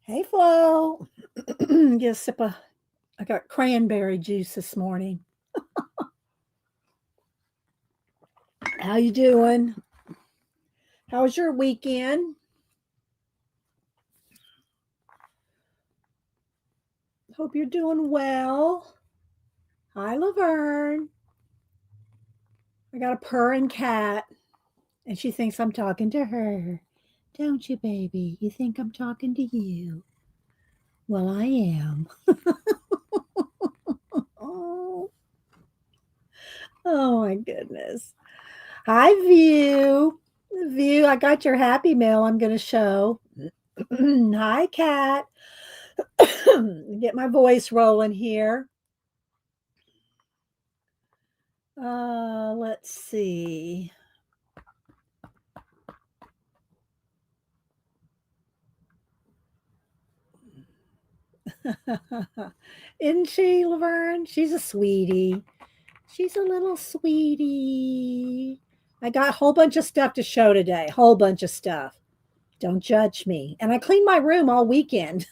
Hey, Flo. Get a sip of. I got cranberry juice this morning. How you doing? How was your weekend? Hope you're doing well. Hi, Laverne. I got a purring cat, and she thinks I'm talking to her. Don't you, baby? You think I'm talking to you? Well, I am. Oh, oh my goodness. Hi, View. View, I got your happy mail I'm going to show. Hi, cat. Get my voice rolling here. Let's see. Isn't she, Laverne? She's a sweetie. She's a little sweetie. I got a whole bunch of stuff to show today. Whole bunch of stuff. Don't judge me. And I cleaned my room all weekend.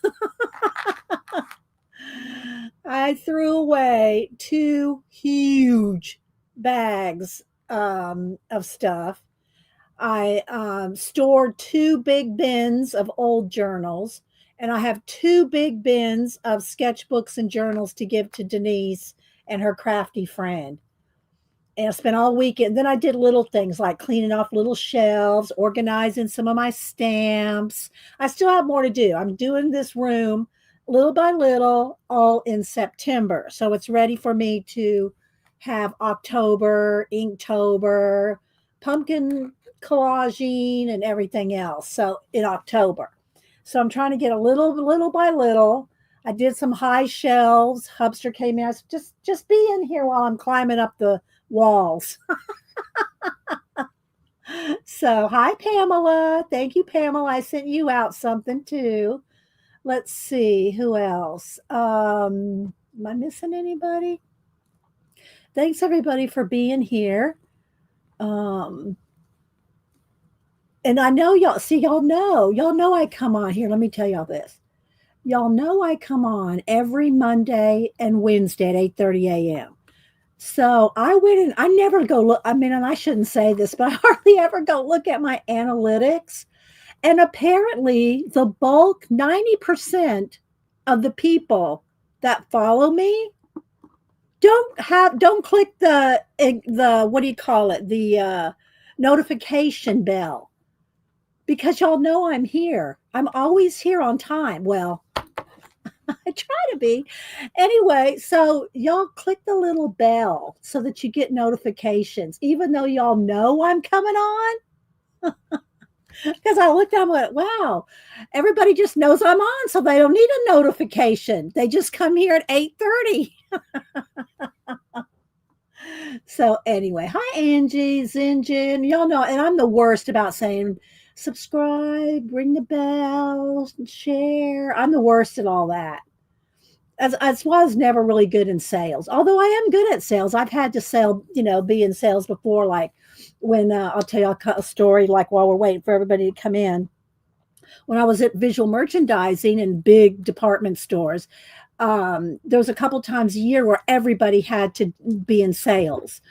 I threw away 2 huge bags of stuff. I stored 2 big bins of old journals, and I have 2 big bins of sketchbooks and journals to give to Denise and her crafty friend. And I spent all weekend. Then I did little things like cleaning off little shelves, organizing some of my stamps. I still have more to do. I'm doing this room little by little, all in September. So it's ready for me to have October, Inktober, pumpkin collaging, and everything else. So in October. So I'm trying to get a little by little. I did some high shelves. Hubster came in. I said, just be in here while I'm climbing up the walls. So, hi, Pamela. Thank you, Pamela. I sent you out something too. Let's see who else. Am I missing anybody? Thanks everybody for being here. Um, and I know y'all see y'all know I come on here. Let me tell y'all this. Y'all know I come on every Monday and Wednesday at 8:30 a.m. So I went and I never go look. I mean, and I shouldn't say this, but I hardly ever go look at my analytics. And apparently, the bulk 90% of the people that follow me don't click the what do you call it, the notification bell, because y'all know I'm here. I'm always here on time. Well, I try to be. Anyway, so y'all click the little bell so that you get notifications, even though y'all know I'm coming on. Because I looked at it and went, wow, everybody just knows I'm on, so they don't need a notification. They just come here at 8:30. So anyway, hi Angie, Zinjin. Y'all know, and I'm the worst about saying subscribe, ring the bell, share. I'm the worst at all that. As well as never really good in sales. Although I am good at sales. I've had to sell, be in sales before, like when I'll tell you a story, like while we're waiting for everybody to come in. When I was at visual merchandising in big department stores, there was a couple times a year where everybody had to be in sales,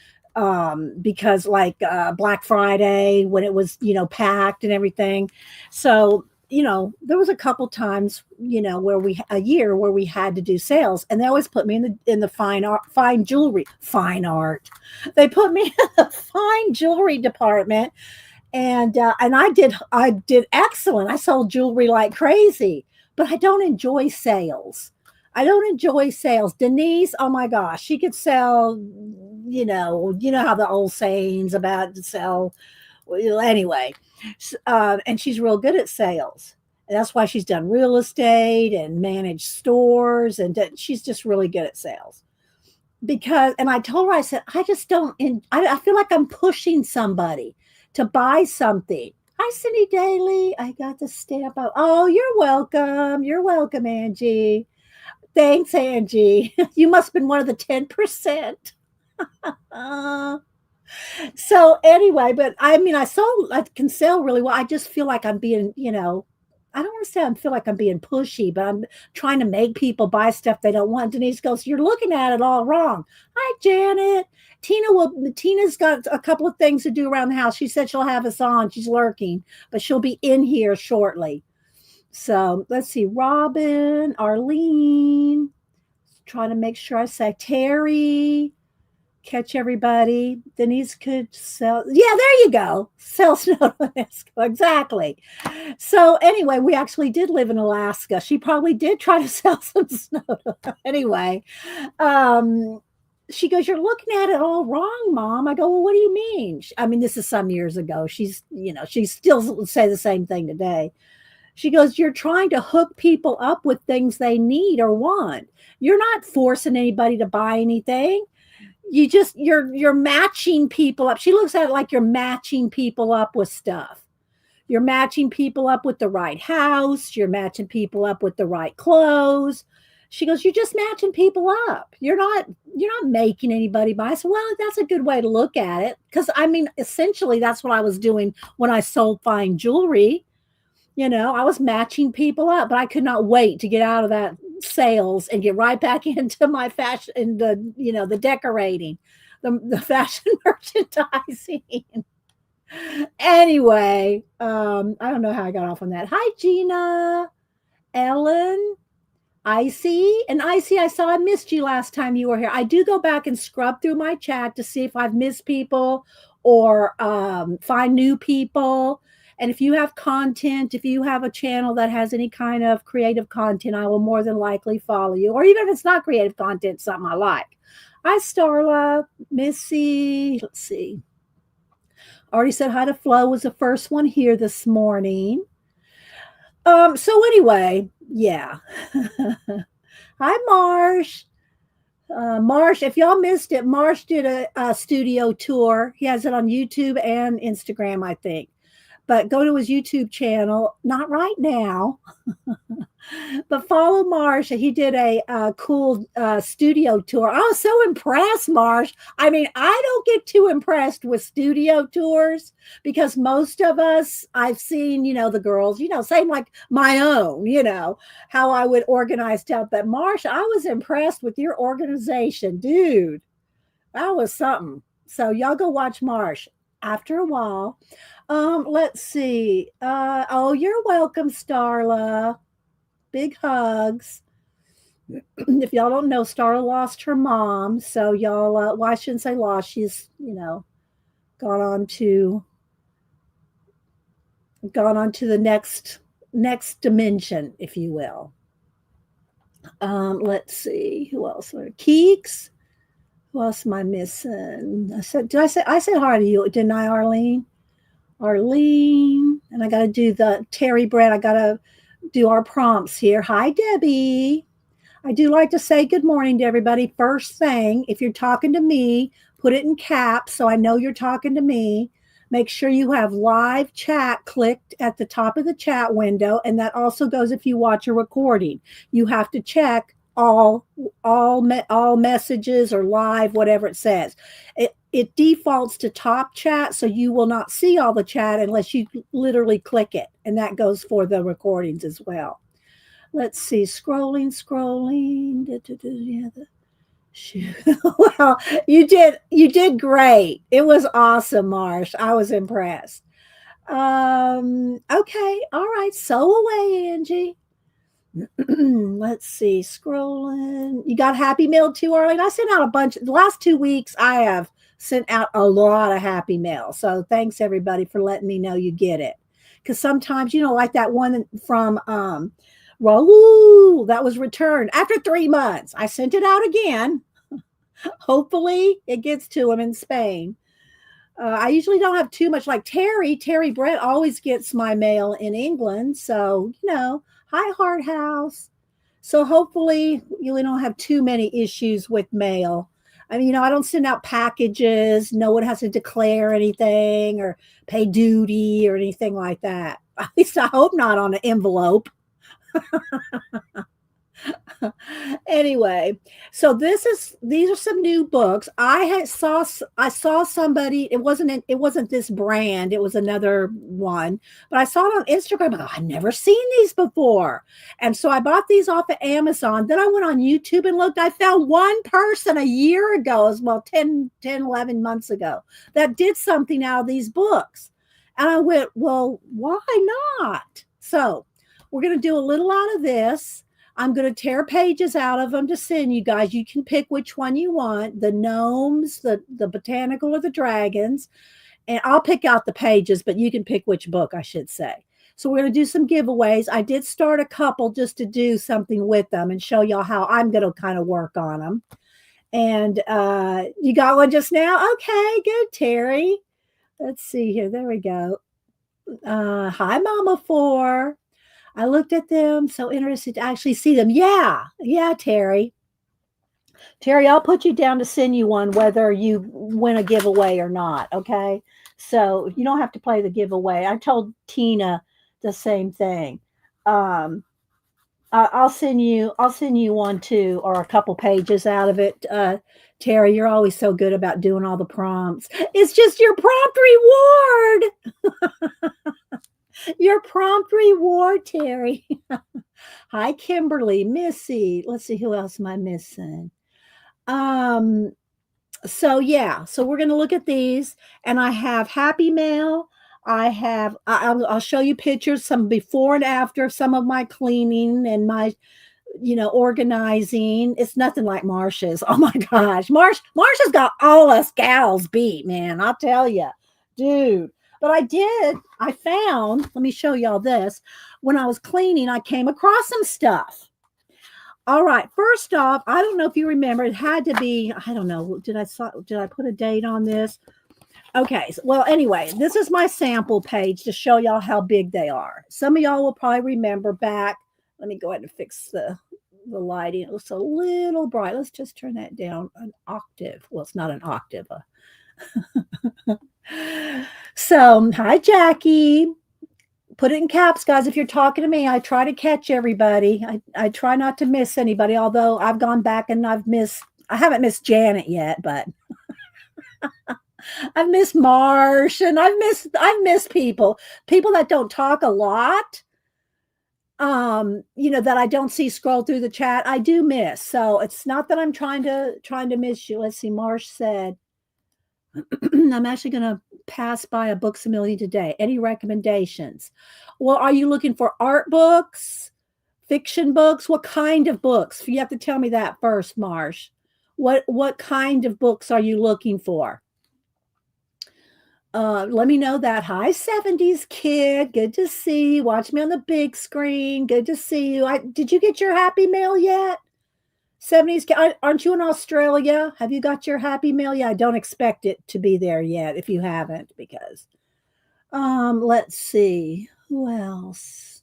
because like Black Friday when it was packed and everything. So there was a couple times where a year where we had to do sales, and they always put me in the fine jewelry, fine art. They put me in the fine jewelry department, and I did excellent. I sold jewelry like crazy, but I don't enjoy sales. I don't enjoy sales. Denise, oh my gosh, she could sell. You know how the old sayings about to sell. Well, anyway, and she's real good at sales. And that's why she's done real estate and managed stores, and she's just really good at sales. And I told her, I said, I just don't, I feel like I'm pushing somebody to buy something. Hi, Cindy Daly. I got the stamp out. Oh, you're welcome. You're welcome, Angie. Thanks, Angie. You must have been one of the 10%. Uh, so anyway, but I mean, I can sell really well. I just feel like I'm being, I don't want to say I feel like I'm being pushy, but I'm trying to make people buy stuff they don't want. Denise goes, "You're looking at it all wrong." Hi, Janet. Tina's got a couple of things to do around the house. She said she'll have us on. She's lurking, but she'll be in here shortly. So let's see. Robin, Arlene, trying to make sure I say Terry. Catch everybody. Denise could sell. Yeah, there you go. Sell snow in Alaska. Exactly. So anyway, we actually did live in Alaska. She probably did try to sell some snow. Anyway, um, she goes, "You're looking at it all wrong, Mom." I go, "Well, what do you mean?" I mean, this is some years ago. She still say the same thing today. She goes, "You're trying to hook people up with things they need or want. You're not forcing anybody to buy anything. You're matching people up." She looks at it like you're matching people up with stuff. You're matching people up with the right house. You're matching people up with the right clothes. She goes, "You're just matching people up. You're not making anybody buy." So, well, that's a good way to look at it. Because I mean, essentially that's what I was doing when I sold fine jewelry. I was matching people up, but I could not wait to get out of that sales and get right back into my fashion and the decorating, the fashion merchandising. Anyway, I don't know how I got off on that. Hi, Gina, Ellen, Icy, I saw I missed you last time you were here. I do go back and scrub through my chat to see if I've missed people or find new people. And if you have content, if you have a channel that has any kind of creative content, I will more than likely follow you. Or even if it's not creative content, something I like. Hi, Starla, Missy. Let's see. Already said hi to Flo, was the first one here this morning. So anyway, yeah. Hi, Marsh. Marsh, if y'all missed it, Marsh did a studio tour. He has it on YouTube and Instagram, I think. But go to his YouTube channel, not right now, but follow Marsh. He did a cool studio tour. I was so impressed, Marsh. I mean, I don't get too impressed with studio tours because most of us, I've seen, the girls, same like my own, how I would organize stuff. But Marsh, I was impressed with your organization, dude. That was something. So y'all go watch Marsh after a while. Let's see. Oh, you're welcome, Starla. Big hugs. If y'all don't know, Starla lost her mom. So y'all, well, I shouldn't say lost. She's, gone on to the next dimension, if you will. Let's see. Who else? Keeks. Who else am I missing? I said hi to you, didn't I, Arlene? Arlene, and I got to do the Terry Brett. I got to do our prompts here. Hi, Debbie. I do like to say good morning to everybody. First thing, if you're talking to me, put it in caps so I know you're talking to me. Make sure you have live chat clicked at the top of the chat window, and that also goes if you watch a recording. You have to check all messages or live, whatever it says. It defaults to top chat, so you will not see all the chat unless you literally click it, and that goes for the recordings as well. Let's see, scrolling. Well, you did great. It was awesome, Marsh. I was impressed. Okay, all right. Sew away, Angie. Let's see, scrolling. You got Happy Mail too, Arlene? I sent out a bunch. The last 2 weeks, I have sent out a lot of Happy Mail. So thanks everybody for letting me know you get it. Because sometimes, like that one from Raul that was returned after 3 months. I sent it out again. Hopefully it gets to him in Spain. I usually don't have too much. Like Terry Brett always gets my mail in England. So, hi, Heart House. So hopefully you don't have too many issues with mail. I mean, I don't send out packages. No one has to declare anything or pay duty or anything like that. At least I hope not on an envelope. Anyway, so these are some new books. I saw somebody. It wasn't this brand. It was another one. But I saw it on Instagram. Oh, I've never seen these before, and so I bought these off of Amazon. Then I went on YouTube and looked. I found one person a year ago, as well 11 months ago, that did something out of these books, and I went, well, why not? So we're going to do a little out of this. I'm going to tear pages out of them to send you guys. You can pick which one you want, the gnomes, the botanical, or the dragons. And I'll pick out the pages, but you can pick which book, I should say. So we're going to do some giveaways. I did start a couple just to do something with them and show y'all how I'm going to kind of work on them. And you got one just now? Okay, good, Terry. Let's see here. There we go. Hi, Mama 4. I looked at them, so interested to actually see them. Yeah, Terry. Terry, I'll put you down to send you one whether you win a giveaway or not, okay? So you don't have to play the giveaway. I told Tina the same thing. I'll send you one too, or a couple pages out of it. Terry, you're always so good about doing all the prompts. It's just your prompt reward. Your prompt reward, Terry. Hi, Kimberly, Missy. Let's see, who else am I missing? So yeah, so we're going to look at these, and I have Happy Mail. I'll show you pictures, some before and after, some of my cleaning and my, organizing. It's nothing like Marsha's. Oh my gosh. Marsha's got all us gals beat, man. I'll tell you, dude. But I found, let me show y'all this. When I was cleaning, I came across some stuff. All right. First off, I don't know if you remember, it had to be, I don't know, did I put a date on this? Okay. Well, anyway, this is my sample page to show y'all how big they are. Some of y'all will probably remember back. Let me go ahead and fix the lighting. It looks a little bright. Let's just turn that down an octave. Well, it's not an octave. So, hi, Jackie. Put it in caps, guys. If you're talking to me, I try to catch everybody. I try not to miss anybody, although I've gone back and I haven't missed Janet yet, but I've missed Marsh, and I've missed people that don't talk a lot. That I don't see scroll through the chat. I do miss. So it's not that I'm trying to miss you. Let's see. Marsh said, I'm actually going to pass by a Books a Million today. Any recommendations? Well, are you looking for art books, fiction books? What kind of books? You have to tell me that first, Marsh. What kind of books are you looking for? Let me know that. Hi, 70s kid. Good to see you. Watch me on the big screen. Good to see you. Did you get your Happy Mail yet? 70s kid. Aren't you in Australia? Have you got your Happy Mail yet? I don't expect it to be there yet if you haven't, because let's see. Who else?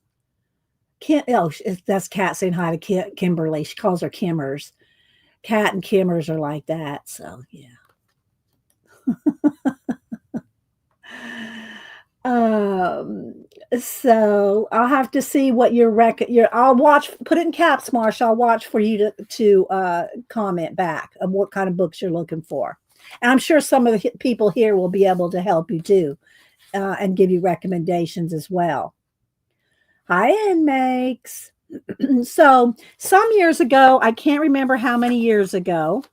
That's Kat saying hi to Kimberly. She calls her Kimmers. Kat and Kimmers are like that. So yeah. So I'll have to see what I'll watch, put it in caps, Marsh. I'll watch for you to comment back of what kind of books you're looking for. And I'm sure some of the people here will be able to help you too, and give you recommendations as well. Hi, Makes. So some years ago, I can't remember how many years ago,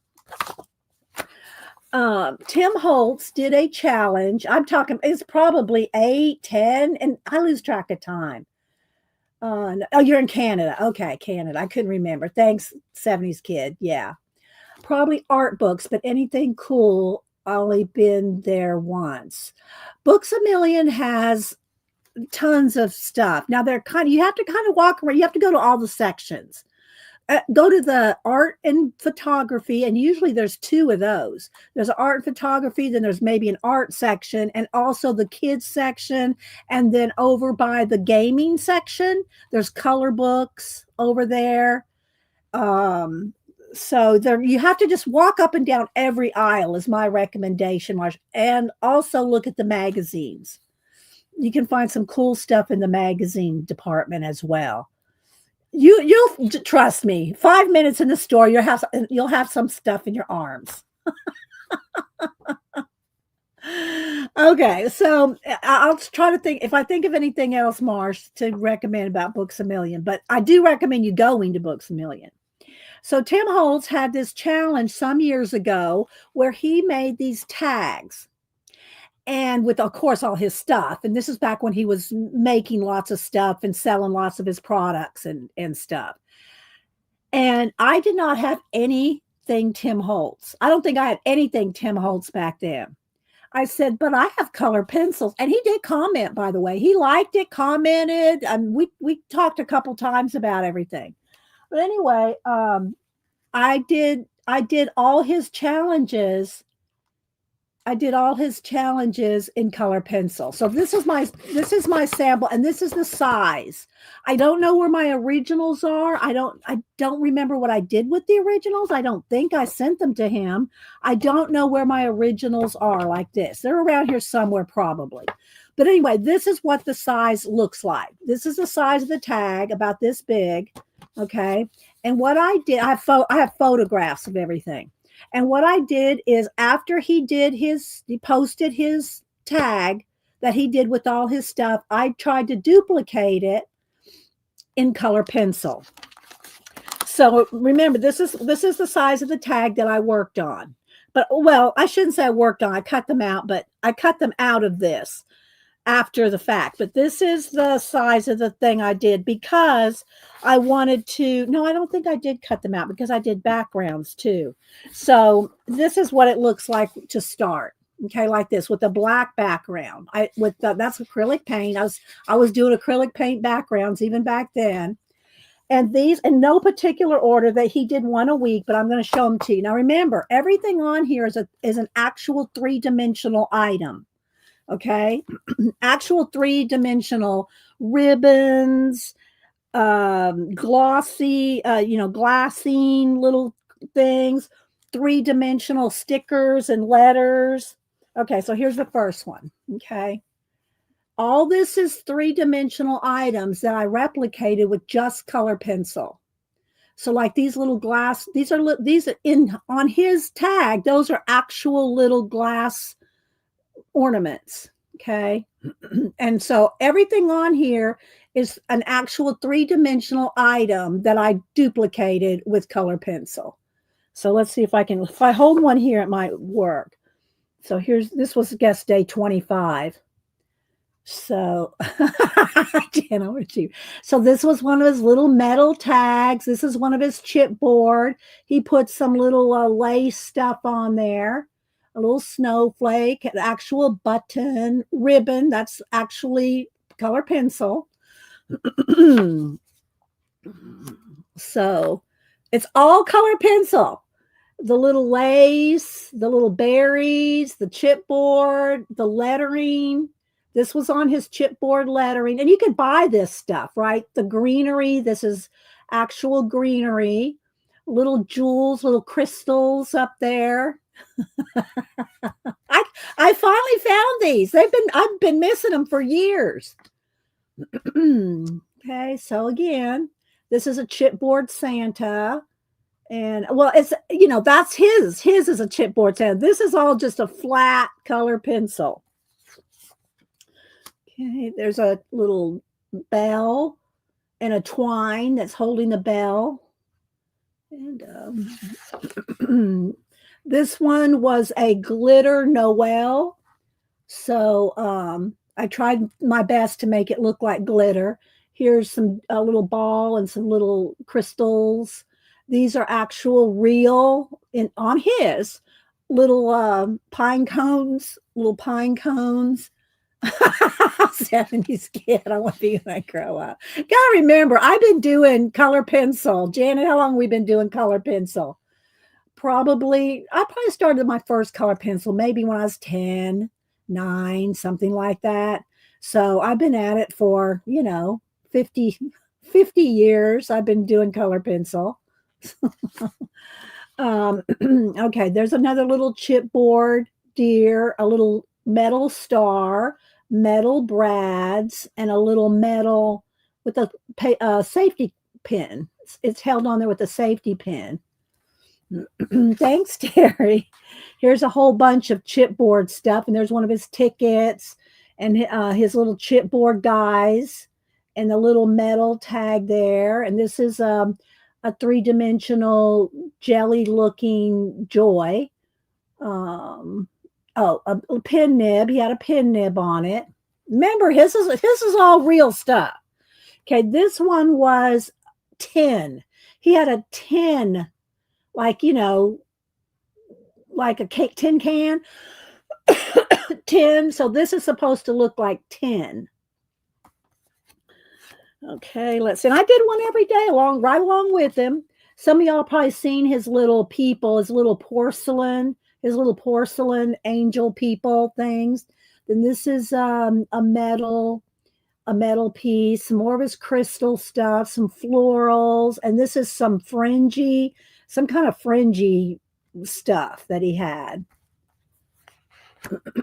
Tim Holtz did a challenge. I'm talking, it's probably 8, 10, and I lose track of time. Oh, you're in Canada. Okay, Canada. I couldn't remember. Thanks, 70s kid. Yeah. Probably art books, but anything cool, only been there once. Books a Million has tons of stuff. Now you have to kind of walk around. You have to go to all the sections. Go to the art and photography, and usually there's 2 of those. There's art and photography, then there's maybe an art section, and also the kids section, and then over by the gaming section, there's color books over there. So there, you have to just walk up and down every aisle is my recommendation, Marsh, and also look at the magazines. You can find some cool stuff in the magazine department as well. You'll trust me. 5 minutes in the store, you'll have some stuff in your arms. Okay, so I'll try to think if I think of anything else, Marsh, to recommend about Books a Million, but I do recommend you going to Books a Million. So Tim Holtz had this challenge some years ago where he made these tags and with, of course, all his stuff. And this is back when he was making lots of stuff and selling lots of his products and stuff. And I did not have anything Tim Holtz. I don't think I had anything Tim Holtz back then. I said, but I have color pencils. And he did comment, by the way. He liked it, commented. We talked a couple times about everything. But anyway, I did all his challenges. I did all his challenges in color pencil. So this is my sample, and this is the size. I don't know where my originals are. I don't remember what I did with the originals. I don't think I sent them to him. I don't know where my originals are like this. They're around here somewhere probably. But anyway, this is what the size looks like. This is the size of the tag, about this big. Okay. And what I did, I have photographs of everything. And what I did is after he posted his tag that he did with all his stuff, I tried to duplicate it in color pencil. So remember, this is the size of the tag that I worked on. But, well, I shouldn't say I worked on, I cut them out, but I cut them out of this after the fact. But this is the size of the thing I did because I wanted to, no, I don't think I did cut them out because I did backgrounds too. So this is what it looks like to start. Okay, like this with a black background. That's acrylic paint. I was doing acrylic paint backgrounds even back then. And these in no particular order, that he did one a week, but I'm going to show them to you. Now remember, everything on here is an actual 3-dimensional item. Okay, actual 3-dimensional ribbons, glossy, glassine little things, 3-dimensional stickers and letters. Okay, so here's the first one. Okay, all this is 3-dimensional items that I replicated with just color pencil. So like these little glass, these are on his tag, those are actual little glass ornaments. Okay. And so everything on here is an actual 3-dimensional item that I duplicated with color pencil. So let's see if I hold one here, it might work. So this was guest day 25. So, Jan, over to you. So this was one of his little metal tags. This is one of his chipboard. He put some little lace stuff on there. A little snowflake, an actual button, ribbon. That's actually color pencil. So it's all color pencil. The little lace, the little berries, the chipboard, the lettering. This was on his chipboard lettering. And you could buy this stuff, right? The greenery. This is actual greenery. Little jewels, little crystals up there. I finally found these. I've been missing them for years. Okay, so again, this is a chipboard Santa. And well, it's, that's his. His is a chipboard Santa. This is all just a flat color pencil. Okay, there's a little bell and a twine that's holding the bell. And this one was a glitter Noel. So I tried my best to make it look like glitter. Here's a little ball and some little crystals. These are actual real on his little pine cones, little pine cones. 70s kid. I want to be when I grow up. Gotta remember, I've been doing color pencil. Janet, how long have we been doing color pencil? I probably started my first color pencil maybe when I was 10, 9, something like that. So I've been at it for, 50 years. I've been doing color pencil. Okay, there's another little chipboard deer, a little metal star, metal brads, and a little metal with a safety pin. It's held on there with a safety pin. Thanks, Terry. Here's a whole bunch of chipboard stuff, and there's one of his tickets and his little chipboard guys and the little metal tag there. And this is a three-dimensional jelly-looking joy. A pin nib. He had a pin nib on it. Remember, his is all real stuff. Okay, this one was tin. He had a tin, like, like a cake tin can. Tin. So this is supposed to look like tin. Okay, let's see. And I did one every day right along with him. Some of y'all probably seen his little people, his little porcelain angel people things. Then this is a metal piece, some more of his crystal stuff, some florals, and this is some kind of fringy stuff that he had.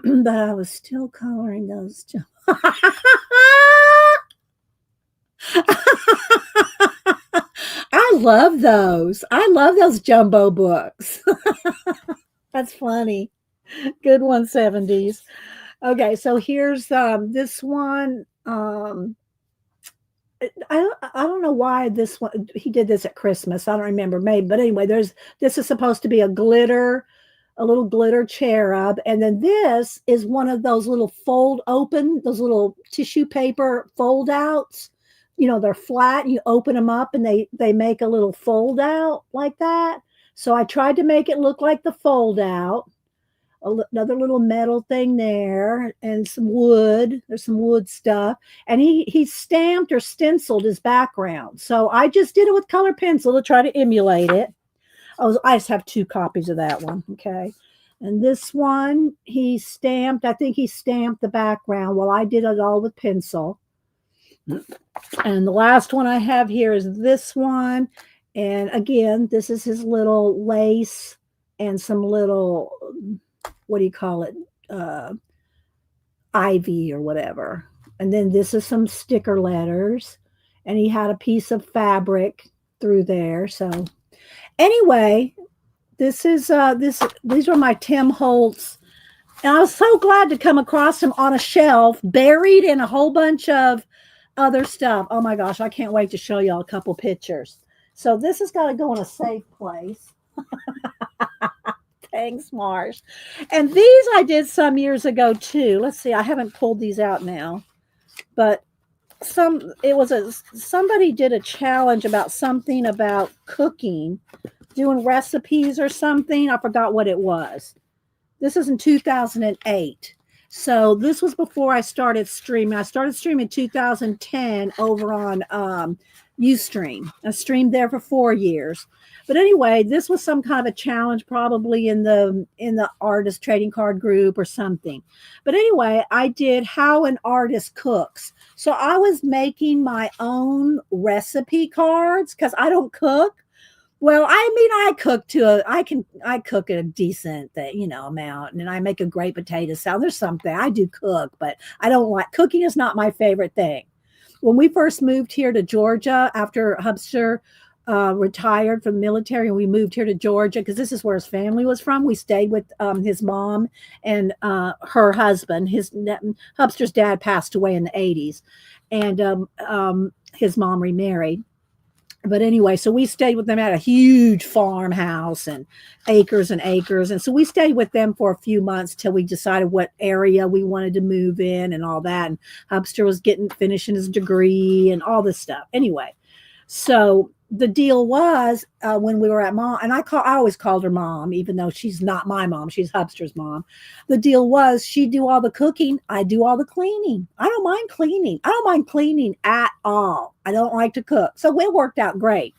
But I was still coloring those. I love those. I love those jumbo books. That's funny. Good 170s. Okay, so here's this one. I don't know why this one, he did this at Christmas. I don't remember, maybe, but anyway, this is supposed to be a little glitter cherub, and then this is one of those little those little tissue paper fold outs. They're flat, and you open them up and they make a little fold out like that. So I tried to make it look like the fold out. Another little metal thing there, and some wood. There's some wood stuff. And he stamped or stenciled his background. So I just did it with color pencil to try to emulate it. I just have 2 copies of that one. Okay. And this one, I think he stamped the background while I did it all with pencil. And the last one I have here is this one. And again, this is his little lace and some little, what do you call it? Ivy or whatever. And then this is some sticker letters. And he had a piece of fabric through there. So anyway, these are my Tim Holtz. And I was so glad to come across them on a shelf, buried in a whole bunch of other stuff. Oh my gosh, I can't wait to show y'all a couple pictures. So this has got to go in a safe place. Thanks, Marsh. And these I did some years ago too. Let's see, I haven't pulled these out now, but somebody did a challenge about something about cooking, doing recipes or something. I forgot what it was. This is in 2008. So this was before I started streaming. I started streaming in 2010 over on Ustream. I streamed there for 4 years. But anyway, this was some kind of a challenge, probably in the artist trading card group or something. But anyway, I did how an artist cooks. So I was making my own recipe cards because I don't cook. Well, I mean, I cook a decent amount, and I make a great potato salad. There's something I do cook, but I don't like cooking is not my favorite thing. When we first moved here to Georgia after Hubster retired from the military, and we moved here to Georgia because this is where his family was from. We stayed with his mom and her husband. Hubster's dad passed away in the 80s, and his mom remarried. But anyway, so we stayed with them at a huge farmhouse and acres and acres. And so we stayed with them for a few months till we decided what area we wanted to move in and all that. And Hubster was finishing his degree and all this stuff. Anyway, so the deal was when we were at mom, and I always called her mom, even though she's not my mom, she's Hubster's mom. The deal was she'd do all the cooking, I do all the cleaning. I don't mind cleaning. I don't mind cleaning at all. I don't like to cook. So it worked out great.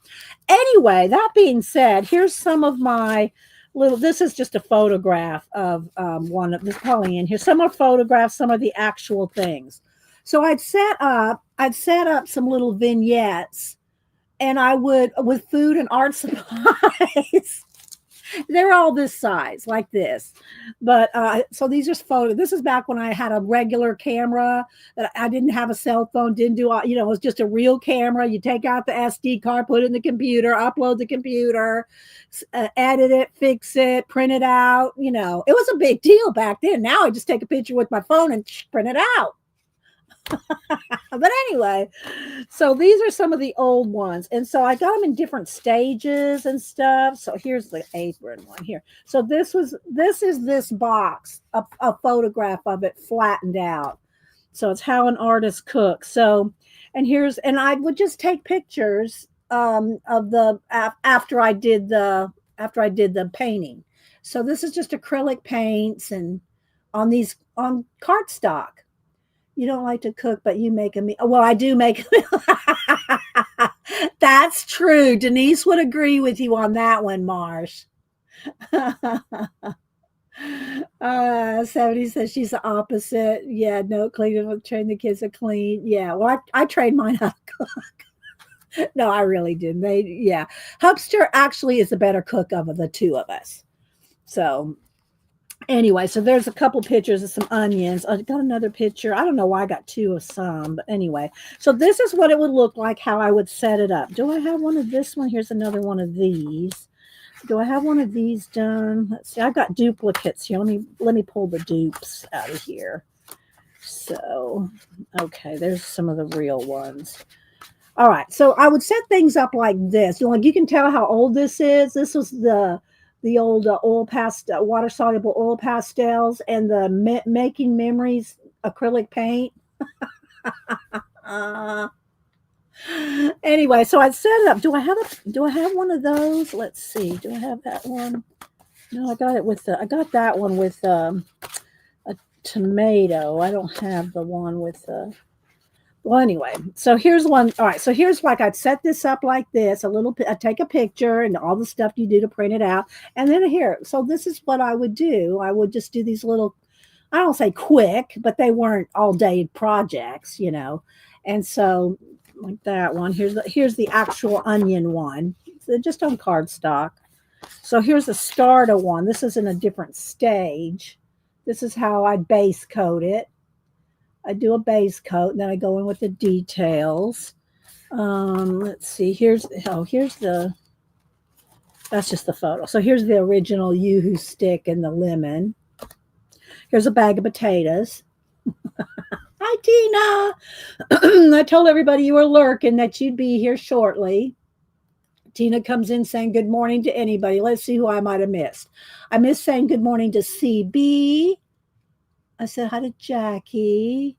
Anyway, that being said, here's some of my this is just a photograph of one of this Pauline. Here's some are photographs, some of the actual things. So I'd set up some little vignettes. And I would, with food and art supplies, They're all this size, like this. But so these are photos. This is back when I had a regular camera that I didn't have a cell phone, didn't do, it was just a real camera. You take out the SD card, put it in the computer, upload the computer, edit it, fix it, print it out. It was a big deal back then. Now I just take a picture with my phone and print it out. But anyway, so these are some of the old ones. And so I got them in different stages and stuff. So here's the apron one here. So this is this box, a photograph of it flattened out. So it's how an artist cooks. So, and I would just take pictures of the after I did the painting. So this is just acrylic paints and on cardstock. You don't like to cook, but you make a meal. Well, I do make a meal. That's true. Denise would agree with you on that one, Marsh. 70 says she's the opposite. Yeah, no cleaning. Will train the kids to clean. Yeah, well, I trained mine how to cook. No, I really didn't. Hubster actually is the better cook of the two of us. So anyway, so there's a couple pictures of some onions. I got another picture. I don't know why I got two of some, but anyway. So this is what it would look like, how I would set it up. Do I have one of this one? Here's another one of these. Do I have one of these done? Let's see. I've got duplicates here. Let me pull the dupes out of here. So, okay, there's some of the real ones. All right, so I would set things up like this. You can tell how old this is. This was the old water soluble oil pastels and the making memories acrylic paint. Anyway, so I set it up. Do I have one of those? Let's see. Do I have that one? No, I got that one with a tomato. I don't have the one with well, anyway, so here's one. All right, so here's I'd set this up like this. I take a picture and all the stuff you do to print it out. And then here, so this is what I would do. I would just do these little, I don't say quick, but they weren't all day projects, And so like that one, here's the actual onion one. So just on cardstock. So here's the starter one. This is in a different stage. This is how I base coat it. I do a base coat, and then I go in with the details. Let's see. That's just the photo. So here's the original Yoo-hoo stick and the lemon. Here's a bag of potatoes. Hi, Tina. I told everybody you were lurking, that you'd be here shortly. Tina comes in saying good morning to anybody. Let's see who I might have missed. I missed saying good morning to CB. I said hi to Jackie.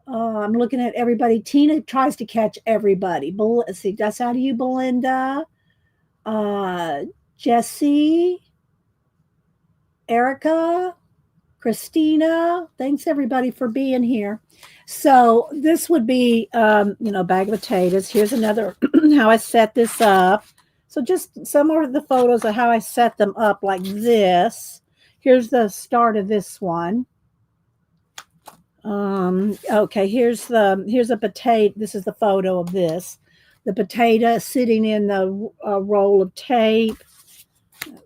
I'm looking at everybody. Tina tries to catch everybody. Let's see. That's how do you, Belinda? Jesse, Erica, Christina. Thanks everybody for being here. So this would be, bag of potatoes. Here's another how I set this up. So just some of the photos of how I set them up like this. Here's the start of this one. Okay, here's a potato. This is the photo of this. The potato sitting in the roll of tape.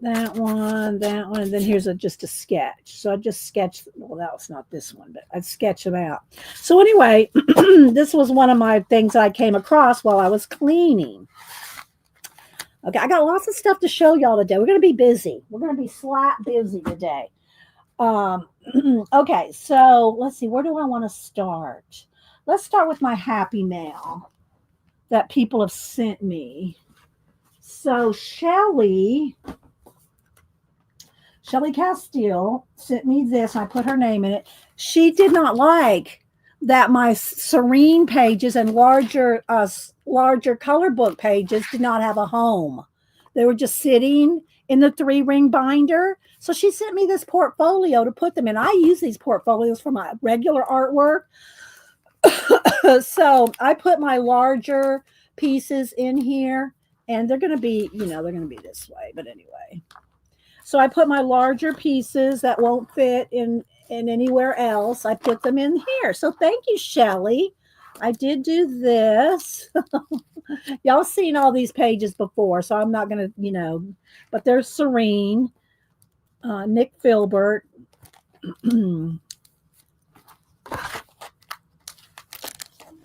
That one, and then here's just a sketch. So I just sketched, well, that was not this one, but I'd sketch them out. So anyway, this was one of my things I came across while I was cleaning. Okay, I got lots of stuff to show y'all today. We're going to be busy. We're going to be slap busy today. Okay, so let's see. Where do I want to start? Let's start with my happy mail that people have sent me. So Shelly Castile sent me this. I put her name in it. She did not like that my serene pages and larger color book pages did not have a home. They were just sitting in the 3-ring binder. So she sent me this portfolio to put them in. I use these portfolios for my regular artwork. So I put my larger pieces in here, and they're going to be, they're going to be this way. But anyway, so I put my larger pieces that won't fit in anywhere else. I put them in here. So thank you, Shelly. I did do this. Y'all seen all these pages before, so I'm not going to, but there's Serene, Nick Filbert.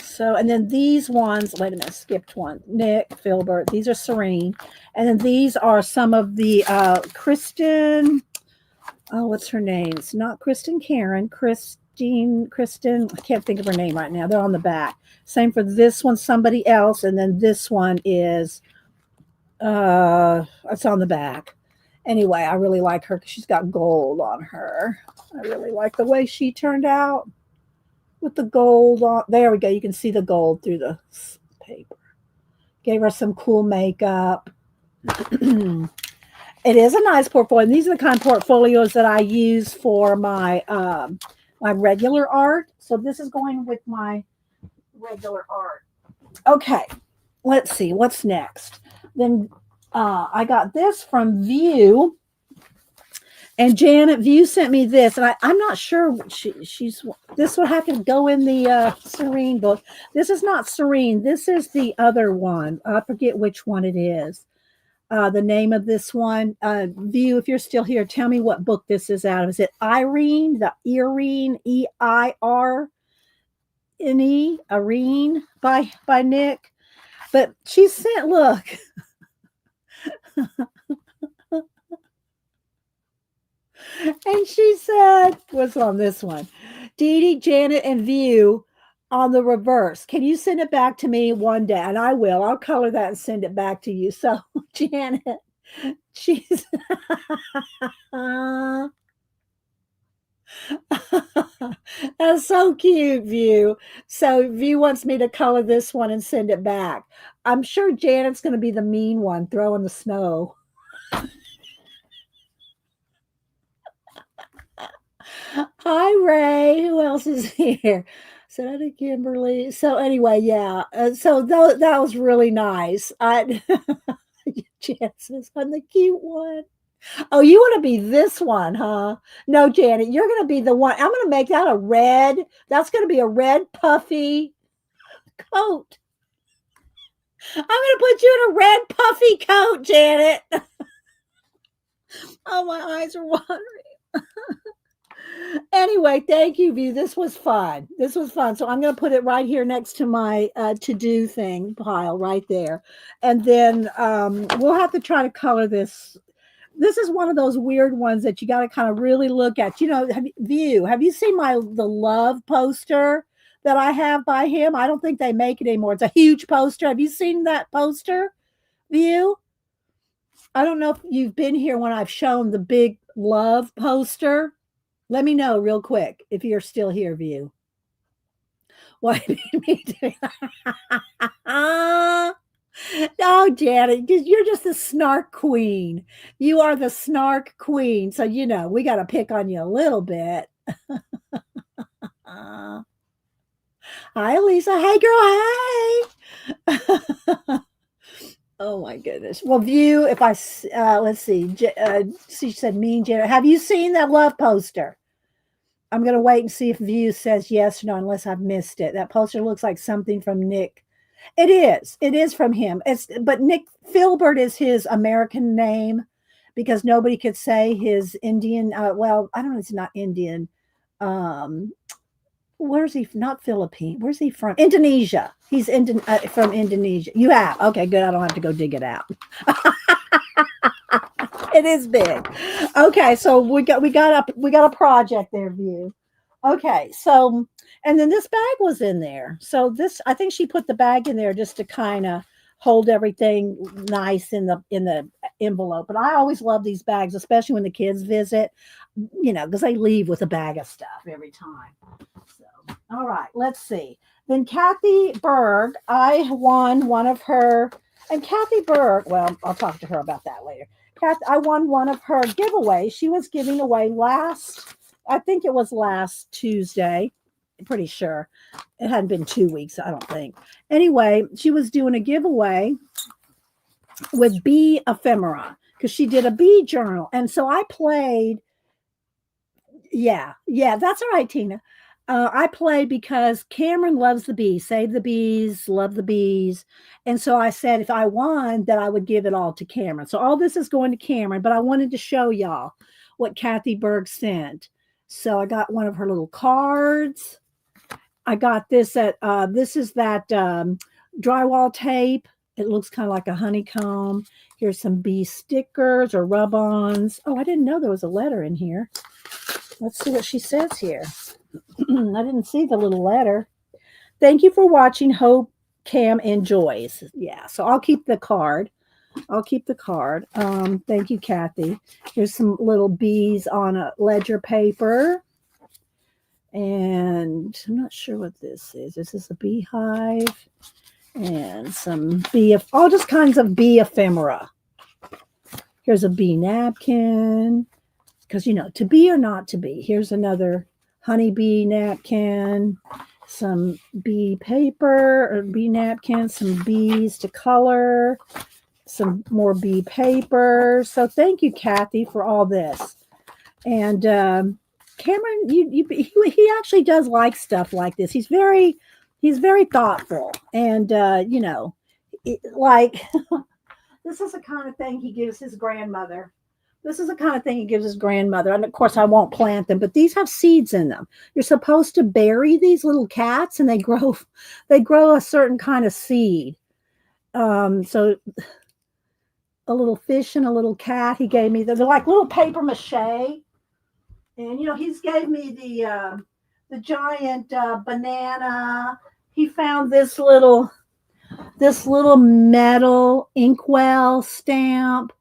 So, and then these ones, wait a minute, skipped one. Nick, Filbert, these are Serene. And then these are some of the Kristen, what's her name? It's not Kristen Karen, Kristen, I can't think of her name right now. They're on the back. Same for this one, somebody else. And then this one is, it's on the back. Anyway, I really like her because she's got gold on her. I really like the way she turned out with the gold on. There we go. You can see the gold through the paper. Gave her some cool makeup. It is a nice portfolio. And these are the kind of portfolios that I use for my my regular art. So this is going with my regular art. Okay, let's see what's next. Then I got this from View. And Janet View sent me this, and I'm not sure she's. This would have to go in the Serene book. This is not Serene. This is the other one. I forget which one it is. The name of this one. View, if you're still here, tell me what book this is out of. Is it Irene? The Irene, Eirene, Irene by Nick. But she sent. Look. And she said, what's on this one? Dee Dee, Janet, and View on the reverse. Can you send it back to me one day? And I will. I'll color that and send it back to you. So, Janet, she's. That's so cute, View. So, View wants me to color this one and send it back. I'm sure Janet's going to be the mean one throwing the snow. Hi, Ray. Who else is here? Sarah, Kimberly. So anyway, yeah. So that was really nice. Chances on the cute one. Oh, you want to be this one, huh? No, Janet, you're going to be the one. I'm going to make that a red. That's going to be a red puffy coat. I'm going to put you in a red puffy coat, Janet. Oh, my eyes are watering. Anyway, thank you, View. This was fun. So I'm going to put it right here next to my to-do thing pile right there. And then we'll have to try to color this. This is one of those weird ones that you got to kind of really look at. View, have you seen the love poster that I have by him? I don't think they make it anymore. It's a huge poster. Have you seen that poster, View? I don't know if you've been here when I've shown the big love poster. Let me know real quick if you're still here, View. Why did me do that? Oh, Janet, you're just the snark queen. You are the snark queen. So, we got to pick on you a little bit. Hi, Lisa. Hey, girl. Hey. Oh, my goodness. Well, View, if I, let's see. She said, mean Janet. Have you seen that love poster? I'm going to wait and see if View says yes or no, unless I've missed it. That poster looks like something from Nick. It is. It is from him. But Nick Filbert is his American name because nobody could say his Indian. Well, I don't know. It's not Indian. Where's he? Not Philippine. Where's he from? Indonesia. He's from Indonesia. You have. Okay, good. I don't have to go dig it out. It is big. Okay, so we got a project there, View. Okay, so and then this bag was in there. So I think she put the bag in there just to kind of hold everything nice in the envelope. But I always love these bags, especially when the kids visit, because they leave with a bag of stuff every time. So, all right, let's see. Then Kathy Berg, I won one of her, and Kathy Berg, well, I'll talk to her about that later. I won one of her giveaways. She was giving away I think it was last Tuesday. I'm pretty sure. It hadn't been 2 weeks, I don't think. Anyway, she was doing a giveaway with bee ephemera because she did a bee journal. And so I played. Yeah, that's all right, Tina. I play because Cameron loves the bees, save the bees, love the bees. And so I said if I won, that I would give it all to Cameron. So all this is going to Cameron, but I wanted to show y'all what Kathy Berg sent. So I got one of her little cards. I got this at this is that drywall tape. It looks kind of like a honeycomb. Here's some bee stickers or rub-ons. Oh, I didn't know there was a letter in here. Let's see what she says here. I didn't see the little letter. Thank you for watching. Hope Cam enjoys. Yeah, so I'll keep the card. I'll keep the card. Thank you, Kathy. Here's some little bees on a ledger paper. And I'm not sure what this is. This is a beehive and some bee, all just kinds of bee ephemera. Here's a bee napkin because, you know, to be or not to be. Here's another honeybee napkin, some bee paper or bee napkins, some bees to color, some more bee paper. So thank you, Kathy, for all this. And Cameron, he actually does like stuff like this. He's very thoughtful, and you know, like this is the kind of thing he gives his grandmother. This is the kind of thing he gives his grandmother. And of course, I won't plant them, but these have seeds in them. You're supposed to bury these little cats, and they grow a certain kind of seed. So a little fish and a little cat. He gave me. They're like little paper mache. And you know, he's gave me the giant banana. He found this little metal inkwell stamp.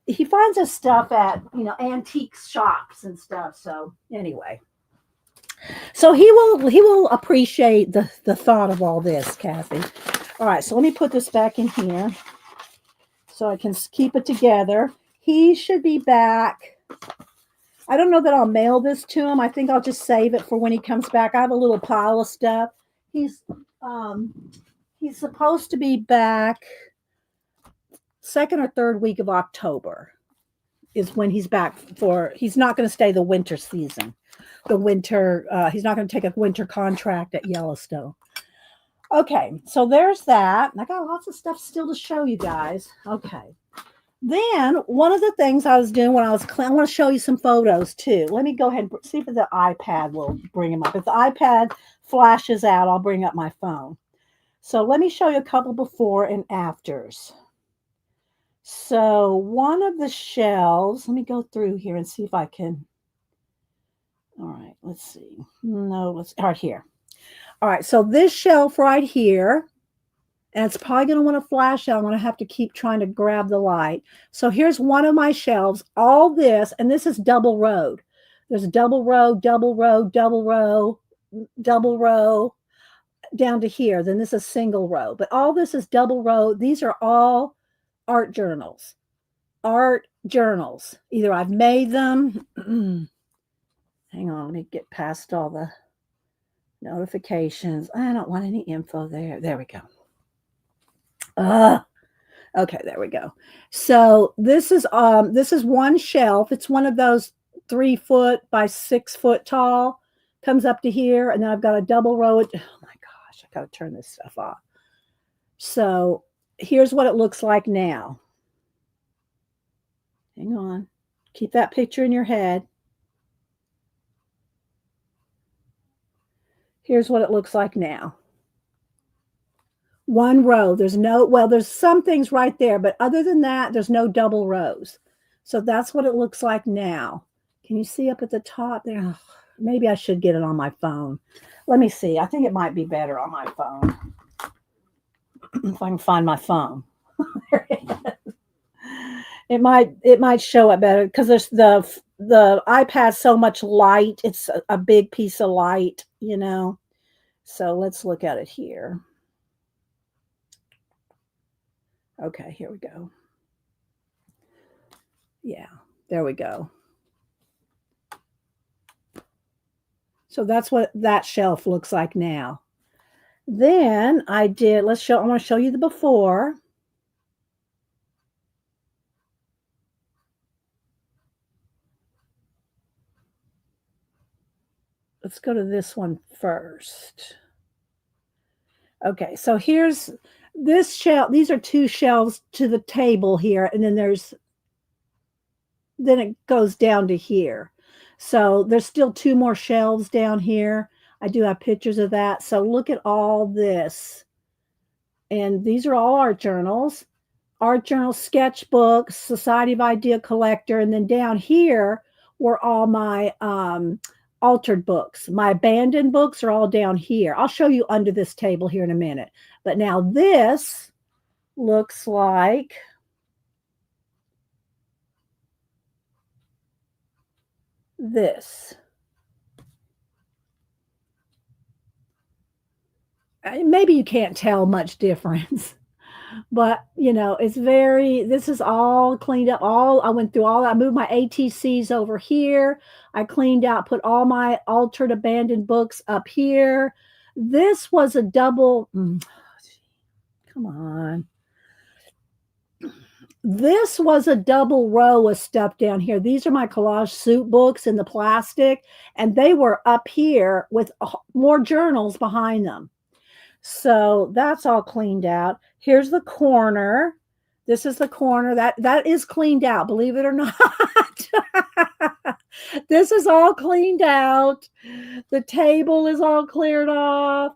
He finds his stuff at, you know, antique shops and stuff. So anyway, so he will appreciate the thought of all this, Kathy. All right, so let me put this back in here so I can keep it together. He should be back. I don't know that I'll mail this to him. I think I'll just save it for when he comes back. I have a little pile of stuff. He's supposed to be back second or third week of October is when he's back for. He's not going to stay the winter season. The winter. He's not going to take a winter contract at Yellowstone. Okay, so there's that. I got lots of stuff still to show you guys. Okay. Then one of the things I was doing when I want to show you some photos too. Let me go ahead and see if the iPad will bring them up. If the iPad flashes out, I'll bring up my phone. So let me show you a couple before and afters. So one of the shelves, let me go through here and see if I can. All right, let's see. No, let's right here. All right, so this shelf right here, and it's probably going to want to flash out. I'm going to have to keep trying to grab the light. So here's one of my shelves. All this, and this is double rowed. There's a double row, double row, double row, double row down to here. Then this is single row. But all this is double row. These are all art journals. Art journals. Either I've made them. Hang on, let me get past all the notifications. I don't want any info there. There we go. Okay, there we go. So this is one shelf. It's one of those 3 foot by 6 foot tall. Comes up to here, and then I've got a double row. Oh my gosh, I gotta turn this stuff off. So here's what it looks like now. Hang on. Keep that picture in your head. Here's what it looks like now. One row. There's some things right there, but other than that, there's no double rows. So that's what it looks like now. Can you see up at the top there? Oh, maybe I should get it on my phone. Let me see. I think it might be better on my phone. If I can find my phone. It might show it better because there's the iPad's so much light. It's a big piece of light, you know. So let's look at it here. Okay, here we go. Yeah, there we go. So that's what that shelf looks like now. Then I want to show you the before. let's go to this one first. Okay, so here's this shelf. These are two shelves to the table here, and then it goes down to here. So there's still two more shelves down here. I do have pictures of that. So look at all this. And these are all art journals, sketchbooks, Society of Idea Collector, and then down here were all my altered books. My abandoned books are all down here. I'll show you under this table here in a minute. But now this looks like this. Maybe you can't tell much difference. But it's this is all cleaned up. I went through all. I moved my ATCs over here. I cleaned out, put all my altered abandoned books up here. This was a double. Come on. This was a double row of stuff down here. These are my collage soup books in the plastic, and they were up here with more journals behind them. So that's all cleaned out. Here's the corner. This is the corner. That is cleaned out, believe it or not. This is all cleaned out. The table is all cleared off.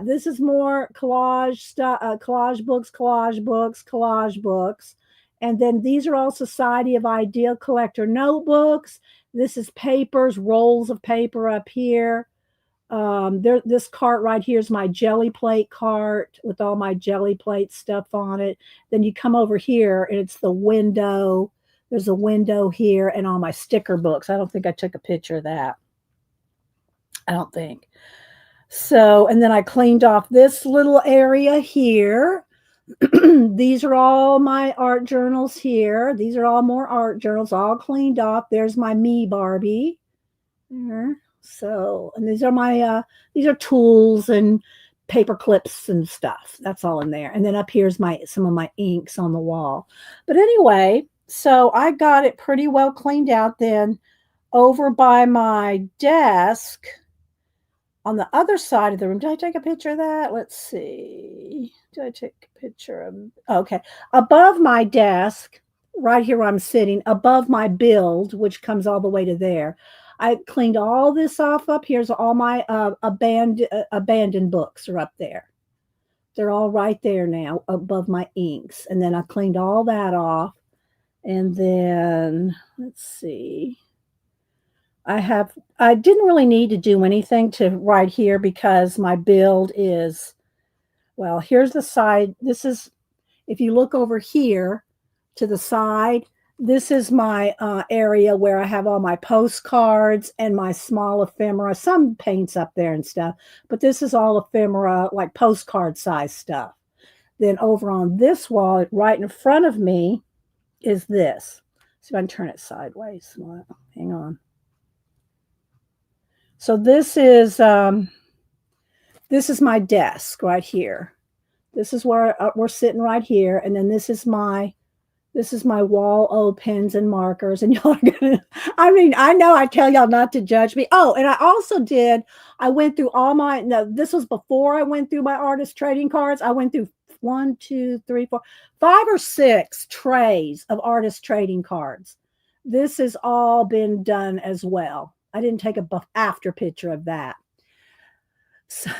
This is more collage stuff, collage books. And then these are all Society of Idea Collector notebooks. This is papers, rolls of paper up here. This cart right here is my jelly plate cart with all my jelly plate stuff on it. Then you come over here and it's the window. There's a window here and all my sticker books. I don't think I took a picture of that. I don't think. So, and then I cleaned off this little area here. These are all my art journals here. These are all more art journals, all cleaned off. There's my me Barbie. There. So, and these are these are tools and paper clips and stuff. That's all in there. And then up here's some of my inks on the wall. But anyway, so I got it pretty well cleaned out. Then over by my desk on the other side of the room. Did I take a picture of that? Let's see. Did I take a picture of? Okay. Above my desk, right here where I'm sitting, above my build, which comes all the way to there, I cleaned all this off up. Here's all my abandoned books are up there. They're all right there now above my inks. And then I cleaned all that off. And then, let's see. I didn't really need to do anything to right here because my build is, well, here's the side. This is, if you look over here to the side, this is my area where I have all my postcards and my small ephemera, some paints up there and stuff, but this is all ephemera, like postcard size stuff. Then over on this wall, right in front of me, is this. See if I can turn it sideways. Hang on. So this is my desk right here. This is where we're sitting right here, and then this is my wall pens and markers. And y'all are gonna, I know I tell y'all not to judge me. Oh, and I went through all my, no, this was before I went through my artist trading cards. I went through 1, 2, 3, 4, 5 or 6 trays of artist trading cards. This has all been done as well. I didn't take a after picture of that. So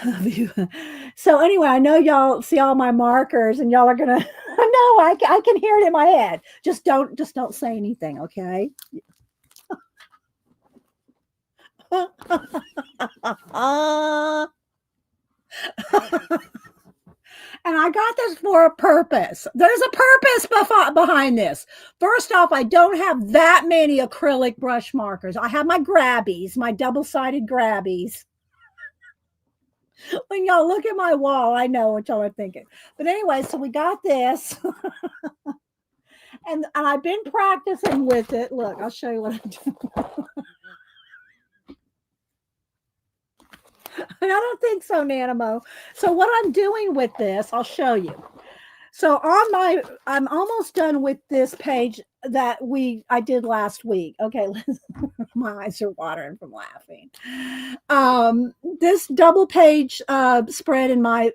anyway, I know y'all see all my markers and y'all are gonna, I can hear it in my head. Just don't say anything, okay? And I got this for a purpose. There's a purpose behind this. First off, I don't have that many acrylic brush markers. I have my grabbies, my double-sided grabbies. When y'all look at my wall, I know what y'all are thinking. But anyway, so we got this. and I've been practicing with it. Look, I'll show you what I'm doing. I don't think so, Nanimo. So what I'm doing with this, I'll show you. So I'm almost done with this page that I did last week. Okay, My eyes are watering from laughing. This double page spread in my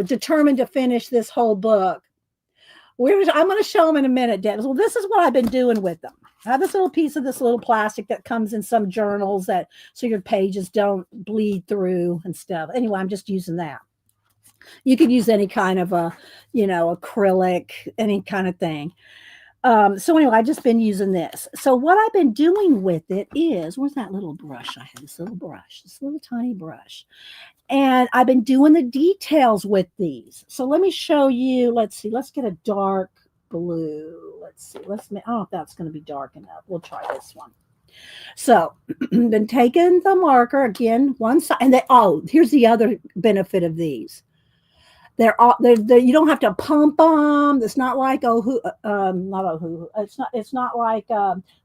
determined to finish this whole book. I'm going to show them in a minute, Dennis. Well, this is what I've been doing with them. I have this little piece of this little plastic that comes in some journals that so your pages don't bleed through and stuff. Anyway, I'm just using that. You could use any kind of acrylic, any kind of thing. So anyway, I've just been using this. So what I've been doing with it is, where's that little brush? I have this little brush, this little tiny brush. And I've been doing the details with these. So let me show you. Let's see. Let's get a dark blue. Let's see. I don't know if that's going to be dark enough. We'll try this one. So then taking the marker again, one side. And here's the other benefit of these. They're you don't have to pump them. It's not like not Ohu. It's not like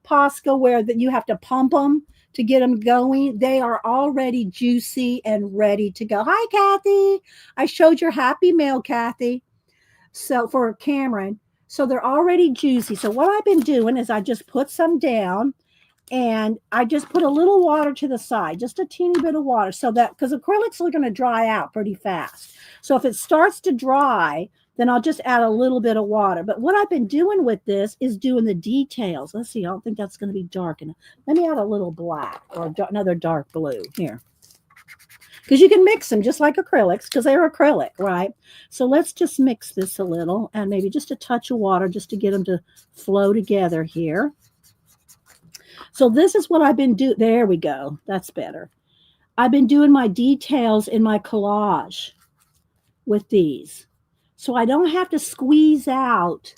Posca where that you have to pump them to get them going. They are already juicy and ready to go. Hi, Kathy. I showed your happy mail, Kathy. So for Cameron, so they're already juicy. So what I've been doing is I just put some down. And I just put a little water to the side, just a teeny bit of water, so that because acrylics are going to dry out pretty fast. So if it starts to dry, then I'll just add a little bit of water. But what I've been doing with this is doing the details. Let's see. I don't think that's going to be dark enough. Let me add a little black or another dark blue here. Because you can mix them just like acrylics because they're acrylic, right? So let's just mix this a little and maybe just a touch of water just to get them to flow together here. So this is what I've been doing. There we go. That's better. I've been doing my details in my collage with these. So I don't have to squeeze out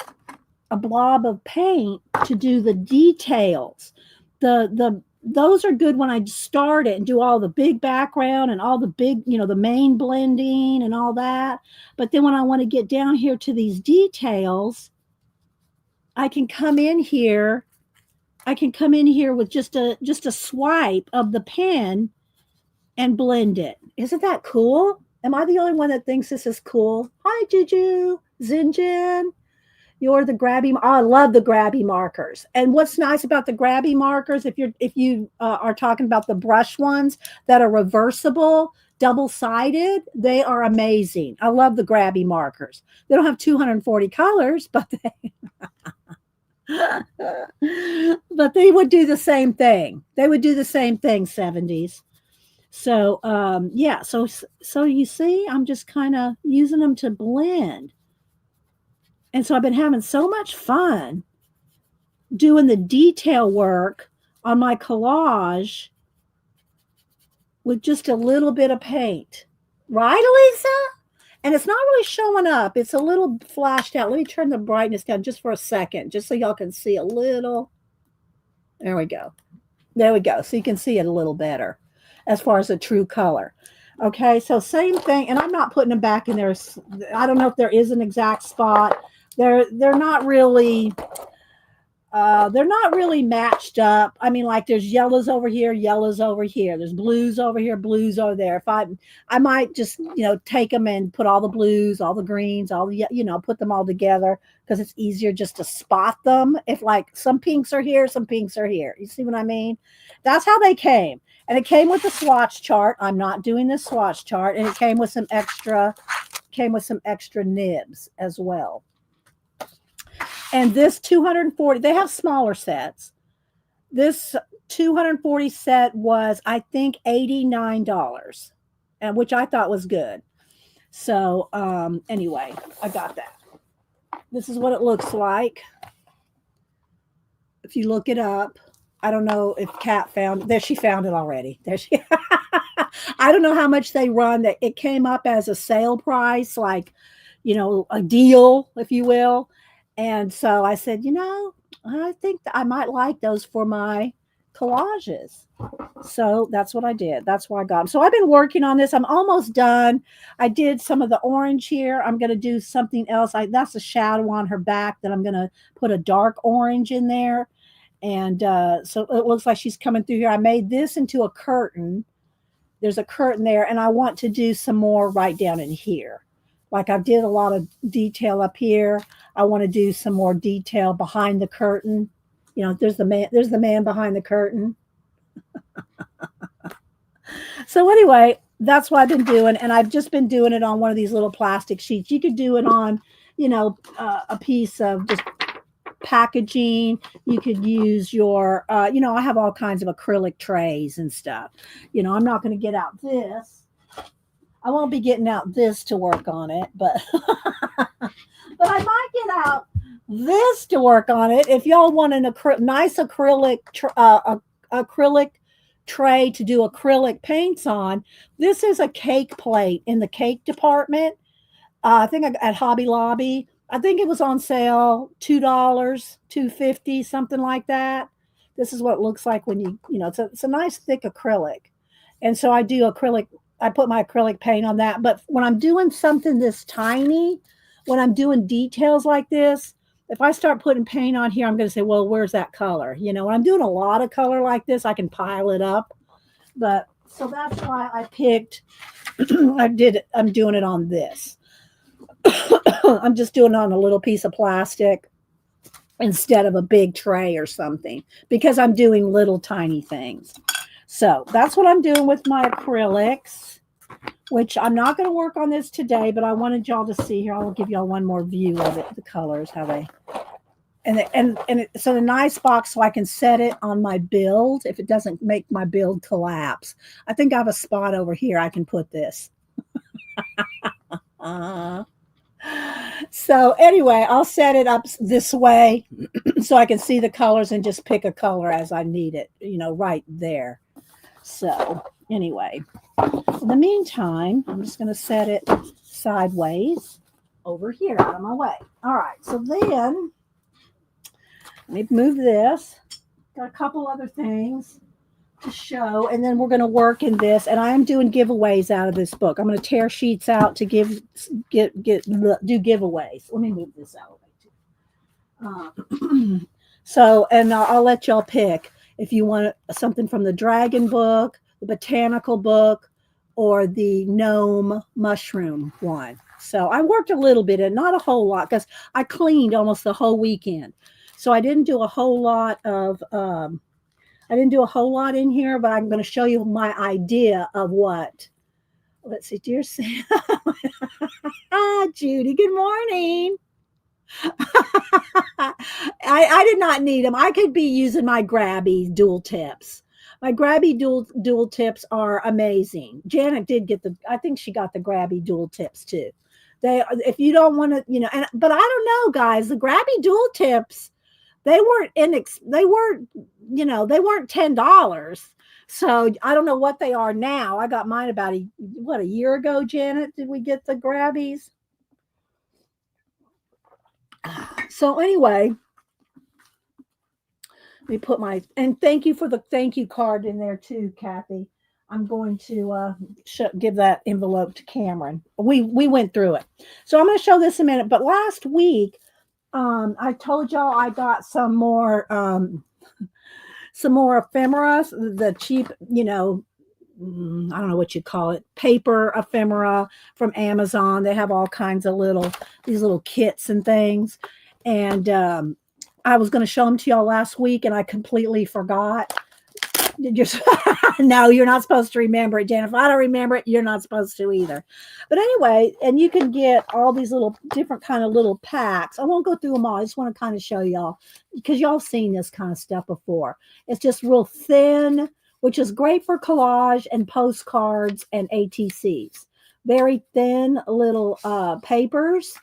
a blob of paint to do the details. Those are good when I start it and do all the big background and all the big, the main blending and all that. But then when I want to get down here to these details, I can come in here with just a swipe of the pen and blend it. Isn't that cool? Am I the only one that thinks this is cool? Hi, Juju, Zinjin. You're the grabby. Oh, I love the grabby markers. And what's nice about the grabby markers, if you are talking about the brush ones that are reversible, double-sided, they are amazing. I love the grabby markers. They don't have 240 colors, but they but they would do the same thing. They would do the same thing, 70s. So, yeah. So you see, I'm just kind of using them to blend. And so I've been having so much fun doing the detail work on my collage with just a little bit of paint. Right, Elisa? And it's not really showing up. It's a little flashed out. Let me turn the brightness down just for a second, just so y'all can see a little. There we go. There we go. So you can see it a little better as far as the true color. Okay, so same thing. And I'm not putting them back in there. I don't know if there is an exact spot. They're not really matched up. I mean, like there's yellows over here, yellows over here. There's blues over here, blues over there. If I might just, take them and put all the blues, all the greens, all the, put them all together because it's easier just to spot them. If like some pinks are here, some pinks are here. You see what I mean? That's how they came. And it came with the swatch chart. I'm not doing this swatch chart. And it came with some extra nibs as well. And this 240, they have smaller sets. This 240 set was, I think, $89, and which I thought was good. So anyway, I got that. This is what it looks like. If you look it up, I don't know if Kat found it. There, she found it already. There she. I don't know how much they run. That it came up as a sale price, like, a deal, if you will. And so I said, I think I might like those for my collages. So that's what I did. That's why I got them. So I've been working on this. I'm almost done. I did some of the orange here. I'm going to do something else. That's a shadow on her back that I'm going to put a dark orange in there. And so it looks like she's coming through here. I made this into a curtain. There's a curtain there. And I want to do some more right down in here. Like I did a lot of detail up here. I want to do some more detail behind the curtain. You know, there's the man behind the curtain. So anyway, that's what I've been doing, and I've just been doing it on one of these little plastic sheets. You could do it on, a piece of just packaging. You could use your, I have all kinds of acrylic trays and stuff. I'm not going to get out this. I won't be getting out this to work on it, but but I might get out this to work on it. If y'all want an nice acrylic tray to do acrylic paints on, this is a cake plate in the cake department. I think at Hobby Lobby. I think it was on sale, $2, $2.50, something like that. This is what it looks like when it's a nice thick acrylic. And so I do acrylic, I put my acrylic paint on that. But when I'm doing something this tiny, when I'm doing details like this, if I start putting paint on here, I'm going to say, well, where's that color? When I'm doing a lot of color like this, I can pile it up. But so that's why I picked, I'm doing it on this. I'm just doing it on a little piece of plastic instead of a big tray or something because I'm doing little tiny things. So that's what I'm doing with my acrylics, which I'm not going to work on this today, but I wanted y'all to see here. I'll give y'all one more view of it, the colors, how they, so the nice box so I can set it on my build if it doesn't make my build collapse. I think I have a spot over here I can put this. So anyway, I'll set it up this way so I can see the colors and just pick a color as I need it, right there. So anyway, in the meantime, I'm just going to set it sideways over here out of my way. All right, so then let me move this. Got a couple other things to show, and then we're going to work in this, and I am doing giveaways out of this book. I'm going to tear sheets out to do giveaways. Let me move this out of the way too. So, and I'll let y'all pick if you want something from the dragon book, the botanical book, or the gnome mushroom one. So I worked a little bit and not a whole lot because I cleaned almost the whole weekend. So I didn't do a whole lot in here, but I'm going to show you my idea of what. Let's see, dear Sam. Judy, good morning. I did not need them. I could be using my grabby dual tips. My grabby dual tips are amazing. Janet did get I think she got the grabby dual tips too. If you don't want to, but I don't know, guys, the grabby dual tips, they weren't $10. So I don't know what they are now. I got mine about a year ago, Janet. Did we get the grabbies? So anyway, let me put and thank you for the thank you card in there too, Kathy. I'm going to give that envelope to Cameron. We went through it. So I'm going to show this in a minute. But last week, I told y'all I got some more ephemera, the cheap, I don't know what you call it, paper ephemera from Amazon. They have all kinds of these little kits and things. And I was going to show them to y'all last week, and I completely forgot. No, you're not supposed to remember it, Jen. If I don't remember it, you're not supposed to either. But anyway, and you can get all these different kind of little packs. I won't go through them all. I just want to kind of show y'all because y'all seen this kind of stuff before. It's just real thin, which is great for collage and postcards and ATCs. Very thin little papers.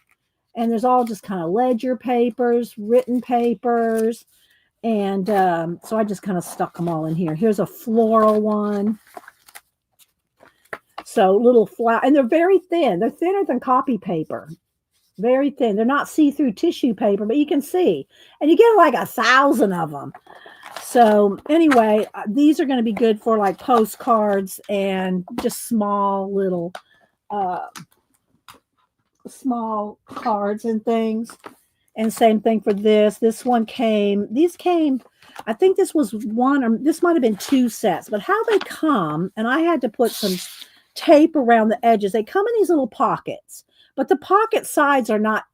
And there's all just kind of ledger papers, written papers. And so I just kind of stuck them all in here. Here's a floral one. So little flower, and they're very thin. They're thinner than copy paper. Very thin. They're not see-through tissue paper, but you can see. And you get like 1,000 of them. So anyway, these are going to be good for like postcards and just small little small cards and things. And same thing for this. These came, I think this was one, or this might have been 2 sets, but how they come, and I had to put some tape around the edges. They come in these little pockets, but the pocket sides are not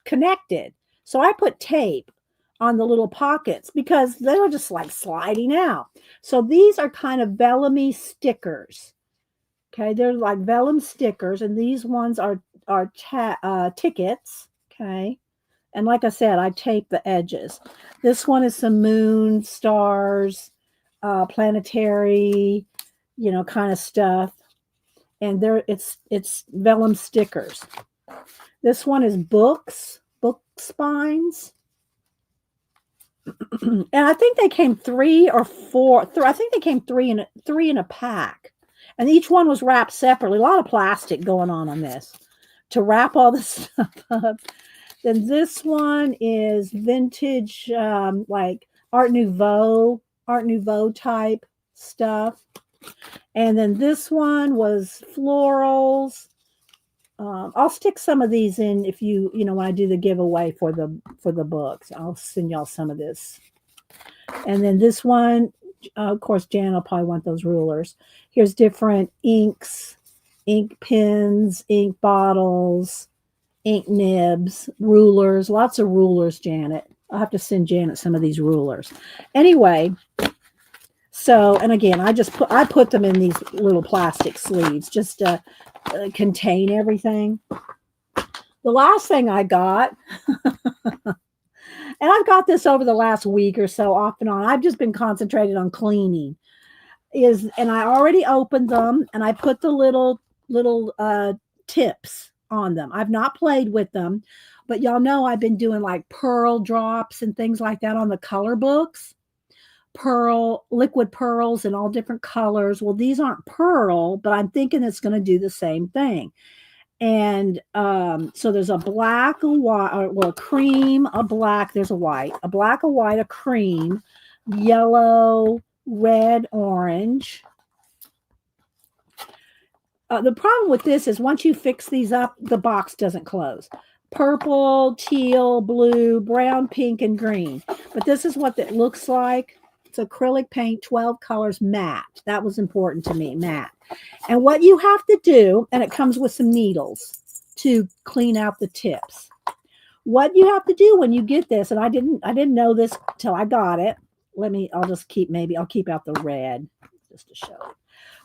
connected. So I put tape on the little pockets because they were just like sliding out. So these are kind of vellumy stickers. Okay, they're like vellum stickers, and these ones are tickets. Okay, and like I said, I tape the edges. This one is some moon, stars, planetary, kind of stuff. And there, it's vellum stickers. This one is book spines. And I think they came three or four. I think they came three in a pack, and each one was wrapped separately. A lot of plastic going on this to wrap all this stuff up. Then this one is vintage, like Art Nouveau type stuff. And then this one was florals. I'll stick some of these in if when I do the giveaway for the books. I'll send y'all some of this. And then this one, of course, Jan will probably want those rulers. Here's different inks, ink pens, ink bottles, ink nibs, rulers, lots of rulers, Janet. I'll have to send Janet some of these rulers. Anyway, so, and again, I put them in these little plastic sleeves just to contain everything. The last thing I got, and I've got this over the last week or so off and on, I've just been concentrated on cleaning, and I already opened them, and I put the little tips on them. I've not played with them, but y'all know I've been doing like pearl drops and things like that on the color books. Liquid pearls in all different colors. Well, these aren't pearl, but I'm thinking it's going to do the same thing. And so there's a black, a white, well, a cream, a black, there's a white, a black, a white, a cream, yellow, red, orange. The problem with this is once you fix these up, the box doesn't close. Purple, teal, blue, brown, pink, and green. But this is what it looks like. It's acrylic paint, 12 colors, matte. That was important to me, matte. And what you have to do, and it comes with some needles to clean out the tips. What you have to do when you get this, and I didn't know this till I got it. I'll keep out the red just to show it.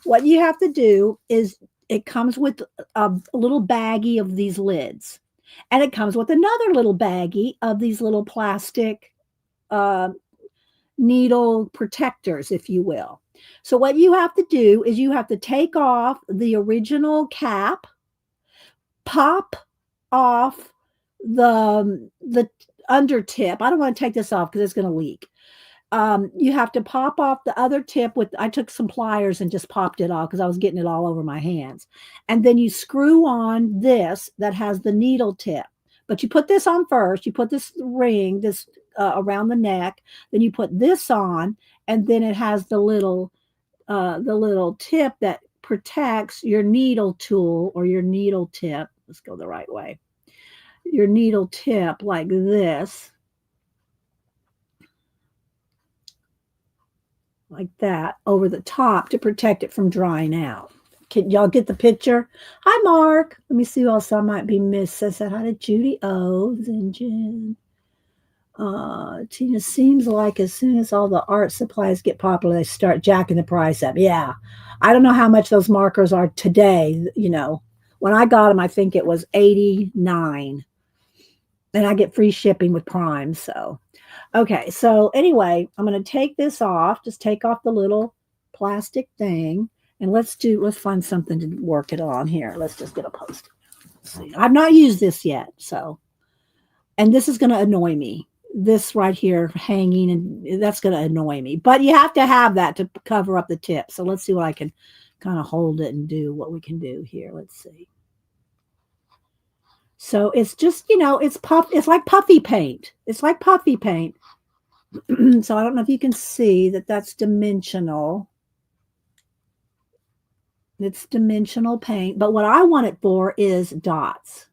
What you have to do is it comes with a little baggie of these lids. And it comes with another little baggie of these little plastic needle protectors, if you will. So what you have to do is you have to take off the original cap, pop off the under tip. I don't want to take this off because it's going to leak. You have to pop off the other tip I took some pliers and just popped it off because I was getting it all over my hands. And then you screw on this that has the needle tip. But you put this on first. You put this ring, around the neck. Then you put this on, and then it has the little tip that protects your needle tool or your needle tip. Let's go the right way. Your needle tip like this. Like that over the top to protect it from drying out. Can y'all get the picture? Hi, Mark. Let me see who else I might be missing. I said hi to Judy O's and Jen. Tina, seems like as soon as all the art supplies get popular, they start jacking the price up. Yeah. I don't know how much those markers are today. When I got them, I think it was $89. And I get free shipping with Prime. So, okay. So anyway, I'm going to take this off. Just take off the little plastic thing. And let's find something to work it on here. Let's just get a Post-it. See. I've not used this yet. So, and this is going to annoy me. This right here hanging, and that's going to annoy me. But you have to have that to cover up the tip. So let's see what I can kind of hold it and do what we can do here. Let's see. So it's just, it's like puffy paint. It's like puffy paint. So I don't know if you can see that that's dimensional. It's dimensional paint. But what I want it for is dots.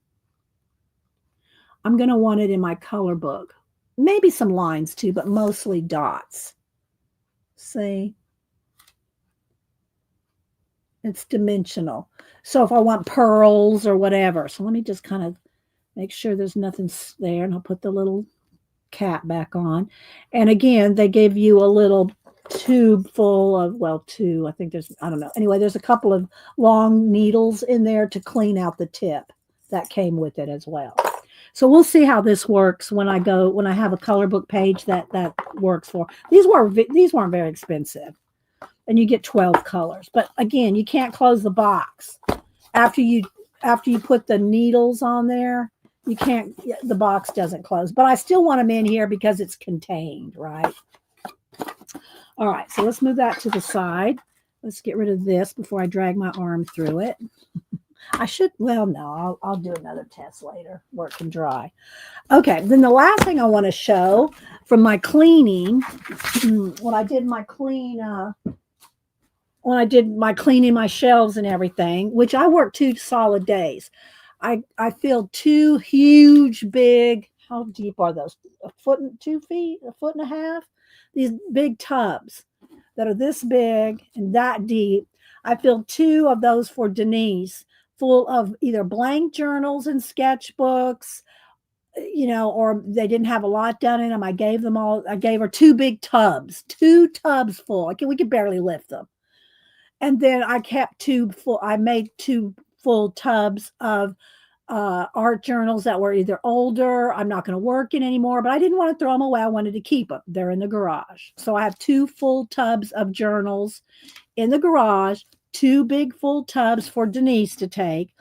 I'm going to want it in my color book. Maybe some lines too, but mostly dots. See? It's dimensional. So if I want pearls or whatever. So let me just kind of make sure there's nothing there. And I'll put the little cap back on. And again, they give you a little tube full of, well, two, I think there's, I don't know. Anyway, there's a couple of long needles in there to clean out the tip. That came with it as well. So we'll see how this works when I have a color book page that works for. These weren't very expensive. And you get 12 colors. But again, you can't close the box. After you put the needles on there, you can't, the box doesn't close. But I still want them in here because it's contained, right? All right, so let's move that to the side. Let's get rid of this before I drag my arm through it. I should, well, no, I'll do another test later where it can dry. Okay, then the last thing I want to show from my cleaning, when I did my cleaning my shelves and everything, which I worked 2 solid days, I filled 2 huge, big, how deep are those? A foot and 2 feet, a foot and a half? These big tubs that are this big and that deep. I filled 2 of those for Denise, full of either blank journals and sketchbooks, or they didn't have a lot done in them. I gave her 2 big tubs, 2 tubs full. We could barely lift them. And then I kept 2 full. I made 2 full tubs of art journals that were either older, I'm not going to work in anymore, but I didn't want to throw them away. I wanted to keep them. They're in the garage. So I have 2 full tubs of journals in the garage, 2 big full tubs for Denise to take.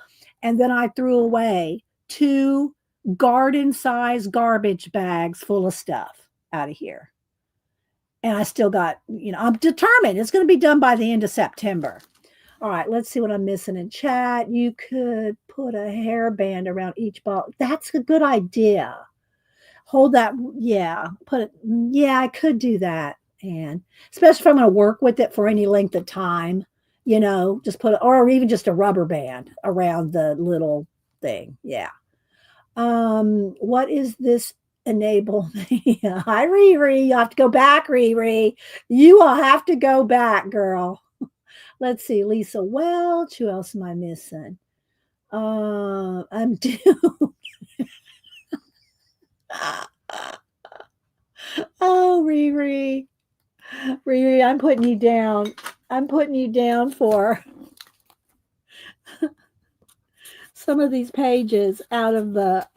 And then I threw away 2 garden-size garbage bags full of stuff out of here. And I still got, I'm determined. It's going to be done by the end of September. All right, let's see what I'm missing in chat. You could put a hairband around each ball. That's a good idea. Hold that. Yeah, I could do that. And especially if I'm going to work with it for any length of time, just or even just a rubber band around the little thing. Yeah. What is this enable? Hi, Riri. You have to go back, Riri. You will have to go back, girl. Let's see, Lisa Welch. Who else am I missing? I'm due. Oh, Riri. Riri, I'm putting you down. I'm putting you down for some of these pages out of the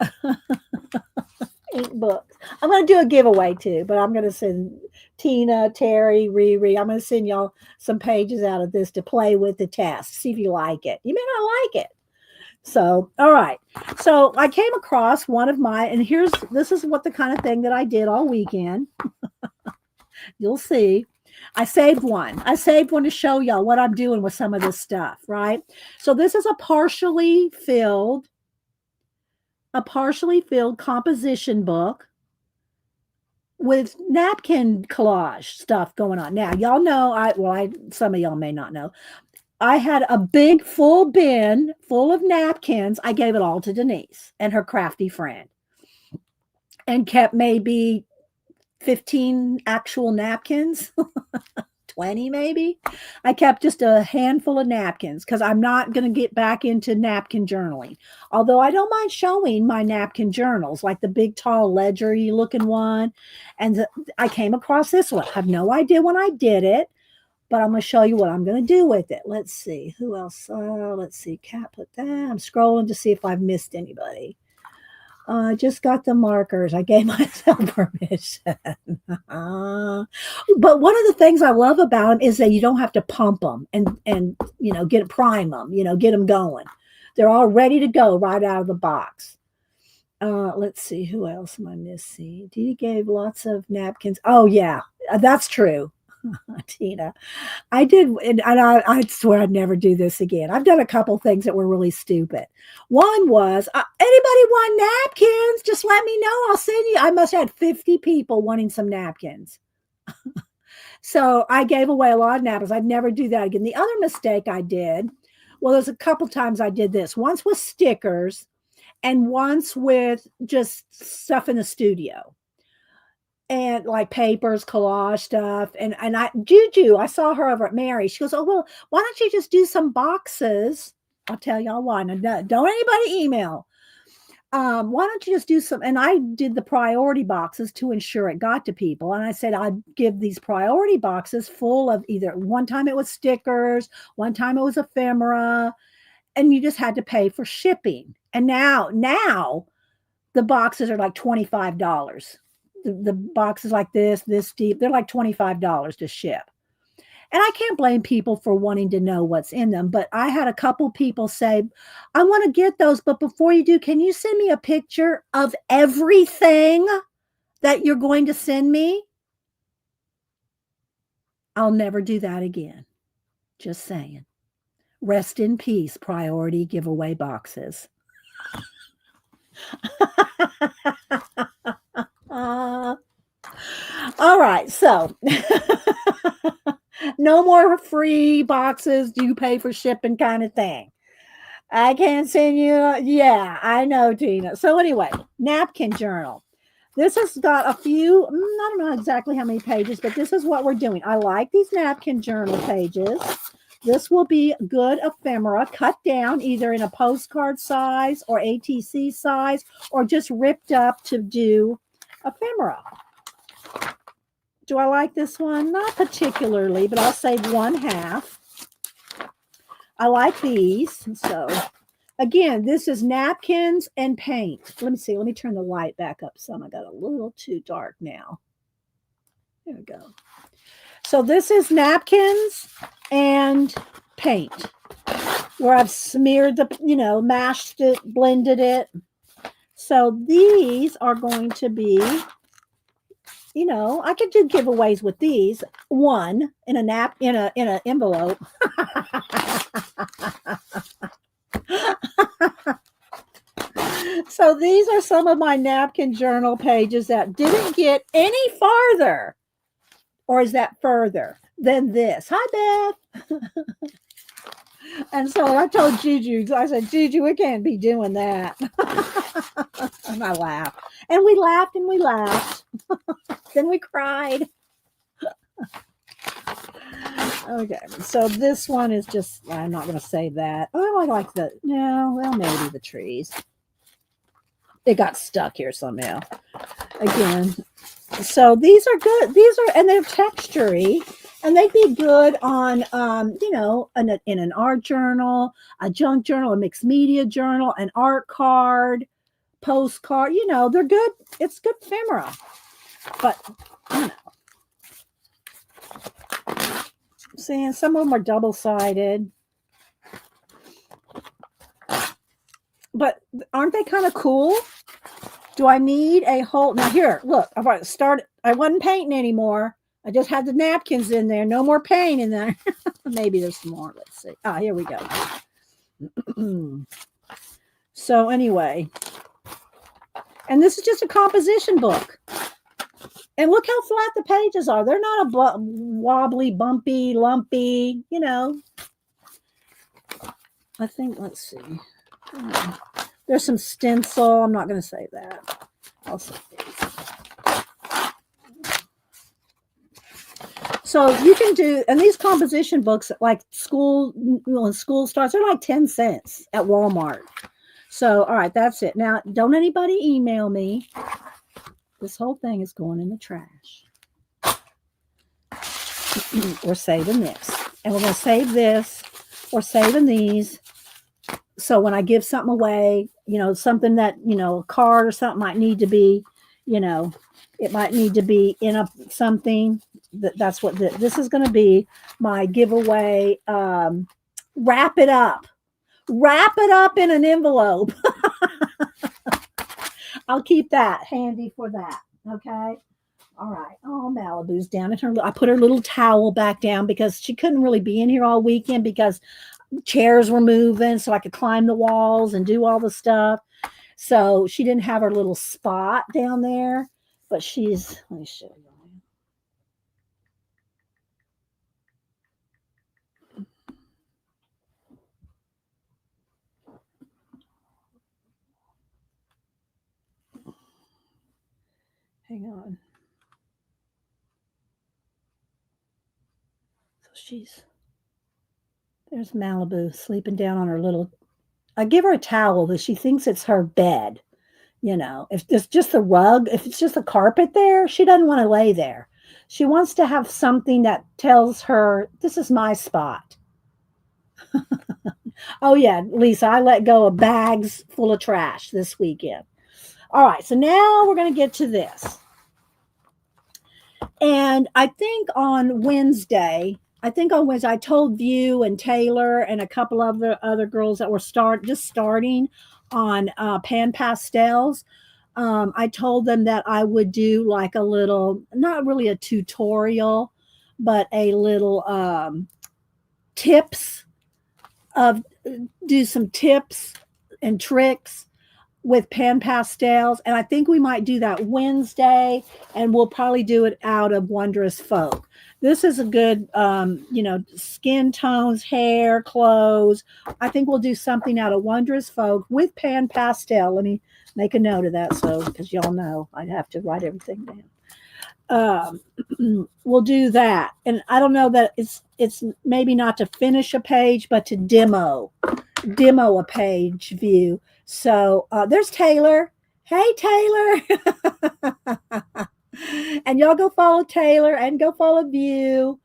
ink books. I'm going to do a giveaway too, but I'm going to send Tina, Terry, Riri. I'm going to send y'all some pages out of this to play with the test. See if you like it. You may not like it. So, all right. So I came across one of my, and this is what the kind of thing that I did all weekend. You'll see. I saved one to show y'all what I'm doing with some of this stuff, right? So this is a partially filled composition book with napkin collage stuff going on. Now, y'all know, some of y'all may not know, I had a big full bin full of napkins. I gave it all to Denise and her crafty friend and kept maybe 15 actual napkins, 20 maybe. I kept just a handful of napkins because I'm not going to get back into napkin journaling. Although I don't mind showing my napkin journals, like the big, tall, ledger-y looking one. And I came across this one. I have no idea when I did it, but I'm going to show you what I'm going to do with it. Let's see. Who else? Let's see. Cat put that. I'm scrolling to see if I've missed anybody. I just got the markers. I gave myself permission. But one of the things I love about them is that you don't have to pump them and prime them, get them going. They're all ready to go right out of the box. Let's see. Who else am I missing? Dee gave lots of napkins. Oh, yeah, that's true. Tina, I did, and I swear I'd never do this again. I've done a couple things that were really stupid. One was, anybody want napkins? Just let me know. I'll send you. I must have had 50 people wanting some napkins. So I gave away a lot of napkins. I'd never do that again. The other mistake I did, well, there's a couple times I did this. Once with stickers and once with just stuff in the studio. And like papers, collage stuff. And Juju, I saw her over at Mary. She goes, oh, well, why don't you just do some boxes? I'll tell y'all why. Now, don't anybody email. why don't you just do some? And I did the priority boxes to ensure it got to people. And I said, I'd give these priority boxes full of either one time it was stickers, one time it was ephemera, and you just had to pay for shipping. And now the boxes are like $25. The boxes like this deep, they're like $25 to ship. And I can't blame people for wanting to know what's in them, but I had a couple people say, I want to get those, but before you do, can you send me a picture of everything that you're going to send me? I'll never do that again. Just saying. Rest in peace, priority giveaway boxes. All right, so no more free boxes. Do you pay for shipping kind of thing? I can't send you. Yeah, I know, Tina. So anyway, napkin journal. This has got a few, I don't know exactly how many pages, but this is what we're doing. I like these napkin journal pages. This will be good ephemera cut down either in a postcard size or ATC size or just ripped up to do ephemera. Do I like this one? Not particularly, but I'll say one half. I like these. So again, this is napkins and paint. Let me see. Let me turn the light back up some. I got a little too dark now. There we go. So this is napkins and paint where I've smeared the, mashed it, blended it. So these are going to be, I could do giveaways with these. One in an envelope. So these are some of my napkin journal pages that didn't get any farther. Or is that further than this? Hi, Beth. And so I told Juju, I said, Juju, we can't be doing that. And I laughed. And we laughed and we laughed. Then we cried. Okay, so this one is just, I'm not going to say that. Oh, I like maybe the trees. It got stuck here somehow. Again, so these are good. And they're textury, and they'd be good on, in an art journal, a junk journal, a mixed media journal, an art card, postcard. They're good. It's good ephemera, but see, some of them are double-sided. But aren't they kind of cool? Do I need a whole? Now here, look, I've already started. I wasn't painting anymore. I just had the napkins in there. No more paint in there. Maybe there's some more. Let's see. Here we go. So anyway, and this is just a composition book. And look how flat the pages are. They're not a wobbly, bumpy, lumpy, I think, let's see. There's some stencil. I'm not going to say that. I'll say these. So you can do, and these composition books, like when school starts, they're like 10 cents at Walmart. So, all right, that's it. Now, don't anybody email me. This whole thing is going in the trash. We're saving this. And we're going to save this. We're saving these. So when I give something away, something that, a card or something might need to be, it might need to be in something. That's what this is going to be, my giveaway. Wrap it up. Wrap it up in an envelope. I'll keep that handy for that. Okay. All right. Oh, Malibu's down in her. I put her little towel back down because she couldn't really be in here all weekend because chairs were moving, so I could climb the walls and do all the stuff. So she didn't have her little spot down there, but let me show you. Hang on. So there's Malibu sleeping down on her little, I give her a towel that she thinks it's her bed. You know, if it's just the rug, if it's just a carpet there, she doesn't want to lay there. She wants to have something that tells her, this is my spot. Oh, yeah, Lisa, I let go of bags full of trash this weekend. All right, so now we're going to get to this. And I think on Wednesday, I told View and Taylor and a couple of the other girls that were starting on pan pastels. I told them that I would do like a little, not really a tutorial, but a little tips of do some tips and tricks with pan pastels. And I think we might do that Wednesday, and we'll probably do it out of Wondrous Folk. This is a good, skin tones, hair, clothes. I think we'll do something out of Wondrous Folk with pan pastel. Let me make a note of that, so because y'all know I'd have to write everything down. We'll do that, and I don't know that it's maybe not to finish a page, but to demo a page view. So there's Taylor. Hey, Taylor. And y'all go follow Taylor and go follow View.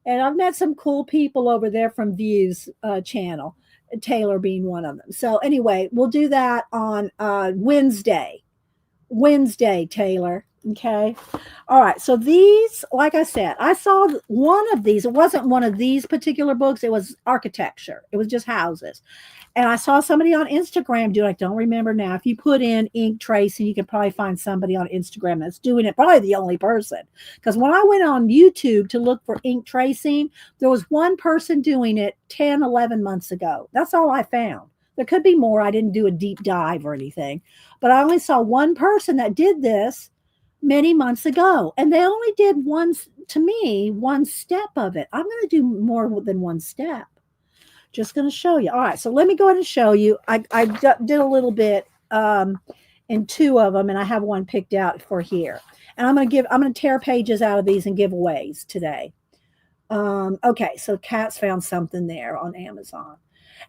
And I've met some cool people over there from View's channel, Taylor being one of them. So anyway, we'll do that on Wednesday. Wednesday, Taylor. Okay. All right. So these, like I said, I saw one of these. It wasn't one of these particular books. It was architecture. It was just houses. And I saw somebody on Instagram do it. I don't remember now. If you put in ink tracing, you can probably find somebody on Instagram that's doing it. Probably the only person. Because when I went on YouTube to look for ink tracing, there was one person doing it 10, 11 months ago. That's all I found. There could be more. I didn't do a deep dive or anything. But I only saw one person that did this many months ago. And they only did one step of it. I'm going to do more than one step. Just going to show you. All right, so let me go ahead and show you. I did a little bit in two of them, and I have one picked out for here. And I'm going to tear pages out of these and giveaways today. Okay, so Kat's found something there on Amazon,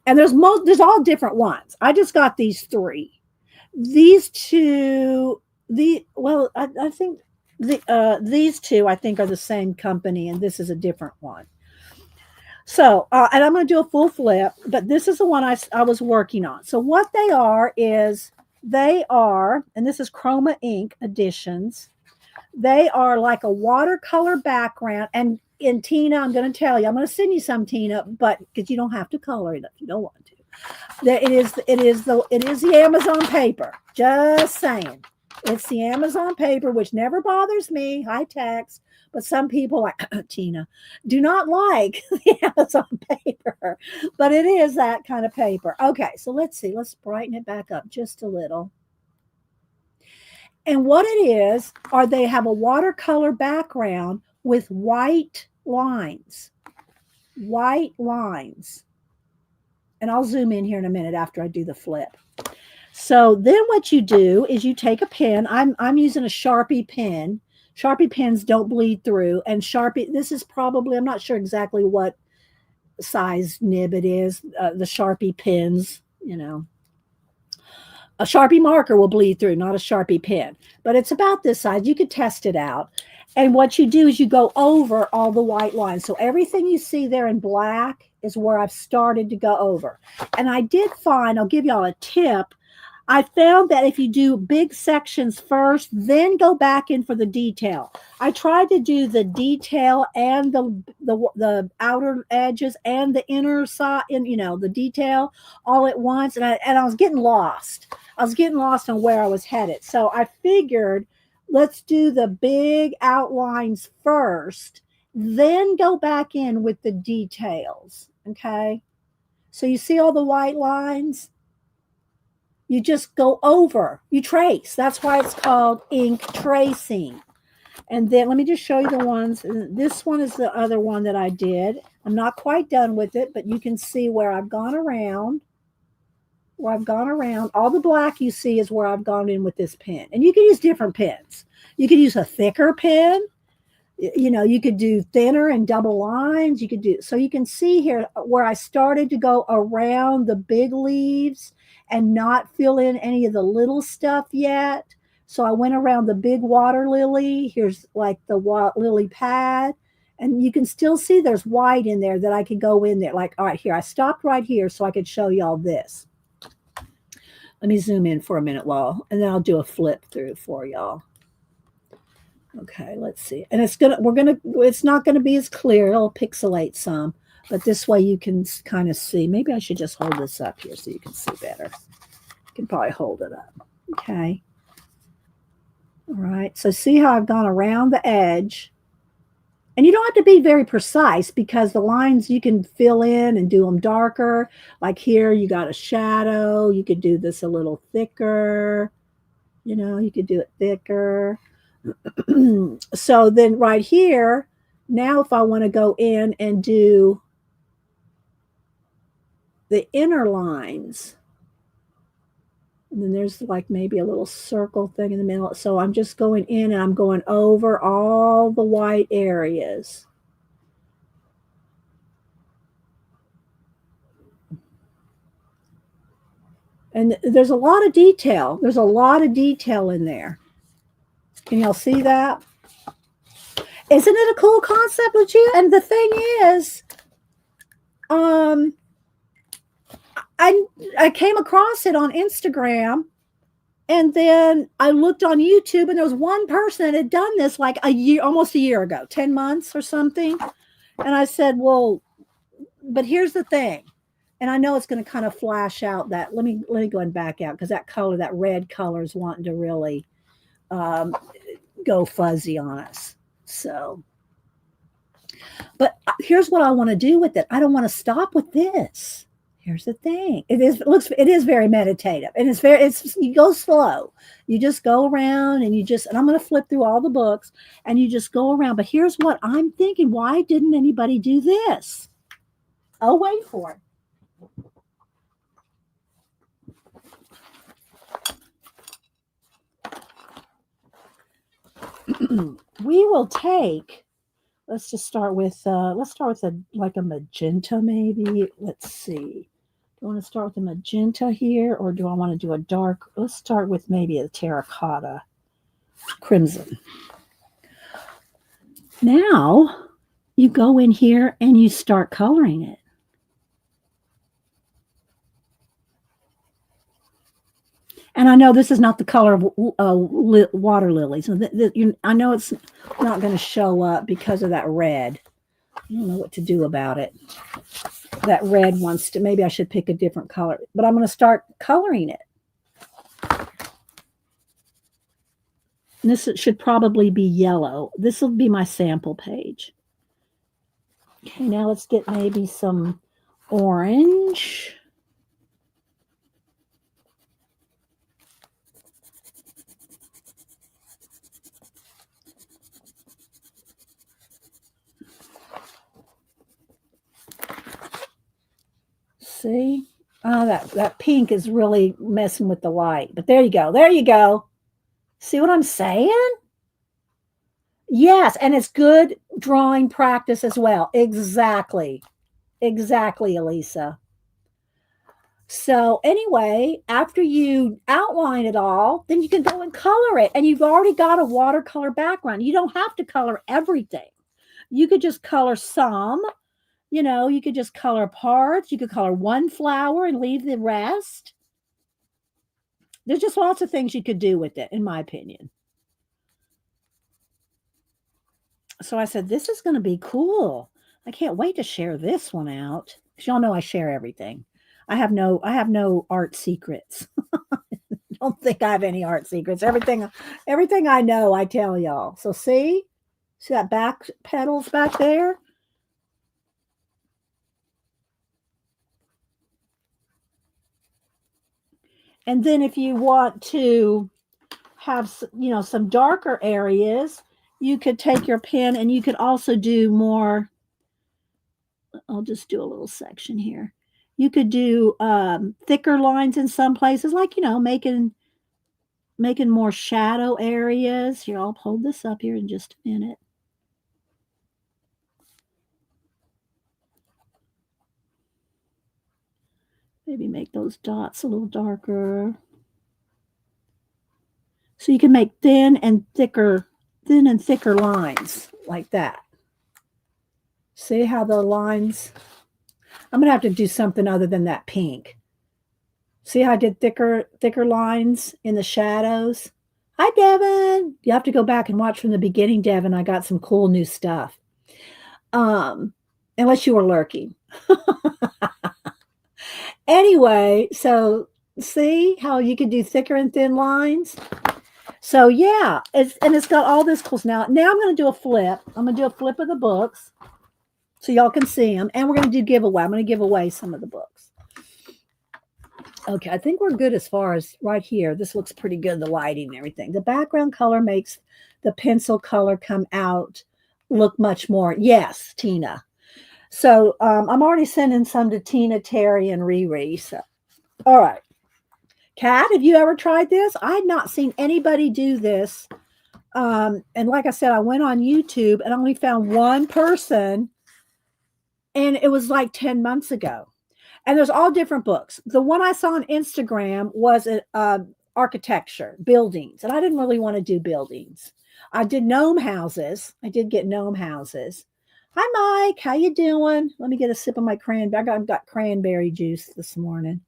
and there's all different ones. I just got these three. These two, I think these two I think are the same company, and this is a different one. So, and I'm going to do a full flip, but this is the one I was working on. So what they are, and this is Chroma Ink Editions. They are like a watercolor background. And Tina, I'm going to tell you, I'm going to send you some, Tina, but because you don't have to color it if you don't want to. It is the Amazon paper. Just saying. It's the Amazon paper, which never bothers me, high text. But some people, like Tina, do not like the Amazon paper. But it is that kind of paper. Okay, so let's see. Let's brighten it back up just a little. And what it is, they have a watercolor background with white lines. White lines. And I'll zoom in here in a minute after I do the flip. So then what you do is you take a pen. I'm using a Sharpie pen. Sharpie pens don't bleed through. And Sharpie, this is probably, I'm not sure exactly what size nib it is, the Sharpie pens, A Sharpie marker will bleed through, not a Sharpie pen. But it's about this size. You could test it out. And what you do is you go over all the white lines. So everything you see there in black is where I've started to go over. And I did find, I'll give y'all a tip, I found that if you do big sections first, then go back in for the detail. I tried to do the detail and the outer edges and the inner side, and the detail all at once, and I was getting lost. I was getting lost on where I was headed. So I figured, let's do the big outlines first, then go back in with the details. Okay, so you see all the white lines. You just go over, you trace. That's why it's called ink tracing. And then let me just show you the ones. This one is the other one that I did. I'm not quite done with it, but you can see where I've gone around. All the black you see is where I've gone in with this pen. And you can use different pens. You could use a thicker pen. You could do thinner and double lines. So you can see here where I started to go around the big leaves. and not fill in any of the little stuff yet. So I went around the big water lily. Here's like the lily pad. And you can still see there's white in there that I could go in there. Like, all right, here, I stopped right here so I could show y'all this. Let me zoom in for a minute and then I'll do a flip through for y'all. Okay, let's see. And it's not gonna be as clear. It'll pixelate some, but this way you can kind of see. Maybe I should just hold this up here so you can see better. You can probably hold it up. Okay. All right. So see how I've gone around the edge. And you don't have to be very precise because the lines you can fill in and do them darker. Like here, you got a shadow. You could do this a little thicker. You could do it thicker. So then right here, now if I want to go in and do the inner lines, and then there's like maybe a little circle thing in the middle. So I'm just going in and I'm going over all the white areas. And there's a lot of detail. There's a lot of detail in there. Can y'all see that? Isn't it a cool concept, Lucia? And the thing is, I came across it on Instagram, and then I looked on YouTube, and there was one person that had done this like almost a year ago, 10 months or something. And I said, well, but here's the thing. And I know it's going to kind of flash out that, let me go and back out because that red color is wanting to really go fuzzy on us. So, but here's what I want to do with it. I don't want to stop with this. Here's the thing. It is very meditative, and you go slow. You just go around and and I'm going to flip through all the books and you just go around. But here's what I'm thinking. Why didn't anybody do this? Oh, wait for it. We will take, let's start with a magenta maybe. Let's see. Do I want to start with a magenta here, or do I want to do a dark? Let's start with maybe a terracotta crimson. Now you go in here and you start coloring it. And I know this is not the color of water lilies. I know it's not going to show up because of that red. I don't know what to do about it. That red wants to, maybe I should pick a different color. But I'm going to start coloring it. And this should probably be yellow. This will be my sample page. Okay, now let's get maybe some orange. See? Oh, that pink is really messing with the light. But there you go. There you go. See what I'm saying? Yes, and it's good drawing practice as well. Exactly. Exactly, Elisa. So anyway, after you outline it all, then you can go and color it. And you've already got a watercolor background. You don't have to color everything. You could just color some. You could just color parts. You could color one flower and leave the rest. There's just lots of things you could do with it, in my opinion. So I said, this is going to be cool. I can't wait to share this one out. Because y'all know I share everything. I have no art secrets. Don't think I have any art secrets. Everything I know, I tell y'all. So see that back petals back there? And then if you want to have, some darker areas, you could take your pen and you could also do more. I'll just do a little section here. You could do thicker lines in some places, like, making more shadow areas. Here, I'll hold this up here in just a minute. Maybe make those dots a little darker. So you can make thin and thicker lines like that. See how the lines, I'm going to have to do something other than that pink. See how I did thicker lines in the shadows? Hi, Devin. You have to go back and watch from the beginning, Devin. I got some cool new stuff. Unless you were lurking. Anyway, so see how you can do thicker and thin lines? So yeah, it's got all this cool. Now I'm going to do a flip. I'm going to do a flip of the books so y'all can see them. And we're going to do giveaway. I'm going to give away some of the books. Okay, I think we're good as far as right here. This looks pretty good, the lighting and everything. The background color makes the pencil color come out, look much more. Yes, Tina. So I'm already sending some to Tina, Terry, and Riri. So, all right. Kat, have you ever tried this? I had not seen anybody do this. And like I said, I went on YouTube and only found one person, and it was like 10 months ago. And there's all different books. The one I saw on Instagram was architecture, buildings. And I didn't really want to do buildings. I did gnome houses. I did get gnome houses. Hi, Mike. How you doing? Let me get a sip of my cranberry. I've got cranberry juice this morning.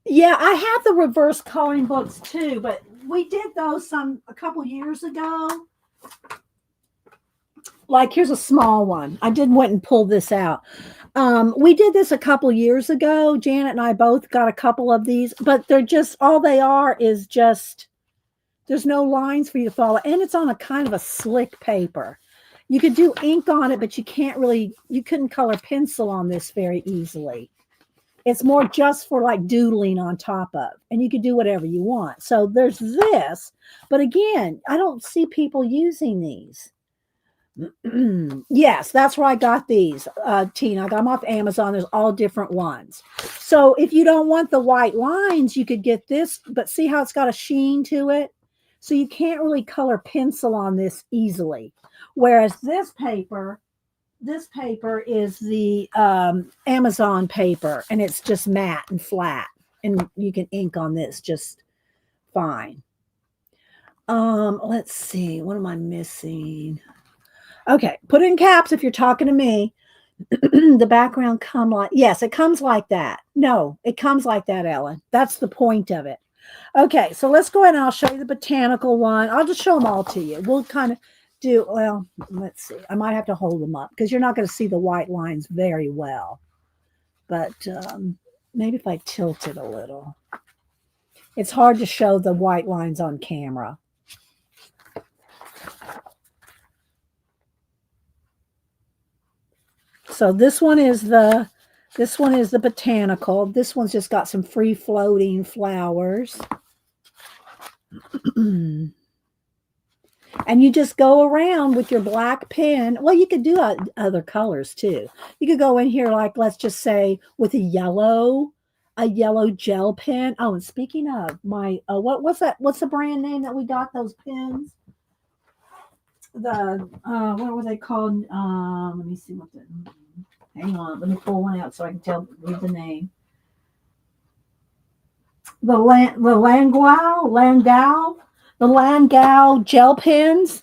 Yeah, I have the reverse coloring books too, but we did those a couple years ago. Like here's a small one. I went and pulled this out. We did this a couple years ago. Janet and I both got a couple of these, but they're just all they are is just there's no lines for you to follow, and it's on a kind of a slick paper. You could do ink on it, but you couldn't color pencil on this very easily. It's more just for like doodling on top of, and you could do whatever you want. So there's this, but again, I don't see people using these. Yes, that's where I got these, Tina. I got them off Amazon. There's all different ones. So if you don't want the white lines, you could get this, but see how it's got a sheen to it? So you can't really color pencil on this easily. Whereas this paper is the Amazon paper, and it's just matte and flat, and you can ink on this just fine. Let's see. What am I missing? Okay, put in caps if you're talking to me. The background yes, it comes like that. No, it comes like that, Ellen. That's the point of it. Okay, so let's go ahead and I'll show you the botanical one. I'll just show them all to you. We'll kind of let's see. I might have to hold them up because you're not going to see the white lines very well. But maybe if I tilt it a little. It's hard to show the white lines on camera. So this one is the botanical. This one's just got some free floating flowers. And you just go around with your black pen. Well, you could do other colors too. You could go in here, like, let's just say with a yellow gel pen. Oh, and speaking of my, what's that? What's the brand name that we got those pens? What were they called? Let me see hang on. Let me pull one out so I can read the name. The Langau gel pens.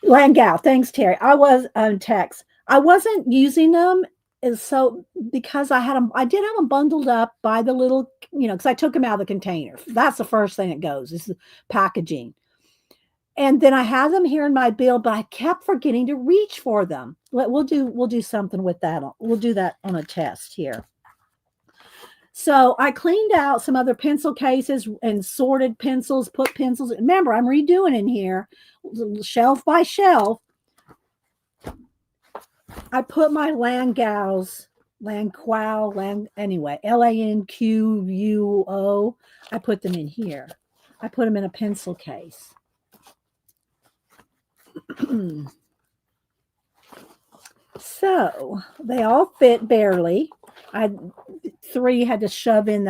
Langau. Thanks, Terry. I was on text. I wasn't using them because I did have them bundled up by the little, because I took them out of the container. That's the first thing that goes is the packaging. And then I had them here in my bill, but I kept forgetting to reach for them. We'll do something with that. We'll do that on a test here. So I cleaned out some other pencil cases and sorted pencils, put pencils. Remember, I'm redoing in here, shelf by shelf. I put my Lanquo, anyway, Lanquo. I put them in here. I put them in a pencil case. So they all fit barely. 3 had to shove in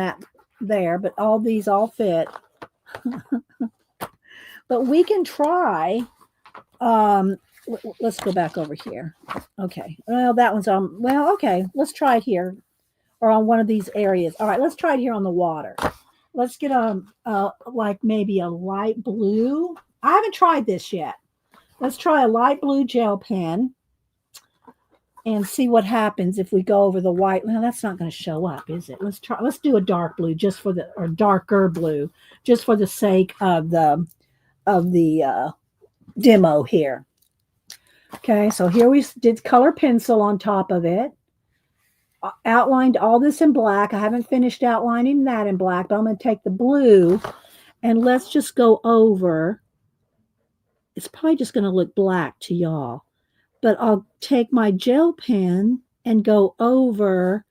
there, but all these all fit. But we can try let's go back over here. Okay. Well, that one's on. Well, okay. Let's try it here or on one of these areas. All right. Let's try it here on the water. Let's get like maybe a light blue. I haven't tried this yet. Let's try a light blue gel pen and see what happens if we go over the white. Well, that's not going to show up, is it? Let's try. Let's do a dark blue just for the or darker blue just for the sake of the demo here. Okay, so here we did color pencil on top of it. Outlined all this in black. I haven't finished outlining that in black, but I'm going to take the blue and let's just go over. It's probably just going to look black to y'all, but I'll take my gel pen and go over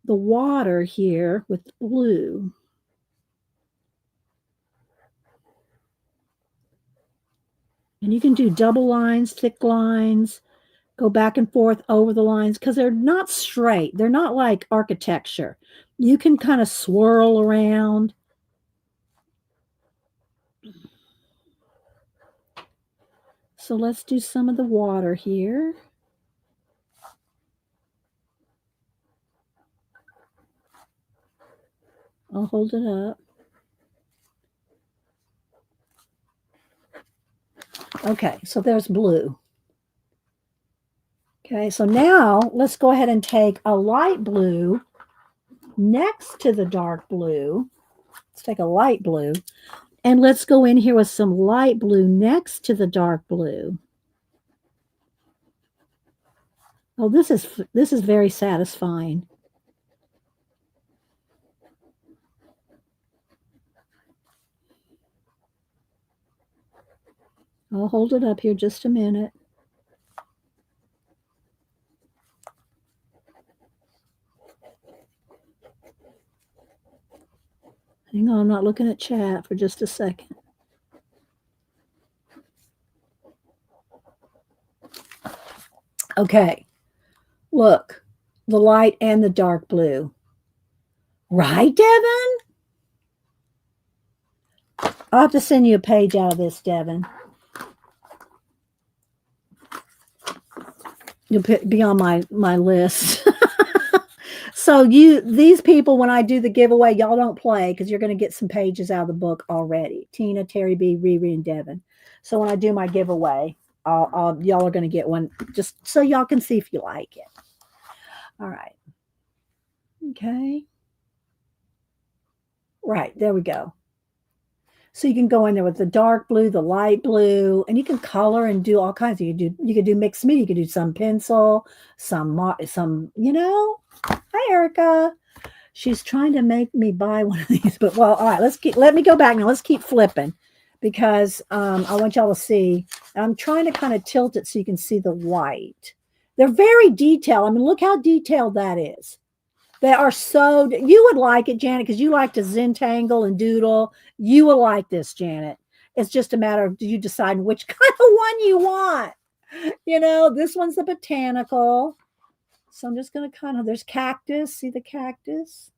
the water here with blue. And you can do double lines, thick lines, go back and forth over the lines because they're not straight. They're not like architecture. You can kind of swirl around. So let's do some of the water here. I'll hold it up. Okay, so there's blue. Okay, so now let's go ahead and take a light blue next to the dark blue. Let's take a light blue and let's go in here with some light blue next to the dark blue. Oh, this is very satisfying. I'll hold it up here just a minute. Hang on, I'm not looking at chat for just a second. Okay, look, the light and the dark blue. Right, Devin? I'll have to send you a page out of this, Devin. You'll be on my list. So these people, when I do the giveaway, y'all don't play because you're going to get some pages out of the book already. Tina, Terry B, Riri, and Devin. So when I do my giveaway, y'all are going to get one just so y'all can see if you like it. All right. Okay. Right, there we go. So you can go in there with the dark blue, the light blue, and you can color and do all kinds of. You could do mixed media. You could do some pencil, some. Hi, Erica. She's trying to make me buy one of these, but well, all right. Let me go back now. Let's keep flipping because I want y'all to see. I'm trying to kind of tilt it so you can see the white. They're very detailed. I mean, look how detailed that is. They are so. You would like it, Janet, because you like to Zentangle and doodle. You will like this, Janet. It's just a matter of you decide which kind of one you want. This one's the botanical. So I'm just going to kind of, there's cactus. See the cactus?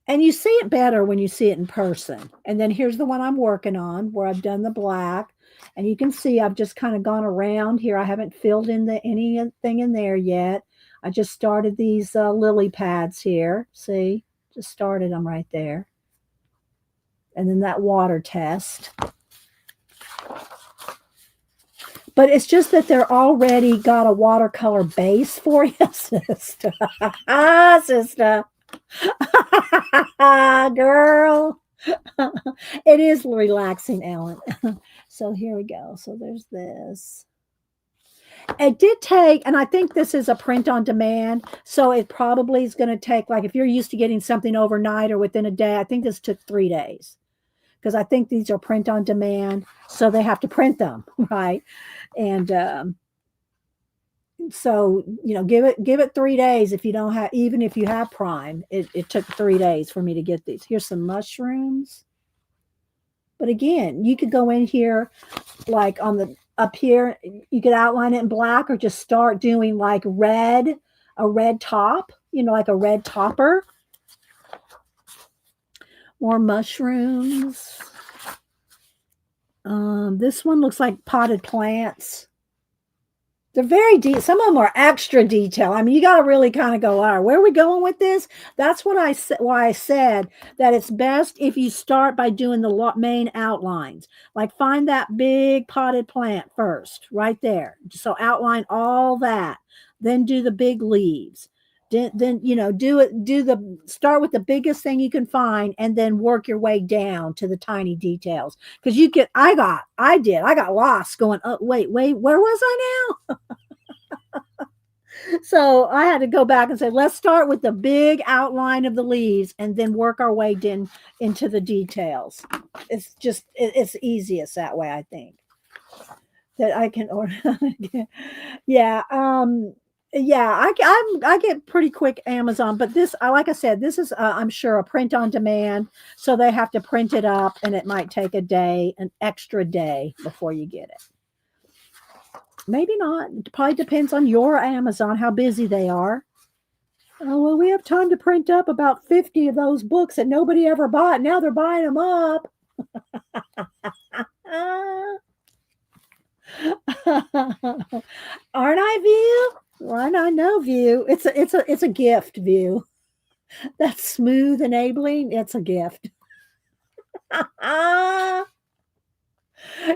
And you see it better when you see it in person. And then here's the one I'm working on where I've done the black. And you can see I've just kind of gone around here. I haven't filled in anything in there yet. I just started these lily pads here. See? Just started them right there. And then that water test. But it's just that they're already got a watercolor base for you, sister. Sister. Girl. It is relaxing, Ellen. So here we go. So there's this. It did take, and I think this is a print on demand, so it probably is going to take, like if you're used to getting something overnight or within a day, I think this took 3 days because I think these are print on demand, so they have to print them, right? And so give it 3 days if you don't have, even if you have Prime. It took 3 days for me to get these. Here's some mushrooms, but again, you could go in here like up here, you could outline it in black or just start doing like a red top, like a red topper. More mushrooms. This one looks like potted plants. They're very deep. Some of them are extra detail. I mean, you got to really kind of go, all right, where are we going with this? That's what I said. Why I said that it's best if you start by doing the main outlines. Like find that big potted plant first, right there. So outline all that, then do the big leaves. Then do it. Start with the biggest thing you can find, and then work your way down to the tiny details. Because you get, I got lost going. Oh, wait, where was I now? So I had to go back and say, let's start with the big outline of the leaves and then work our way into the details. It's just, it's easiest that way, I think. That I can order. Yeah. Yeah, I get pretty quick Amazon, but this, like I said, this is, I'm sure, a print on demand. So they have to print it up and it might take a day, an extra day before you get it. Maybe not. It probably depends on your Amazon, how busy they are. Oh, well, we have time to print up about 50 of those books that nobody ever bought. Now they're buying them up. Aren't I, View? Aren't I know, View? It's a gift, View. That's smooth enabling. It's a gift.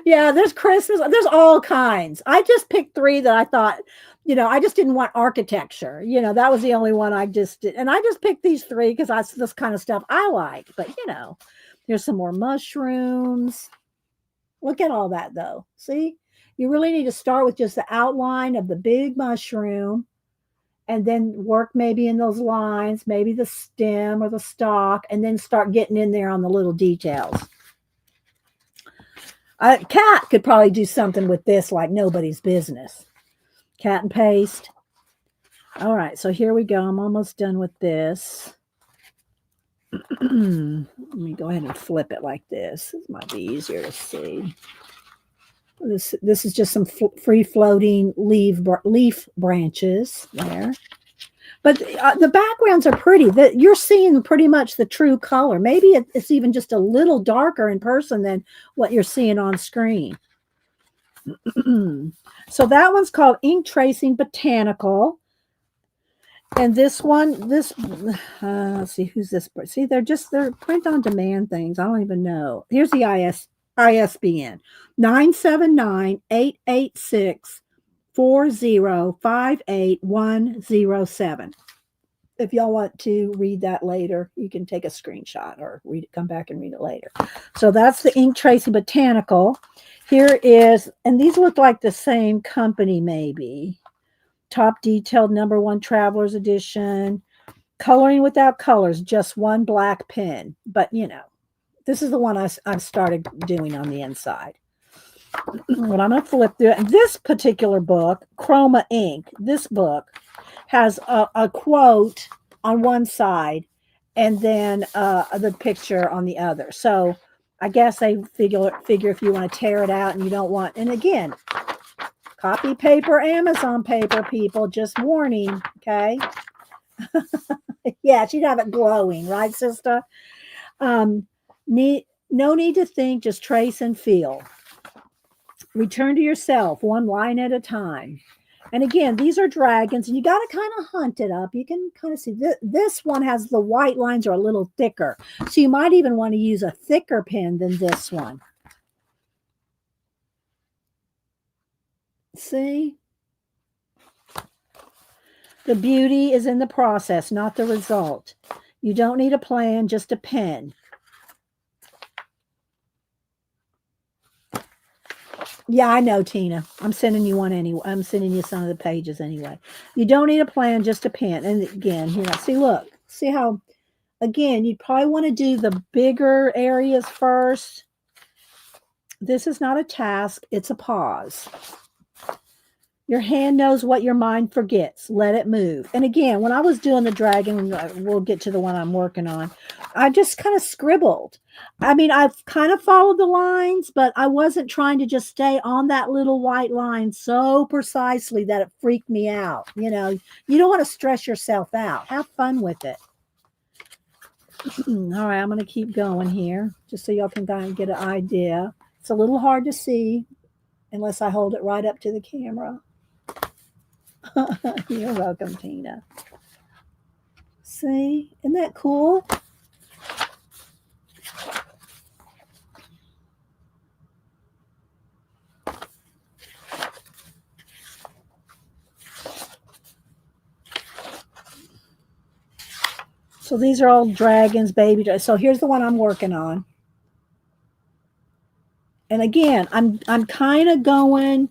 Yeah, there's Christmas. There's all kinds. I just picked three that I thought, I just didn't want architecture. That was the only one I just did. And I just picked these three because that's this kind of stuff I like. But, there's some more mushrooms. Look at all that, though. See, you really need to start with just the outline of the big mushroom and then work maybe in those lines, maybe the stem or the stalk, and then start getting in there on the little details. A cat could probably do something with this like nobody's business. Cat and paste. All right, so here we go. I'm almost done with this. Let me go ahead and flip it like this. This might be easier to see. This is just some free floating leaf branches there. But the backgrounds are pretty. You're seeing pretty much the true color. Maybe it's even just a little darker in person than what you're seeing on screen. So that one's called Ink Tracing Botanical. And this one, let's see, who's this? See, they're print on demand things. I don't even know. Here's the ISBN 979-886-4058107. If y'all want to read that later, you can take a screenshot or come back and read it later. So that's the Ink Tracing Botanical. Here is, and these look like the same company maybe. Top Detailed #1 Traveler's Edition. Coloring Without Colors, just one black pen. But, this is the one I've started doing on the inside. But I'm going to flip through it. And this particular book, Chroma Ink, this book has a quote on one side and then the picture on the other. So I guess they figure if you want to tear it out and you don't want, and again, copy paper, Amazon paper, people, just warning, okay? Yeah, she'd have it glowing, right, sister? No need to think, just trace and feel. Return to yourself, one line at a time. And again, these are dragons, and you got to kind of hunt it up. You can kind of see this one has the white lines are a little thicker. So you might even want to use a thicker pen than this one. See? The beauty is in the process, not the result. You don't need a plan, just a pen. Yeah, I know, Tina. I'm sending you one anyway. I'm sending you some of the pages anyway. You don't need a plan, just a pen. And again, look. See how, again, you'd probably want to do the bigger areas first. This is not a task. It's a pause. Your hand knows what your mind forgets. Let it move. And again, when I was doing the dragon, we'll get to the one I'm working on, I just kind of scribbled. I mean, I've kind of followed the lines, but I wasn't trying to just stay on that little white line so precisely that it freaked me out. You don't want to stress yourself out. Have fun with it. All right, I'm going to keep going here just so y'all can kind of get an idea. It's a little hard to see unless I hold it right up to the camera. You're welcome, Tina. See, isn't that cool? So these are all dragons, baby. So here's the one I'm working on. And again, I'm kind of going,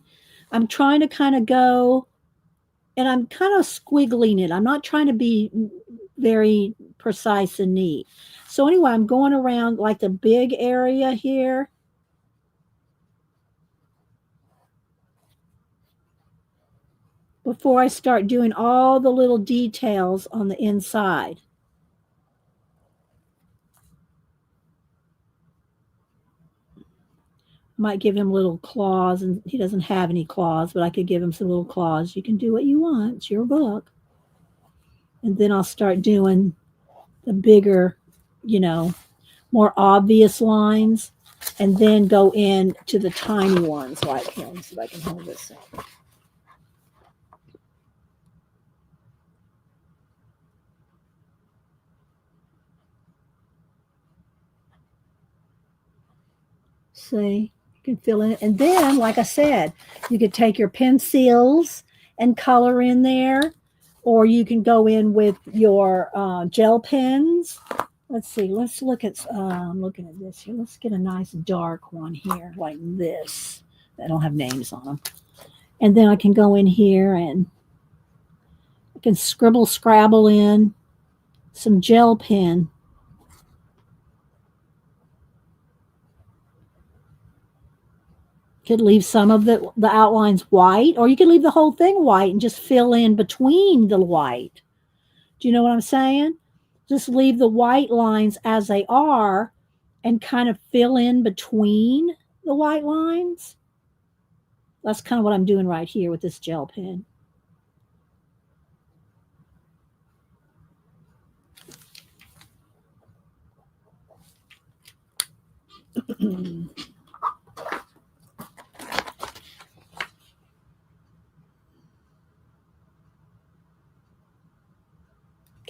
I'm trying to kind of go, and I'm kind of squiggling it. I'm not trying to be very precise and neat. So anyway, I'm going around like the big area here. Before I start doing all the little details on the inside. Might give him little claws, and he doesn't have any claws, but I could give him some little claws. You can do what you want. It's your book. And then I'll start doing the bigger, more obvious lines, and then go in to the tiny ones. Like here, let me see if I can hold this up. See? Can fill in it. And then, like I said, you could take your pencils and color in there, or you can go in with your gel pens. Let's see. Let's look at. I'm looking at this here. Let's get a nice dark one here, like this. I don't have names on them. And then I can go in here and I can scrabble in some gel pen. Could leave some of the outlines white, or you could leave the whole thing white and just fill in between the white. Do you know what I'm saying? Just leave the white lines as they are and kind of fill in between the white lines. That's kind of what I'm doing right here with this gel pen.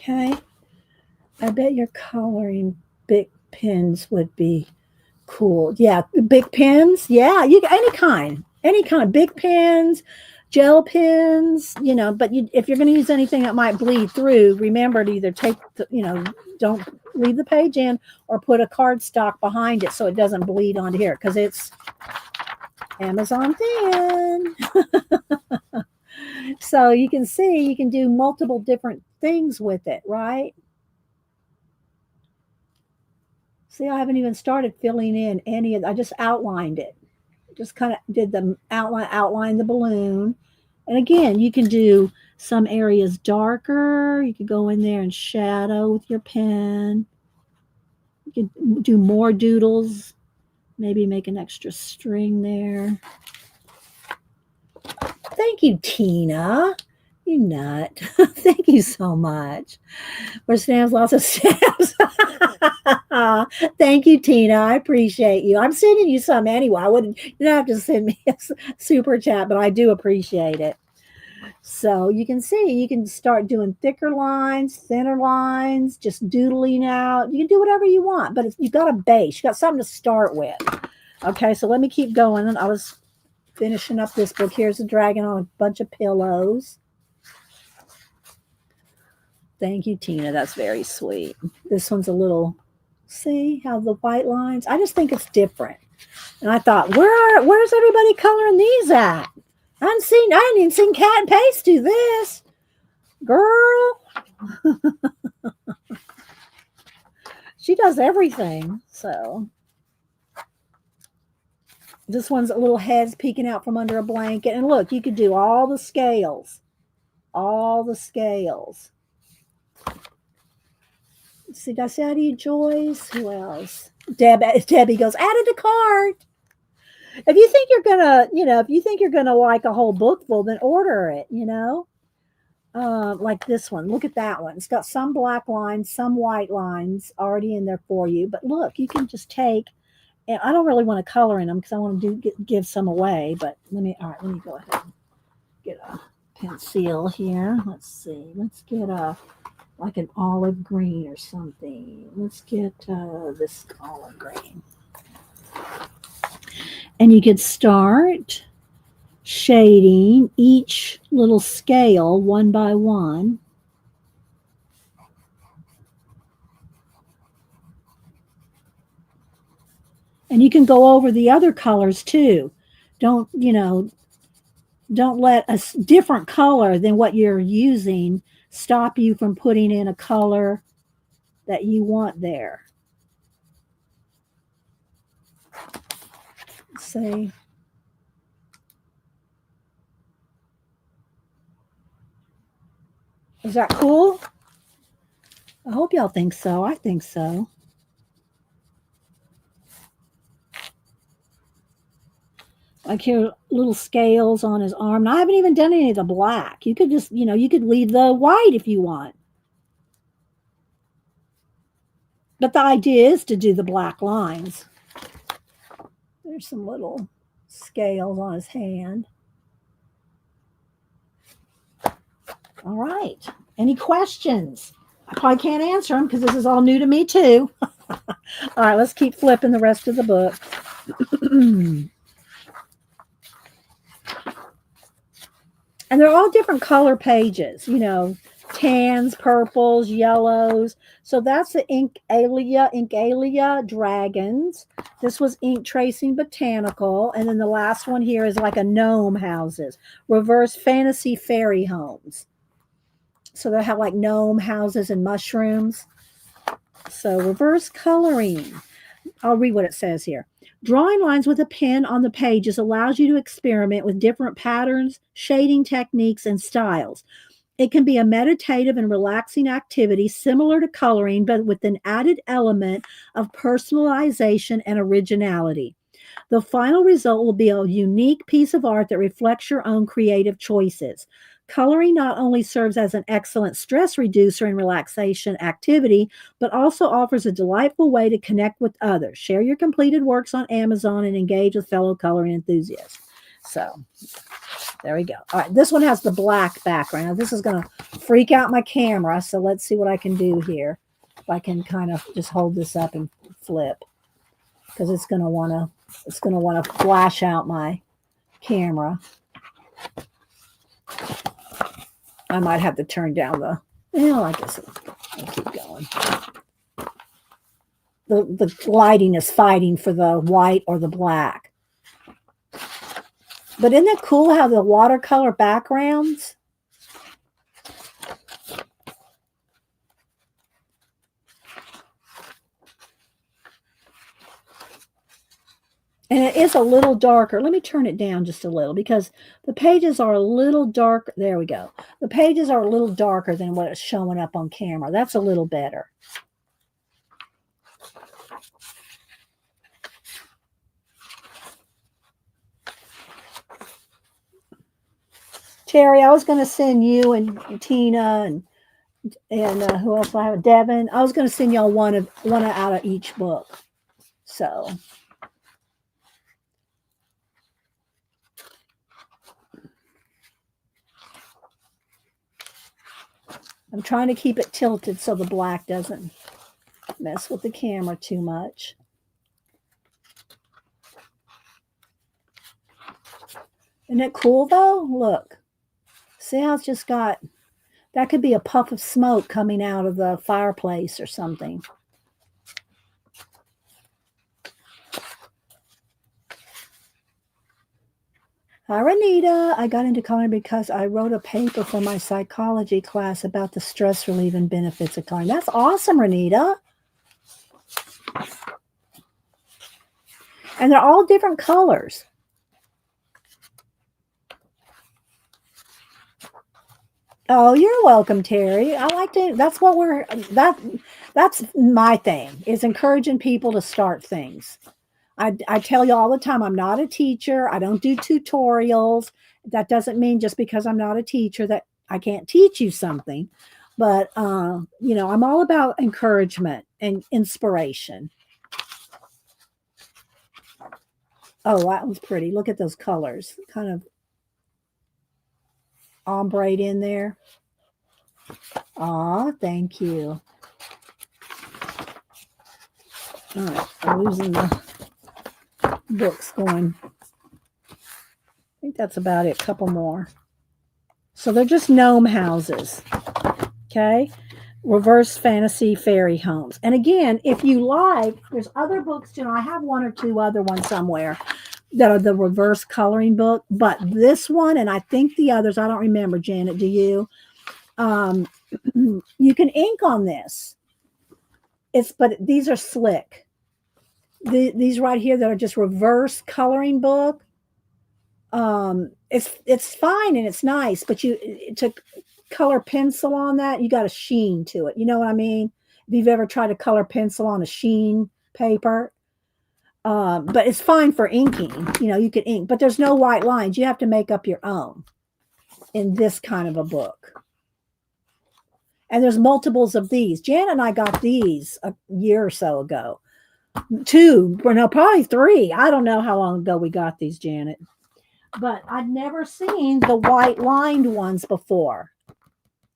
Okay. I bet your coloring big pens would be cool. Yeah, big pens. Yeah, you any kind, big pens, gel pens. But if you're going to use anything that might bleed through, remember to either take don't leave the page in, or put a cardstock behind it so it doesn't bleed onto here, because it's Amazon thin. So you can see you can do multiple different things with it, right? See, I haven't even started filling in any of. I just outlined it. Just kind of did the outline the balloon. And again, you can do some areas darker. You could go in there and shadow with your pen. You can do more doodles. Maybe make an extra string there. Thank you, Tina. You nut. Thank you so much. For stamps, lots of stamps. Thank you, Tina. I appreciate you. I'm sending you some anyway. You don't have to send me a super chat, but I do appreciate it. So you can see, you can start doing thicker lines, thinner lines, just doodling out. You can do whatever you want, but you've got a base. You got something to start with. Okay, so let me keep going. I was finishing up this book. Here's a dragon on a bunch of pillows. Thank you, Tina. That's very sweet. This one's a little, see how the white lines? I just think it's different. And I thought, where's everybody coloring these at? I hadn't even seen Cat and Paste do this. Girl. She does everything. So this one's a little heads peeking out from under a blanket. And look, you could do all the scales. All the scales. See, did I say hi to you, Joyce? Who else? Debbie goes, added a cart. If you think you're gonna like a whole book full, then order it, like this one. Look at that one. It's got some black lines, some white lines already in there for you. But look, you can just take And I don't really want to color in them because I want to give some away. But let me go ahead and get a pencil here. Let's see. Let's get a like an olive green or something. Let's get this olive green. And you could start shading each little scale one by one. And you can go over the other colors too. Don't, don't let a different color than what you're using stop you from putting in a color that you want there. Let's see. Is that cool? I hope y'all think so. I think so. Like here, little scales on his arm. And I haven't even done any of the black. You could just, you could leave the white if you want. But the idea is to do the black lines. There's some little scales on his hand. All right. Any questions? I probably can't answer them because this is all new to me too. All right, let's keep flipping the rest of the book. And they're all different color pages, tans, purples, yellows. So that's the Inkalia Dragons. This was Ink Tracing Botanical. And then the last one here is like a gnome houses, reverse fantasy fairy homes. So they have like gnome houses and mushrooms. So reverse coloring. I'll read what it says here. Drawing lines with a pen on the pages allows you to experiment with different patterns, shading techniques, and styles. It can be a meditative and relaxing activity similar to coloring, but with an added element of personalization and originality. The final result will be a unique piece of art that reflects your own creative choices. Coloring not only serves as an excellent stress reducer and relaxation activity, but also offers a delightful way to connect with others. Share your completed works on Amazon and engage with fellow coloring enthusiasts. So there we go. All right, this one has the black background. Now, this is going to freak out my camera, so let's see what I can do here. If I can kind of just hold this up and flip, because it's going to want to flash out my camera. I might have to turn down I guess I'll keep going. The lighting is fighting for the white or the black. But isn't it cool how the watercolor backgrounds? And it is a little darker. Let me turn it down just a little because the pages are a little dark. There we go. The pages are a little darker than what is showing up on camera. That's a little better. Terry, I was going to send you and Tina and who else do I have? Devin. I was going to send y'all one out of each book. So I'm trying to keep it tilted so the black doesn't mess with the camera too much. Isn't it cool though? Look. See how it's just got, that could be a puff of smoke coming out of the fireplace or something. Hi, Renita. I got into coloring because I wrote a paper for my psychology class about the stress relieving benefits of coloring. That's awesome, Renita. And they're all different colors. Oh, you're welcome, Terry. I like to, that's what that's my thing, is encouraging people to start things. I tell you all the time, I'm not a teacher. I don't do tutorials. That doesn't mean just because I'm not a teacher that I can't teach you something. But, I'm all about encouragement and inspiration. Oh, that one's pretty. Look at those colors. Kind of ombre in there. Aw, thank you. All right, I'm losing the books going. I think that's about it. A couple more. So they're just gnome houses. Okay. Reverse fantasy fairy homes. And again, if you like, there's other books too. I have one or two other ones somewhere that are the reverse coloring book, but this one, and I think the others, I don't remember, Janet, do you? You can ink on this. But these are slick. These right here that are just reverse coloring book. It's fine and it's nice, but to color pencil on that, you got a sheen to it. You know what I mean? If you've ever tried to color pencil on a sheen paper, but it's fine for inking. You know, you can ink, but there's no white lines. You have to make up your own in this kind of a book. And there's multiples of these. Jan and I got these a year or so ago. 2, or no, probably 3. I don't know how long ago we got these, Janet. But I'd never seen the white lined ones before.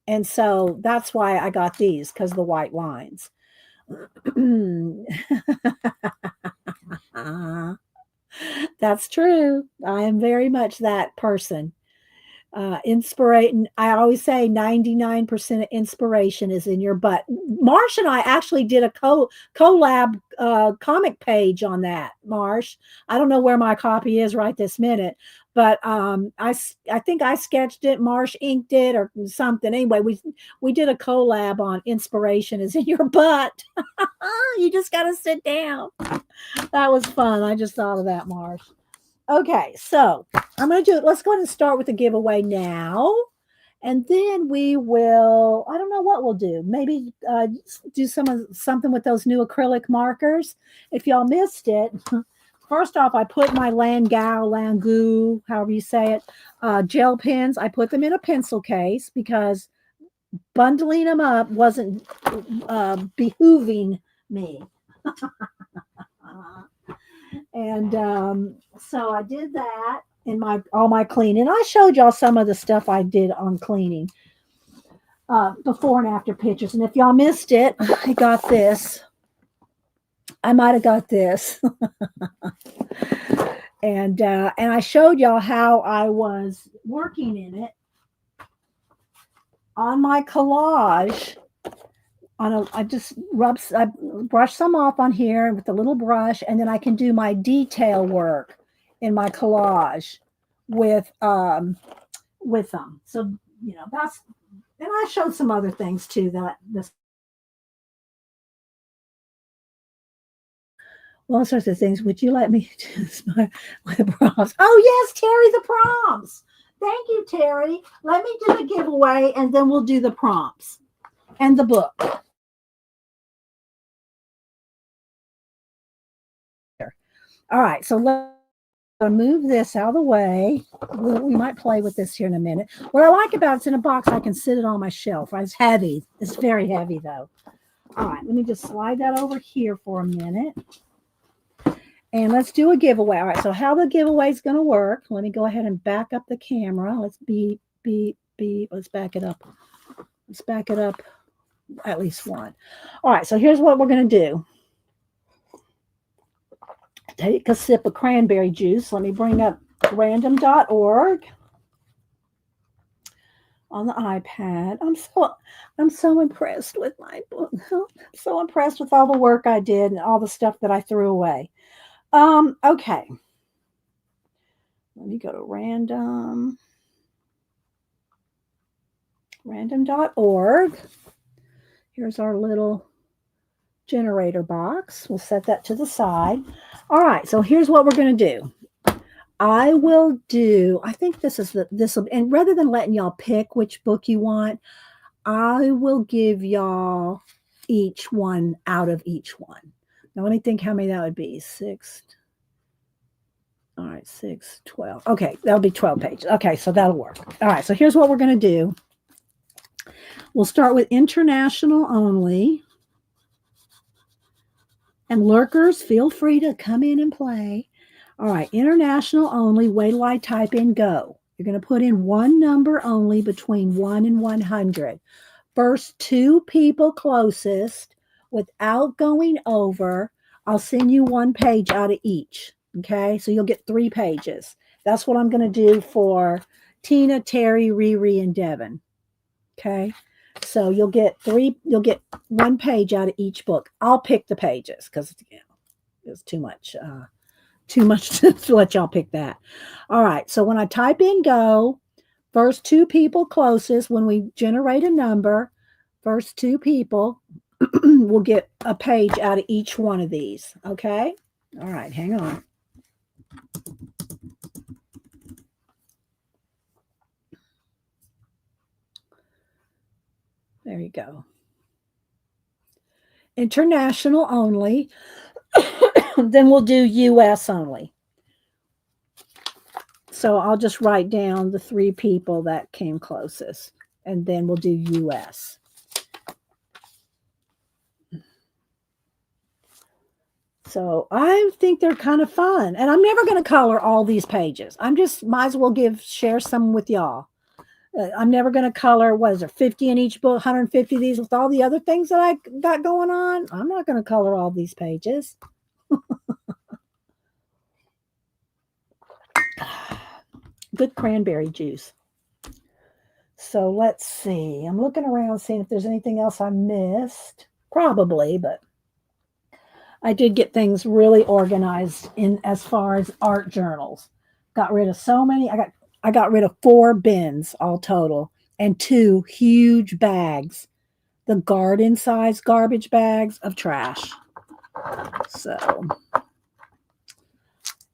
And so that's why I got these, because the white lines. That's true. I am very much that person. Inspiration. I always say 99% of inspiration is in your butt. Marsh and I actually did a collab comic page on that. Marsh, I don't know where my copy is right this minute, but I think I sketched it. Marsh inked it or something. Anyway, we did a collab on inspiration is in your butt. You just got to sit down. That was fun. I just thought of that, Marsh. Okay, so I'm going to do it. Let's go ahead and start with the giveaway now. And then we will, I don't know what we'll do. Maybe do something with those new acrylic markers. If y'all missed it, first off, I put my Langu, however you say it, gel pens. I put them in a pencil case because bundling them up wasn't behooving me. And so I did that in all my cleaning. I showed y'all some of the stuff I did on cleaning, before and after pictures. And if y'all missed it, I got this. I might have got this. And I showed y'all how I was working in it on my collage. I just I brush some off on here with a little brush, and then I can do my detail work in my collage with them. So, you know, that's, and I showed some other things too all sorts of things. Would you let me do this with the prompts? Oh yes, Terry, the prompts. Thank you, Terry. Let me do the giveaway and then we'll do the prompts and the book. All right, so let's move this out of the way. We might play with this here in a minute. What I like about it's in a box, I can sit it on my shelf. It's heavy. It's very heavy, though. All right, let me just slide that over here for a minute. And let's do a giveaway. All right, so how the giveaway is going to work, let me go ahead and back up the camera. Let's beep, beep, beep. Let's back it up. Let's back it up at least one. All right, so here's what we're going to do. Take a sip of cranberry juice. Let me bring up random.org on the iPad. I'm so impressed with my book. I'm so impressed with all the work I did and all the stuff that I threw away. Okay. Let me go to random.org. Here's our little generator box. We'll set that to the side. All right, so here's what we're going to do. I think this will, and rather than letting y'all pick which book you want, I will give y'all each one out of each one. Now let me think how many that would be. 6. All right, 6, 12. Okay, that'll be 12 pages. Okay, so that'll work. All right, so here's what we're going to do. We'll start with international only. And lurkers, feel free to come in and play. All right, international only. Wait till I type in go. You're going to put in one number only between 1 and 100. First two people closest without going over. I'll send you one page out of each. Okay, so you'll get 3 pages. That's what I'm going to do for Tina, Terry, Riri, and Devin. Okay, so you'll get 1 page out of each book. I'll pick the pages because it's too much to let y'all pick that. All right, so when I type in go, first two people closest, when we generate a number, first two people will get a page out of each one of these. Okay, all right, hang on. There you go. International only. Then we'll do US only. So I'll just write down the 3 people that came closest, and then we'll do US. So I think they're kind of fun, and I'm never going to color all these pages. I'm just might as well share some with y'all. I'm never going to color, what is there, 50 in each book, 150 of these with all the other things that I got going on. I'm not going to color all these pages. Good cranberry juice. So let's see. I'm looking around seeing if there's anything else I missed. Probably, but I did get things really organized in as far as art journals. Got rid of so many. I got rid of 4 bins all total and 2 huge bags, the garden size garbage bags of trash. So,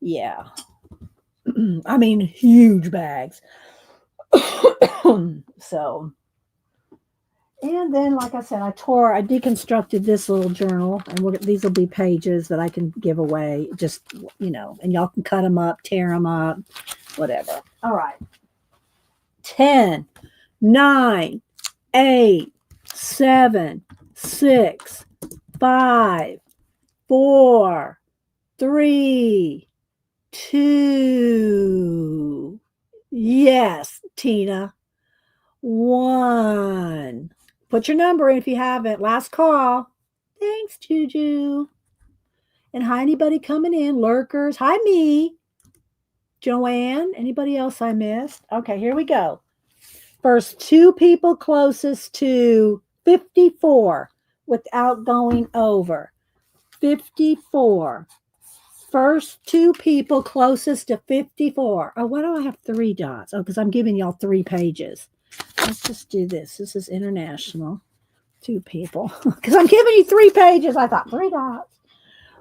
yeah. I mean, huge bags. So, and then, like I said, I deconstructed this little journal, and these will be pages that I can give away. Just, and y'all can cut them up, tear them up, whatever. All right. 10, 9, 8, 7, 6, 5, 4, 3, 2. Yes, Tina. 1. Put your number in if you haven't. Last call. Thanks, Juju. And hi, anybody coming in? Lurkers. Hi, me. Joanne. Anybody else I missed? Okay, here we go. First 2 people closest to 54 without going over. 54. First 2 people closest to 54. Oh, why do I have 3 dots? Oh, because I'm giving y'all 3 pages. Let's just do this. This is international. 2 people. Because I'm giving you 3 pages. I thought 3 dots.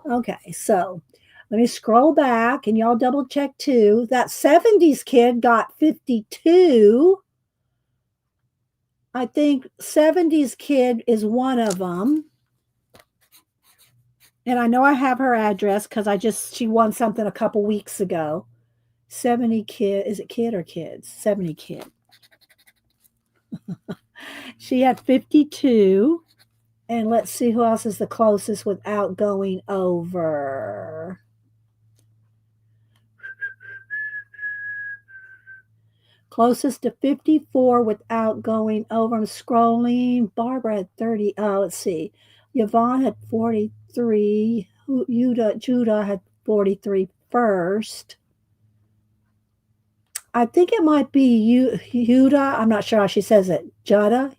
Okay, so let me scroll back and y'all double check too. That 70s kid got 52. I think 70s kid is one of them. And I know I have her address because she won something a couple weeks ago. 70 kid. Is it kid or kids? 70 kid. She had 52. And let's see who else is the closest without going over. Closest to 54 without going over. I'm scrolling. Barbara had 30. Oh, let's see. Yvonne had 43. Judah had 43 first. I think it might be Huda. I'm not sure how she says it. Huda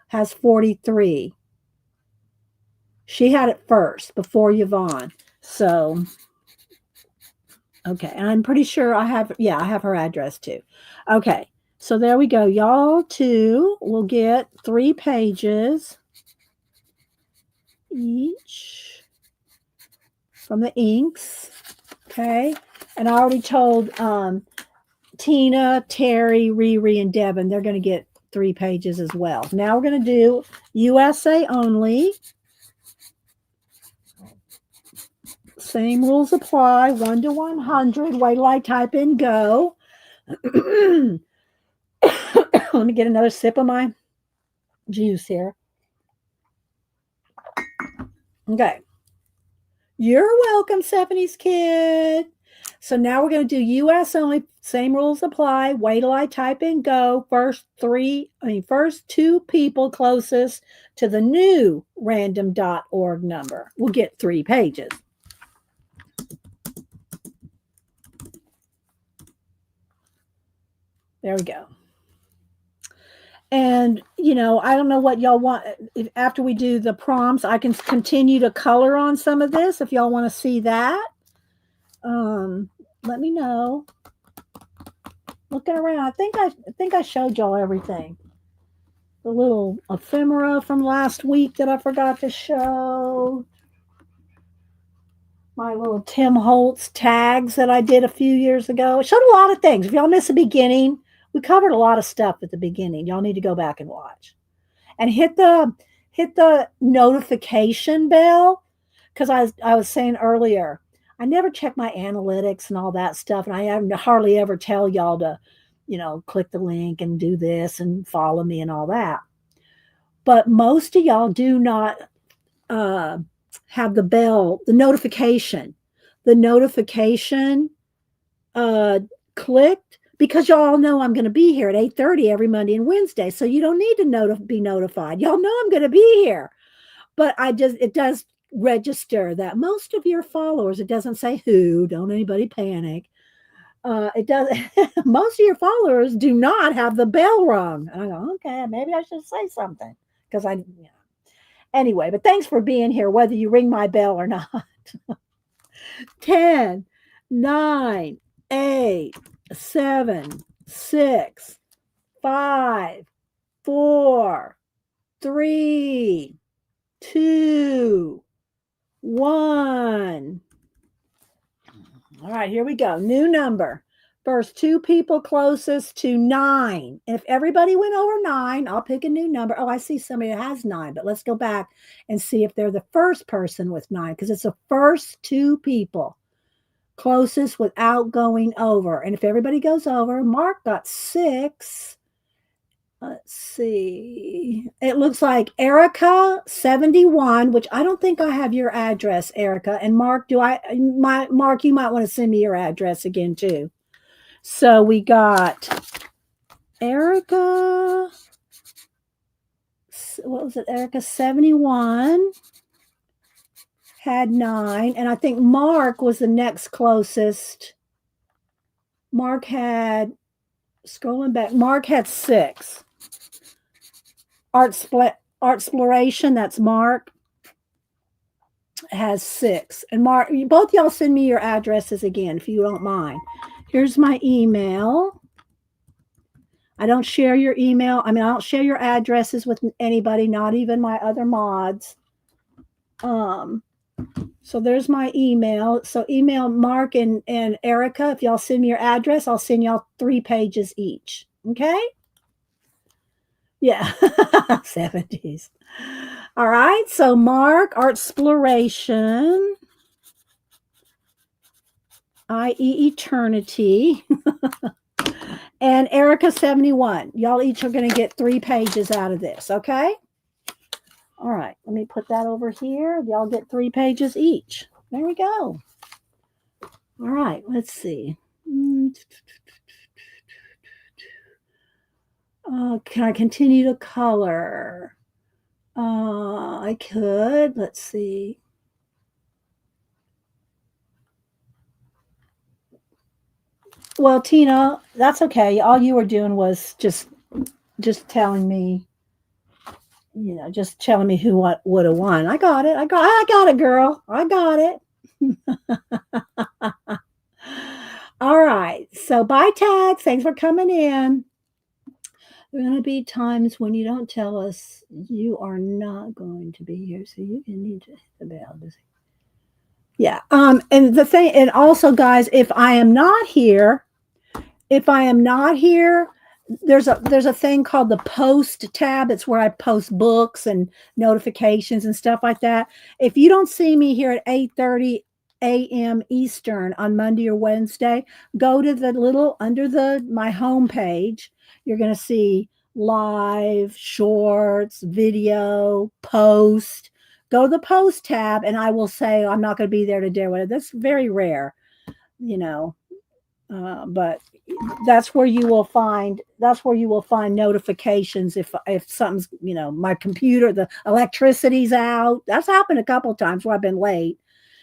has 43. She had it first before Yvonne. So, okay. And I'm pretty sure I have her address too. Okay. So there we go. Y'all too will get 3 pages each from the inks. Okay. And I already told Tina, Terry, Riri, and Devin, they're going to get 3 pages as well. Now we're going to do USA only. Same rules apply. 1 to 100. Wait till I type in go. Let me get another sip of my juice here. Okay. You're welcome, 70s kid. So now we're going to do US only. Same rules apply. Wait till I type in go. First two people closest to the new random.org number will get 3 pages. There we go. And, I don't know what y'all want. After we do the prompts, I can continue to color on some of this if y'all want to see that. Let me know. Looking around, I think I showed y'all everything. The little ephemera from last week that I forgot to show. My little Tim Holtz tags that I did a few years ago. It showed a lot of things. If y'all missed the beginning, we covered a lot of stuff at the beginning. Y'all need to go back and watch. And hit the notification bell, because I was saying earlier, I never check my analytics and all that stuff, and I hardly ever tell y'all to, click the link and do this and follow me and all that. But most of y'all do not have the bell, the notification clicked, because y'all know I'm going to be here at 8:30 every Monday and Wednesday. So you don't need to be notified. Y'all know I'm going to be here. But it does register that most of your followers, it doesn't say who, don't anybody panic. It does. Most of your followers do not have the bell rung. And I go, okay, maybe I should say something, because anyway, but thanks for being here, whether you ring my bell or not. 10, 9, 8, 7, 6, 5, 4, 3, 2, 1. All right, here we go. New number. First two people closest to 9. And if everybody went over 9, I'll pick a new number. Oh, I see somebody that has 9, but let's go back and see if they're the first person with 9, because it's the first two people closest without going over. And if everybody goes over, Mark got 6. Let's see. It looks like Erica 71, which I don't think I have your address, Erica. And Mark, Mark, you might want to send me your address again too. So we got Erica. What was it? Erica 71 had 9, and I think Mark was the next closest. Mark had, scrolling back, Mark had 6. Artsploration, that's Mark, has 6. And Mark, both y'all send me your addresses again if you don't mind. Here's my email. I don't share your email. I don't share your addresses with anybody, not even my other mods. So there's my email. So email Mark and Erica. If y'all send me your address, I'll send y'all 3 pages each. Okay? Yeah. 70s. All right. So Mark, Artsploration, i.e. Eternity, and Erica 71. Y'all each are going to get 3 pages out of this. Okay? All right. Let me put that over here. Y'all get 3 pages each. There we go. All right. Let's see. Can I continue to color? I could. Let's see. Well, Tina, that's okay. All you were doing was just telling me, just telling me who would have won. I got it. I got it, girl. I got it. All right. So bye, tags. Thanks for coming in. There are going to be times when you don't tell us you are not going to be here, so you need to hit the bell. Yeah. And the thing, and also, guys, if I am not here, there's a thing called the post tab. It's where I post books and notifications and stuff like that. If you don't see me here at 8:30 a.m. Eastern on Monday or Wednesday, go to the little under my homepage. You're going to see live, shorts, video, post. go to the post tab and I will say I'm not going to be there today. That's very rare, you know. But that's where you will find notifications if something's, my computer, the electricity's out. That's happened a couple of times where I've been late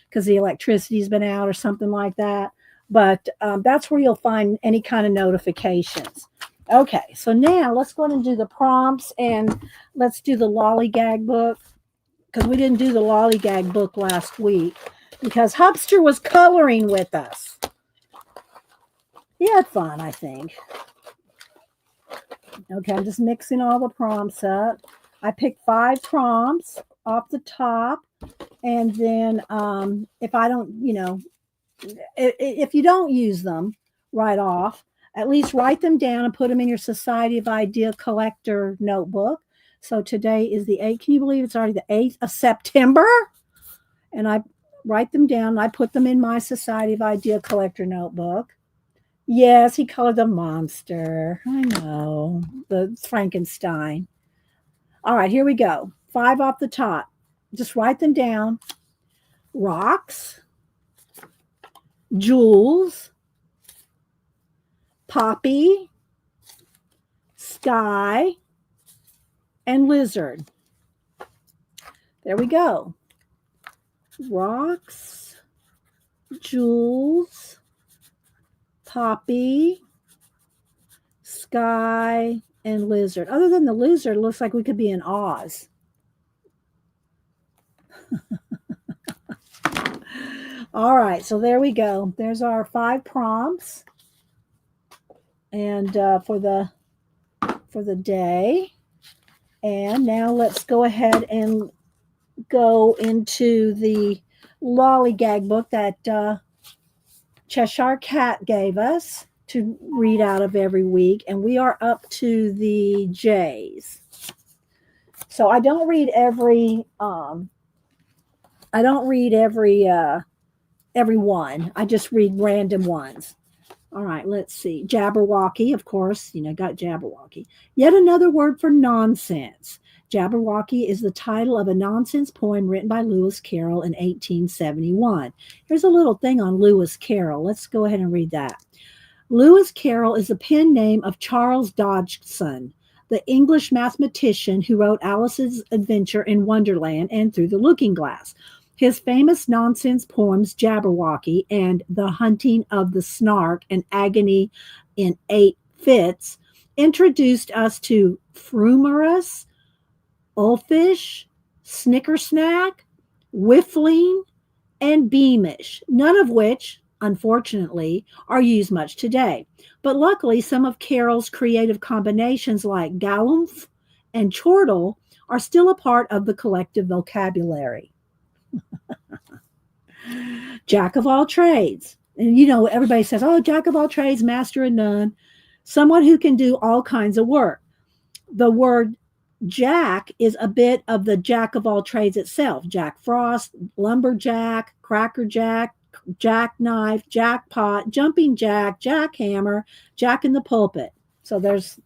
because the electricity's been out or something like that. But that's where you'll find any kind of notifications. Okay, so now let's go ahead and do the prompts, and let's do the lollygag book, because we didn't do the lollygag book last week because Hubster was coloring with us. He had fun, I think. Okay, I'm just mixing all the prompts up. I picked 5 prompts off the top, and then if I don't, if you don't use them right off, at least write them down and put them in your Society of Idea Collector notebook. So today is the 8th. Can you believe it's already the 8th of September? And I write them down, and I put them in my Society of Idea Collector notebook. Yes, he colored the monster. I know. The Frankenstein. All right, here we go. 5 off the top. Just write them down. Rocks, jewels, poppy, sky, and lizard. There we go. Rocks, jewels, poppy, sky, and lizard. Other than the lizard, it looks like we could be in Oz. All right, so there we go. There's our 5 prompts, and for the day. And now let's go ahead and go into the lollygag book that Cheshire Cat gave us to read out of every week, and we are up to the J's. So I don't read every every one. I just read random ones. All right, let's see. Jabberwocky, of course, got Jabberwocky. Yet another word for nonsense. Jabberwocky is the title of a nonsense poem written by Lewis Carroll in 1871. Here's a little thing on Lewis Carroll. Let's go ahead and read that. Lewis Carroll is the pen name of Charles Dodgson, the English mathematician who wrote Alice's Adventure in Wonderland and Through the Looking Glass. His famous nonsense poems, Jabberwocky and The Hunting of the Snark and Agony in 8 Fits, introduced us to Frumerous, Ulfish, Snickersnack, Whiffling, and Beamish, none of which, unfortunately, are used much today. But luckily, some of Carroll's creative combinations like Galumph and Chortle are still a part of the collective vocabulary. Jack of all trades. And everybody says, oh, jack of all trades, master of none. Someone who can do all kinds of work. The word jack is a bit of the jack of all trades itself. Jack Frost, lumberjack, crackerjack, jackknife, jackpot, jumping jack, jackhammer, jack in the pulpit. So there's,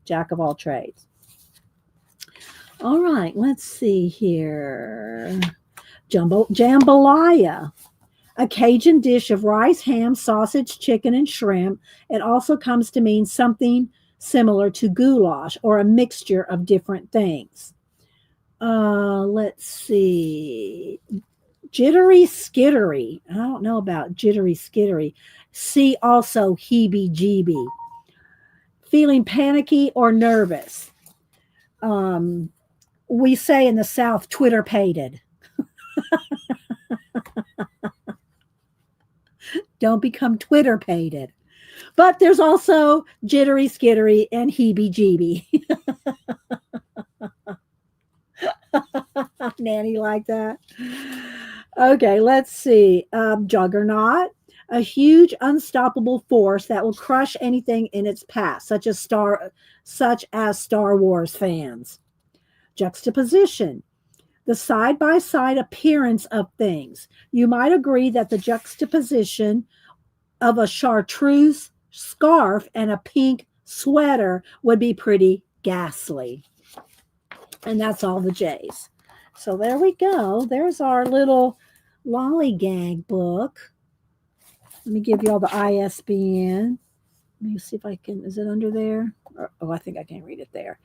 jack of all trades. All right, let's see here. Jambalaya, a Cajun dish of rice, ham, sausage, chicken, and shrimp. It also comes to mean something similar to goulash or a mixture of different things. Let's see. Jittery skittery. I don't know about jittery skittery. See also heebie-jeebie. Feeling panicky or nervous. We say in the South, Twitter-pated. Don't become Twitter-pated. But there's also jittery skittery and heebie-jeebie. Nanny like that. Okay, let's see. Juggernaut, a huge unstoppable force that will crush anything in its path, such as Star Wars fans. Juxtaposition, the side-by-side appearance of things. You might agree that the juxtaposition of a chartreuse scarf and a pink sweater would be pretty ghastly. And that's all the J's. So there we go. There's our little lollygag book. Let me give you all the ISBN. Let me see if I can, is it under there? Oh, I think I can read it there.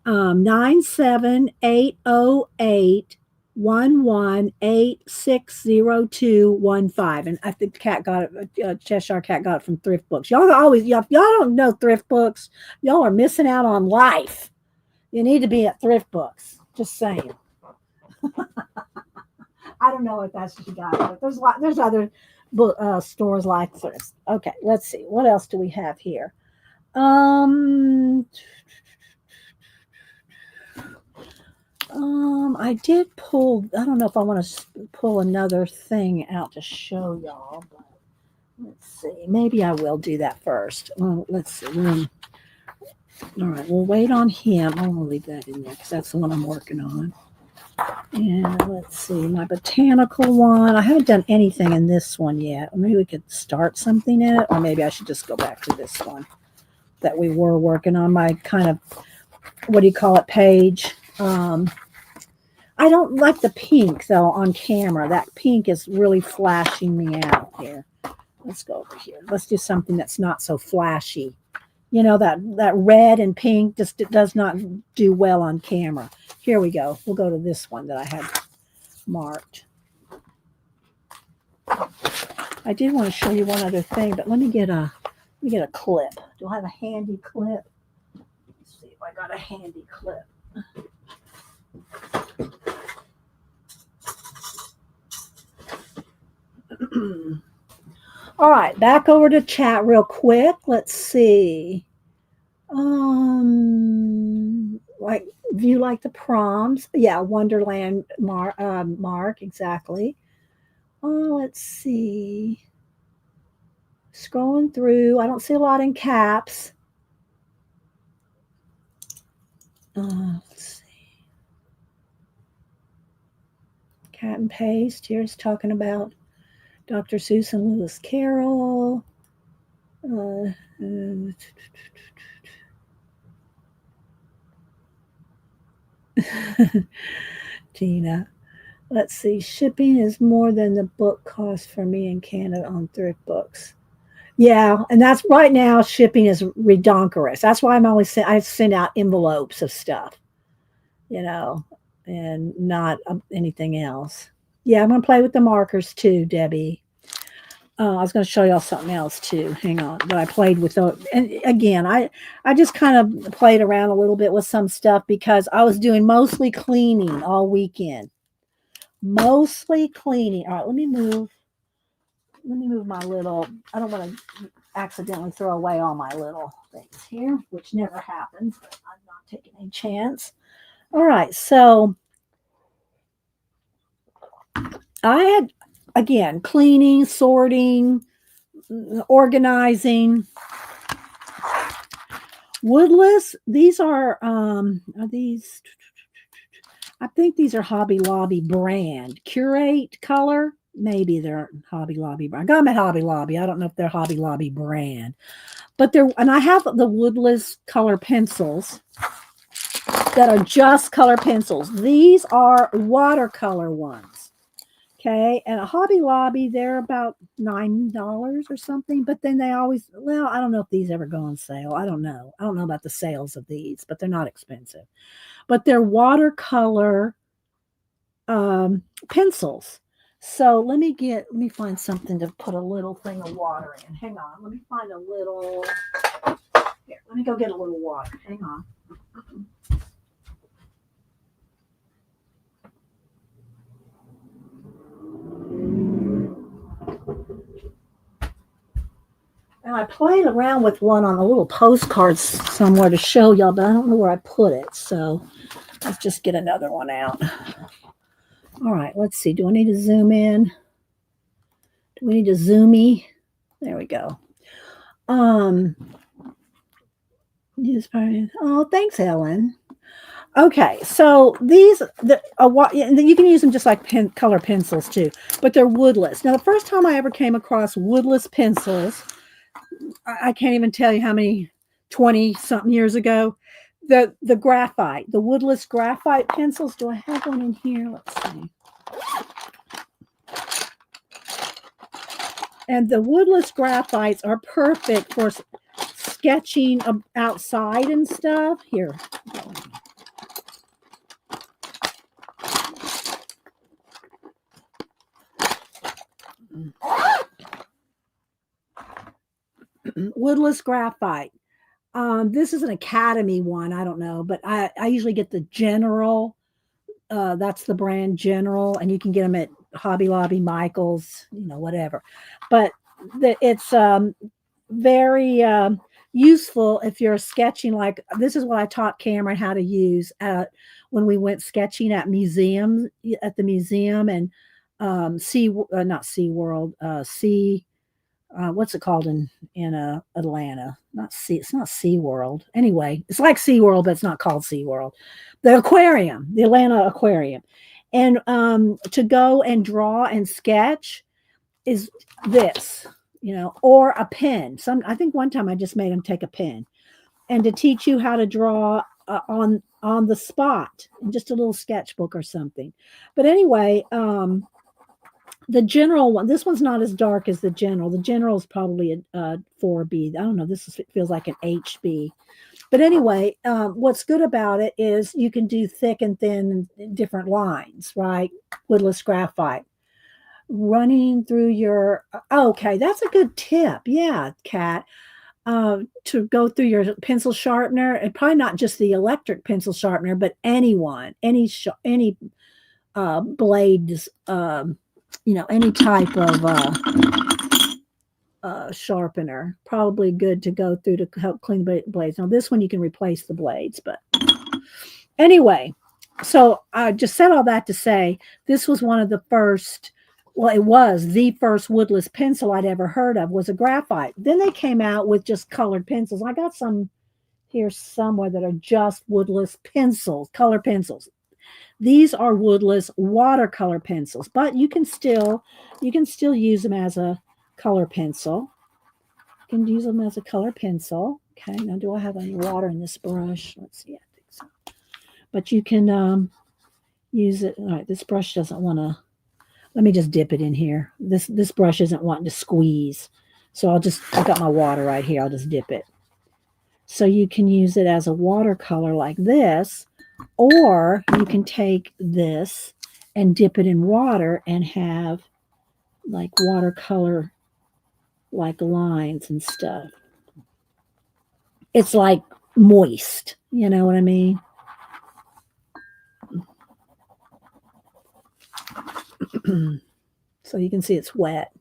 97808 11860215. And I think the cat got it, Cheshire Cat got it from thrift books. Y'all don't know thrift books. Y'all are missing out on life. You need to be at thrift books. Just saying. I don't know if that's what you got, but there's other stores like this. Okay, let's see. What else do we have here? I did pull. I don't know if I want to pull another thing out to show y'all, but let's see. Maybe I will do that first. Well, let's see. All right, we'll wait on him. I'm gonna leave that in there because that's the one I'm working on. And let's see, my botanical one. I haven't done anything in this one yet. Maybe we could start something in it, or maybe I should just go back to this one that we were working on. My kind of, what do you call it, page. I don't like the pink, though, on camera. That pink is really flashing me out here. Let's go over here. Let's do something that's not so flashy. You know, that red and pink just does not do well on camera. Here we go. We'll go to this one that I had marked. I did want to show you one other thing, but let me get a clip. Do I have a handy clip? Let's see if I got a handy clip. All right, back over to chat real quick. Let's see. Like, do you like the proms? Yeah, Wonderland Mark, exactly. Oh, let's see. Scrolling through, I don't see a lot in caps. Let's see. Cat and Paste. Here's talking about Dr. Seuss and Lewis Carroll. Tina. Let's see. Shipping is more than the book cost for me in Canada on thrift books. Yeah, and that's right now. Shipping is redonkulous. That's why I send out envelopes of stuff, you know, and not anything else. Yeah, I'm gonna play with the markers too, Debbie. I was going to show y'all something else too. Hang on, but I played with those. And again, I just kind of played around a little bit with some stuff because I was doing mostly cleaning all weekend. Mostly cleaning. All right, let me move my little. I don't want to accidentally throw away all my little things here, which never happens. But I'm not taking any chance. All right, so I had, again, cleaning, sorting, organizing. Woodless, these are these, I think these are Hobby Lobby brand. Curate color, maybe they're Hobby Lobby brand. I got them at Hobby Lobby. I don't know if they're Hobby Lobby brand. But they're, and I have the Woodless color pencils that are just color pencils. These are watercolor ones. Okay, and a Hobby Lobby, they're about $9 or something, but then they always, well, I don't know if these ever go on sale. I don't know about the sales of these, but they're not expensive. But they're watercolor pencils. So let me find something to put a little thing of water in. Hang on, let me find a little, here, let me go get a little water. Hang on. And I played around with one on a little postcard somewhere to show y'all, but I don't know where I put it. So let's just get another one out. All right, let's see. Do I need to zoom in? Do we need to zoomy? There we go. Oh, thanks, Ellen. Okay, so these, you can use them just like color pencils too, but they're woodless. Now, the first time I ever came across woodless pencils, I can't even tell you how many, 20-something years ago, The graphite, the woodless graphite pencils. Do I have one in here? Let's see. And the woodless graphites are perfect for sketching outside and stuff. Here. Woodless graphite. This is an Academy one. I don't know, but I usually get the General. That's the brand General, and you can get them at Hobby Lobby, Michaels, whatever. But it's very useful if you're sketching. Like, this is what I taught Cameron how to use when we went sketching at the museum, and not Sea World, what's it called in Atlanta? It's not Sea World. Anyway, it's like Sea World, but it's not called Sea World. The aquarium, the Atlanta Aquarium. And to go and draw and sketch is this, or a pen. I think one time I just made them take a pen, and to teach you how to draw on the spot in just a little sketchbook or something. But anyway, the General one, this one's not as dark as the General. The General is probably a 4B. I don't know. Feels like an HB. But anyway, what's good about it is you can do thick and thin and different lines, right? Woodless graphite. Running through your, okay, that's a good tip. Yeah, Kat. To go through your pencil sharpener, and probably not just the electric pencil sharpener, but any blades, any type of sharpener, probably good to go through to help clean the blades. Now, this one you can replace the blades, but anyway, so I just said all that to say this was one of the first. Well, it was the first woodless pencil I'd ever heard of, was a graphite. Then they came out with just colored pencils. I got some here somewhere that are just woodless pencils, color pencils. These are woodless watercolor pencils, but you can still use them as a color pencil. You can use them as a color pencil. Okay, now do I have any water in this brush? Let's see, I think so. But you can use it. All right, this brush doesn't want to. Let me just dip it in here. This brush isn't wanting to squeeze. So I've got my water right here. I'll just dip it. So you can use it as a watercolor like this, or you can take this and dip it in water and have like watercolor like lines and stuff. It's like moist. You know what I mean? So you can see it's wet.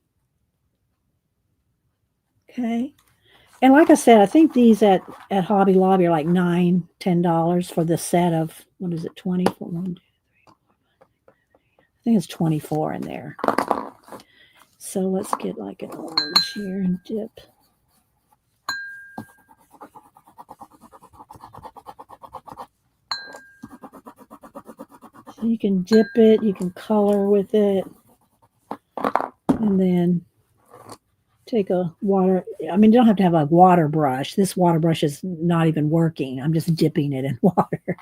Okay. And like I said, I think these at Hobby Lobby are like $9, $10 for the set of, what is it, 24? 1, 2, 3, 4, 5, I think it's 24 in there. So let's get like an orange here and dip. So you can dip it, you can color with it, and then take a water. I mean, you don't have to have a water brush. This water brush is not even working. I'm just dipping it in water.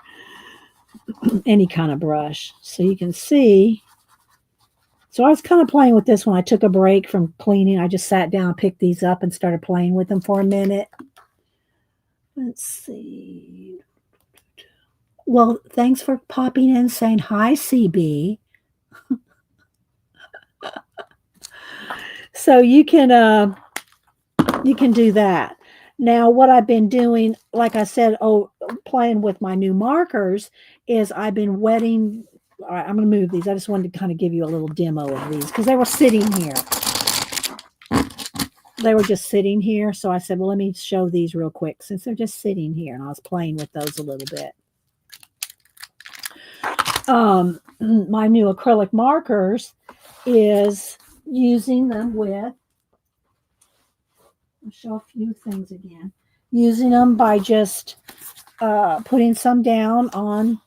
Any kind of brush. So you can see. So I was kind of playing with this when I took a break from cleaning. I just sat down, picked these up, and started playing with them for a minute. Let's see. Well, thanks for popping in, saying hi, CB. So you can do that. Now, what I've been doing, like I said, playing with my new markers, is I've been wetting. All right, I'm going to move these. I just wanted to kind of give you a little demo of these because they were sitting here. They were just sitting here. So I said, well, let me show these real quick since they're just sitting here. And I was playing with those a little bit. My new acrylic markers is using them with, I'll show a few things again. Using them by just putting some down on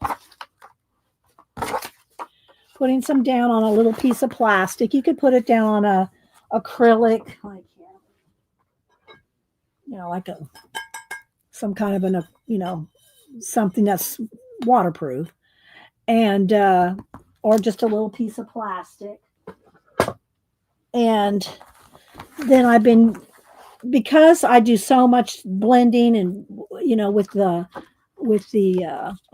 a little piece of plastic. You could put it down on a acrylic, like some kind of an something that's waterproof, and or just a little piece of plastic. And then I've been, because I do so much blending and with the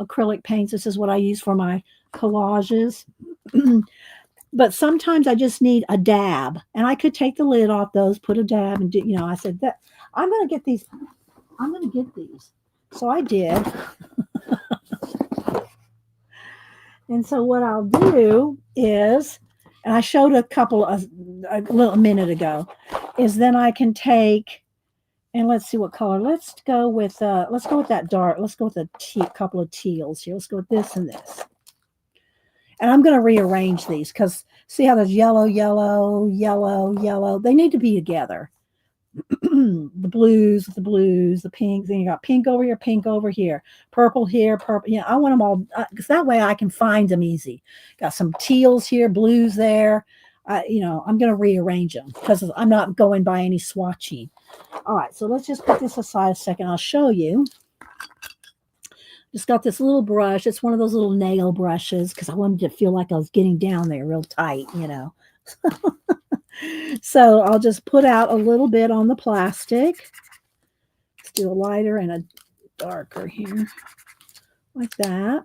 acrylic paints. This is what I use for my collages. But sometimes I just need a dab, and I could take the lid off those, put a dab, and I said that I'm going to get these. I'm going to get these. So I did. And so what I'll do is, and I showed a little minute ago, is then I can take, and let's see what color. Let's go with that dark. Let's go with a couple of teals here. Let's go with this and this. And I'm going to rearrange these because see how there's yellow, yellow, yellow, yellow. They need to be together. The blues, the pinks. Then you got pink over here, purple here, purple. I want them all because that way I can find them easy. Got some teals here, blues there. I'm going to rearrange them because I'm not going by any swatching. All right, so let's just put this aside a second. I'll show you. Just got this little brush. It's one of those little nail brushes because I wanted to feel like I was getting down there real tight, So I'll just put out a little bit on the plastic. Let's do a lighter and a darker here, like that.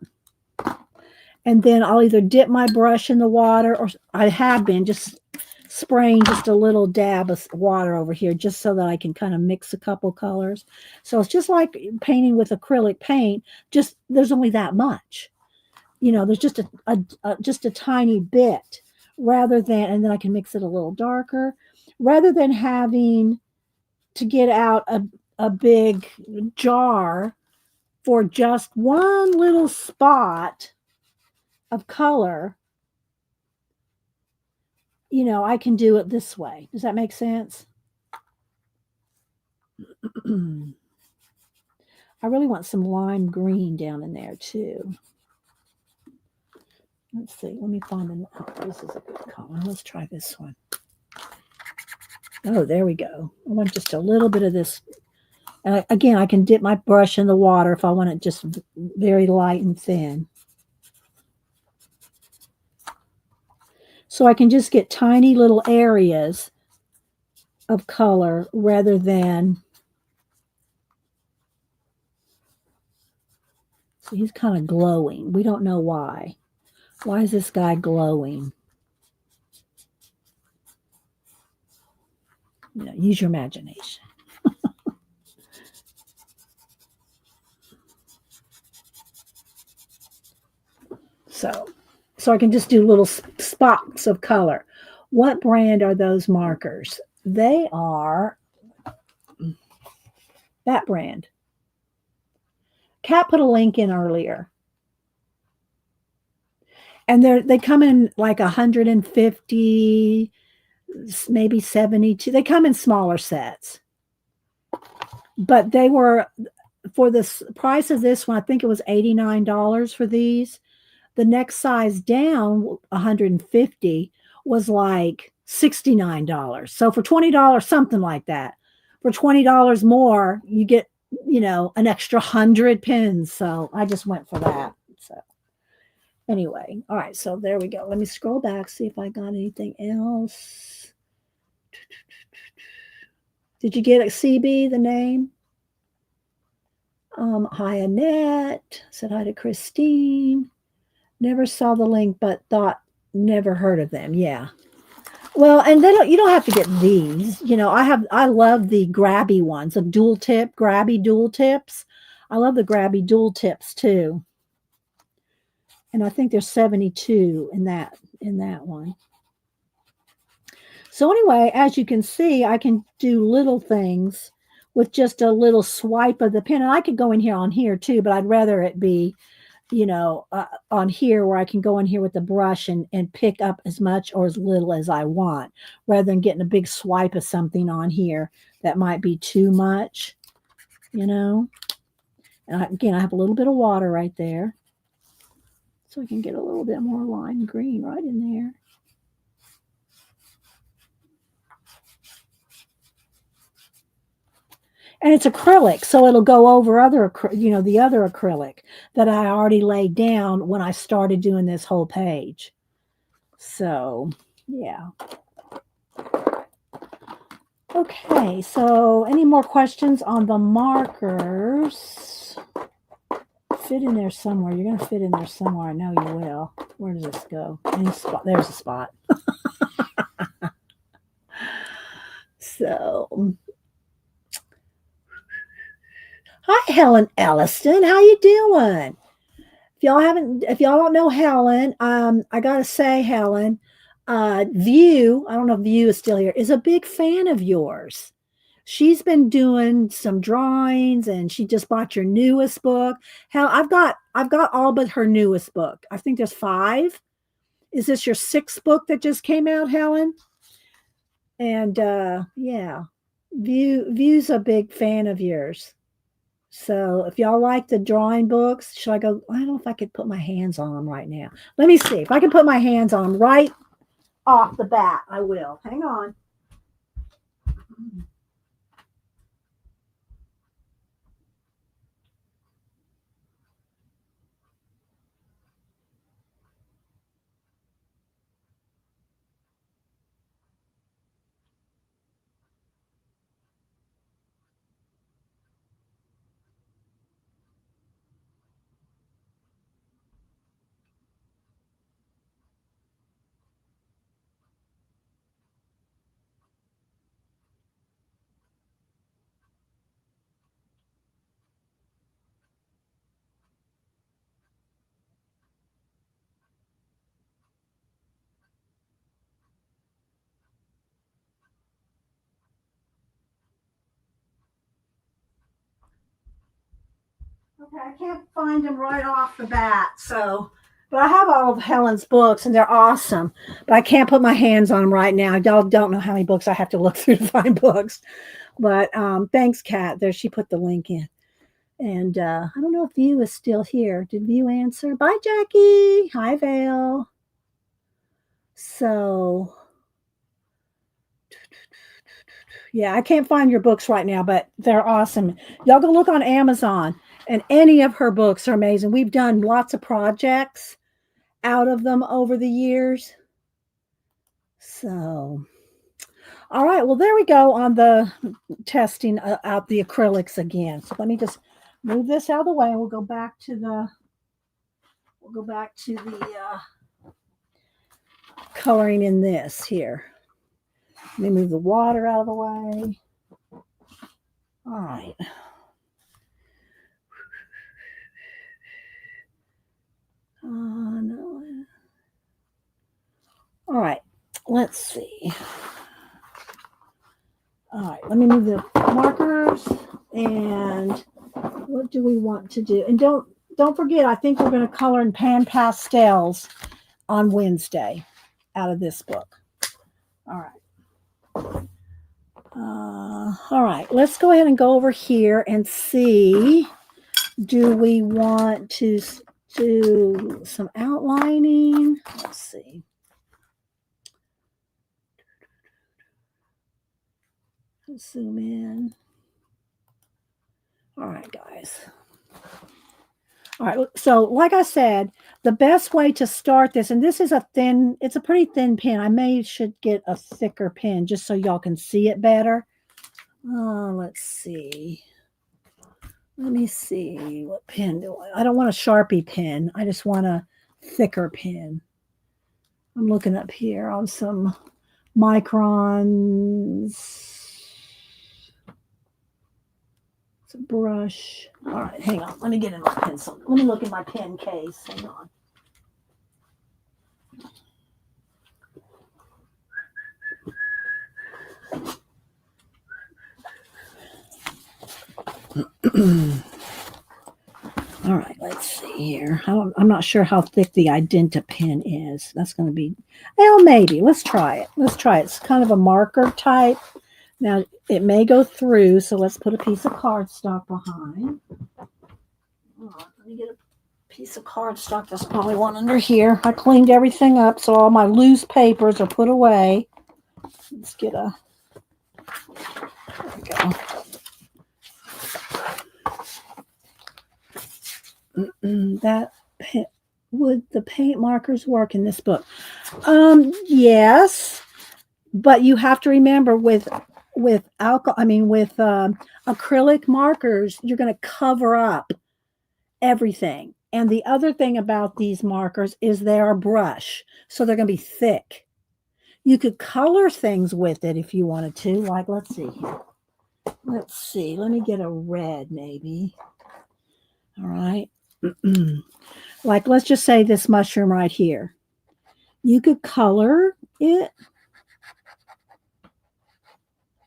And then I'll either dip my brush in the water, or I have been just spraying just a little dab of water over here just so that I can kind of mix a couple colors. So it's just like painting with acrylic paint, just there's only that much. There's just a tiny bit, rather than, and then I can mix it a little darker, rather than having to get out a big jar for just one little spot of color. I can do it this way. Does that make sense? I really want some lime green down in there too. Let's see. Let me find this is a good color. Let's try this one. Oh, there we go. I want just a little bit of this. Again, I can dip my brush in the water if I want it just very light and thin. So I can just get tiny little areas of color rather than. So he's kind of glowing. We don't know why. Why is this guy glowing? Use your imagination. So I can just do little spots of color. What brand are those markers? They are that brand. Kat put a link in earlier. And they come in like 150, maybe 72. They come in smaller sets. But they were, for the price of this one, I think it was $89 for these. The next size down, 150, was like $69. So for $20, something like that. For $20 more, you get, an extra 100 pins. So I just went for that. So anyway, all right. So there we go. Let me scroll back, see if I got anything else. Did you get a CB, the name? Hi, Annette. Said hi to Christine. Never saw the link, but thought never heard of them. Yeah. Well, and you don't have to get these. I love the grabby ones, the grabby dual tips. I love the grabby dual tips too. And I think there's 72 in that one. So anyway, as you can see, I can do little things with just a little swipe of the pen. And I could go in here on here too, but I'd rather it be on here where I can go in here with the brush and pick up as much or as little as I want, rather than getting a big swipe of something on here that might be too much, And again, I have a little bit of water right there. So I can get a little bit more lime green right in there. And it's acrylic, so it'll go over other, the other acrylic that I already laid down when I started doing this whole page. So, yeah. Okay, so any more questions on the markers? Fit in there somewhere. You're going to fit in there somewhere. I know you will. Where does this go? Any spot? There's a spot. So, hi, Helen Elliston. How you doing? If y'all don't know Helen, I gotta say, Helen, View, I don't know if View is still here, is a big fan of yours. She's been doing some drawings, and she just bought your newest book. Hell, I've got all but her newest book. I think there's 5. Is this your 6th book that just came out, Helen? And yeah, View's a big fan of yours. So if y'all like the drawing books, should I go? I don't know if I could put my hands on them right now. Let me see. If I can put my hands on them right off the bat, I will. Hang on. Okay, I can't find them right off the bat. So, but I have all of Helen's books, and they're awesome. But I can't put my hands on them right now. Y'all don't know how many books I have to look through to find books. But thanks, Kat. There, she put the link in. And I don't know if View is still here. Did View answer? Bye, Jackie. Hi, Vale. So, yeah, I can't find your books right now, but they're awesome. Y'all go look on Amazon, and any of her books are amazing. We've done lots of projects out of them over the years. So, all right. Well, there we go on the testing out the acrylics again. So let me just move this out of the way. We'll go back to the coloring in this here. Let me move the water out of the way. All right. No. All right. Let's see. All right. Let me move the markers. And what do we want to do? And don't forget, I think we're going to color in pan pastels on Wednesday out of this book. All right. All right. Let's go ahead and go over here and see. Do we want to do some outlining? Let's see. Let's zoom in. All right, guys. All right, so like I said, the best way to start this, and this is it's a pretty thin pen. I should get a thicker pen just so y'all can see it better. Let's see. Let me see. What pen do I don't want a Sharpie pen. I just want a thicker pen. I'm looking up here on some microns. It's a brush. All right, hang on. Let me get in my pencil. Let me look in my pen case. Hang on. All right, let's see here. I'm not sure how thick the Identa pen is. That's going to be, well, maybe. Let's try it. It's kind of a marker type. Now, it may go through, so let's put a piece of cardstock behind. All right, let me get a piece of cardstock. There's probably one under here. I cleaned everything up, so all my loose papers are put away. Let's get there we go. That would the paint markers work in this book? Yes, but you have to remember with alcohol. I mean, with acrylic markers, you're going to cover up everything. And the other thing about these markers is they're a brush, so they're going to be thick. You could color things with it if you wanted to. Like, let's see here. Let's see. Let me get a red, maybe. All right. Like, let's just say this mushroom right here. You could color it,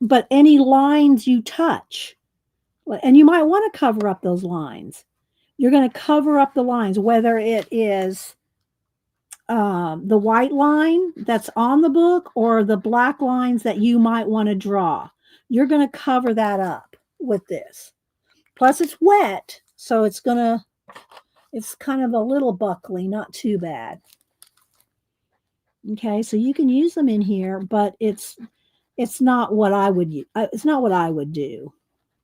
but any lines you touch, and you might want to cover up those lines. You're going to cover up the lines, whether it is the white line that's on the book or the black lines that you might want to draw. You're going to cover that up with this. Plus, it's wet, so it's kind of a little buckly, not too bad. Okay, so you can use them in here, but it's not what I would use. It's not what I would do.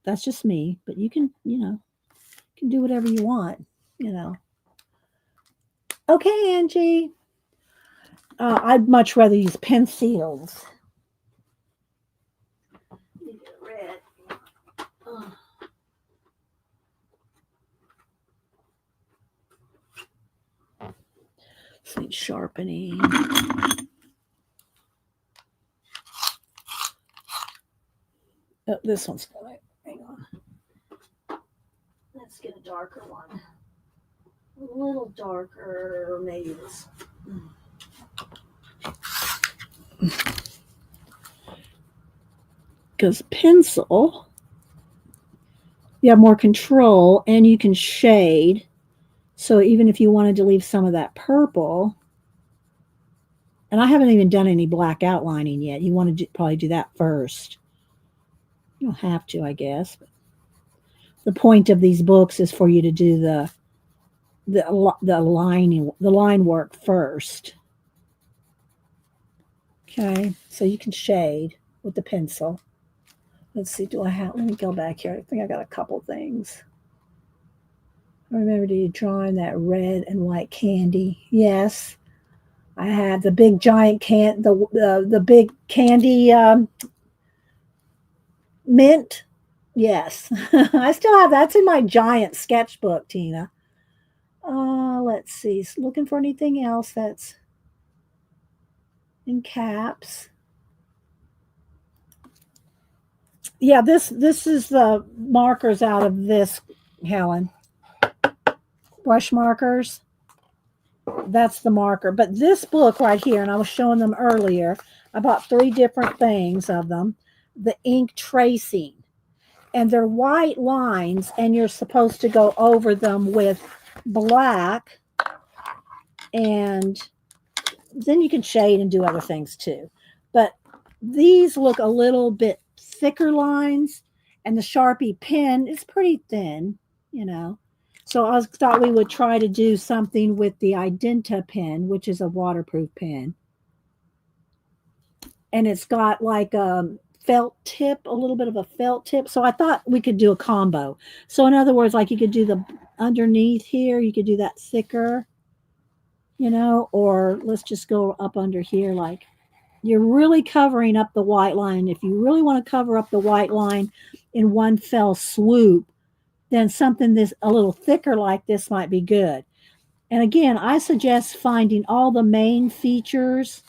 That's just me, but you can do whatever you want. Okay, Angie. I'd much rather use pencils. Red. Let's see, sharpening. Oh, this one's going. Hang on. Let's get a darker one. A little darker, maybe this. Because pencil, you have more control and you can shade. So even if you wanted to leave some of that purple, and I haven't even done any black outlining yet. You want to probably do that first. You don't have to, I guess. But the point of these books is for you to do the line work first. Okay, so you can shade with the pencil. Let's see, let me go back here. I think I got a couple things. I remember you drawing that red and white candy. Yes, I have the big giant the big candy mint. Yes, I still have that's in my giant sketchbook, Tina. Let's see. Looking for anything else that's in caps. Yeah, this is the markers out of this, Helen. Brush markers. That's the marker. But this book right here, and I was showing them earlier, I bought 3 different things of them. The ink tracing. And they're white lines, and you're supposed to go over them with black, and then you can shade and do other things too. But these look a little bit thicker lines, and the Sharpie pen is pretty thin, So I thought we would try to do something with the Identa pen, which is a waterproof pen. And it's got like a felt tip, a little bit of a felt tip. So I thought we could do a combo. So in other words, like you could do the underneath here, you could do that thicker, or let's just go up under here. Like you're really covering up the white line. If you really want to cover up the white line in one fell swoop, then something this a little thicker like this might be good. And again, I suggest finding all the main features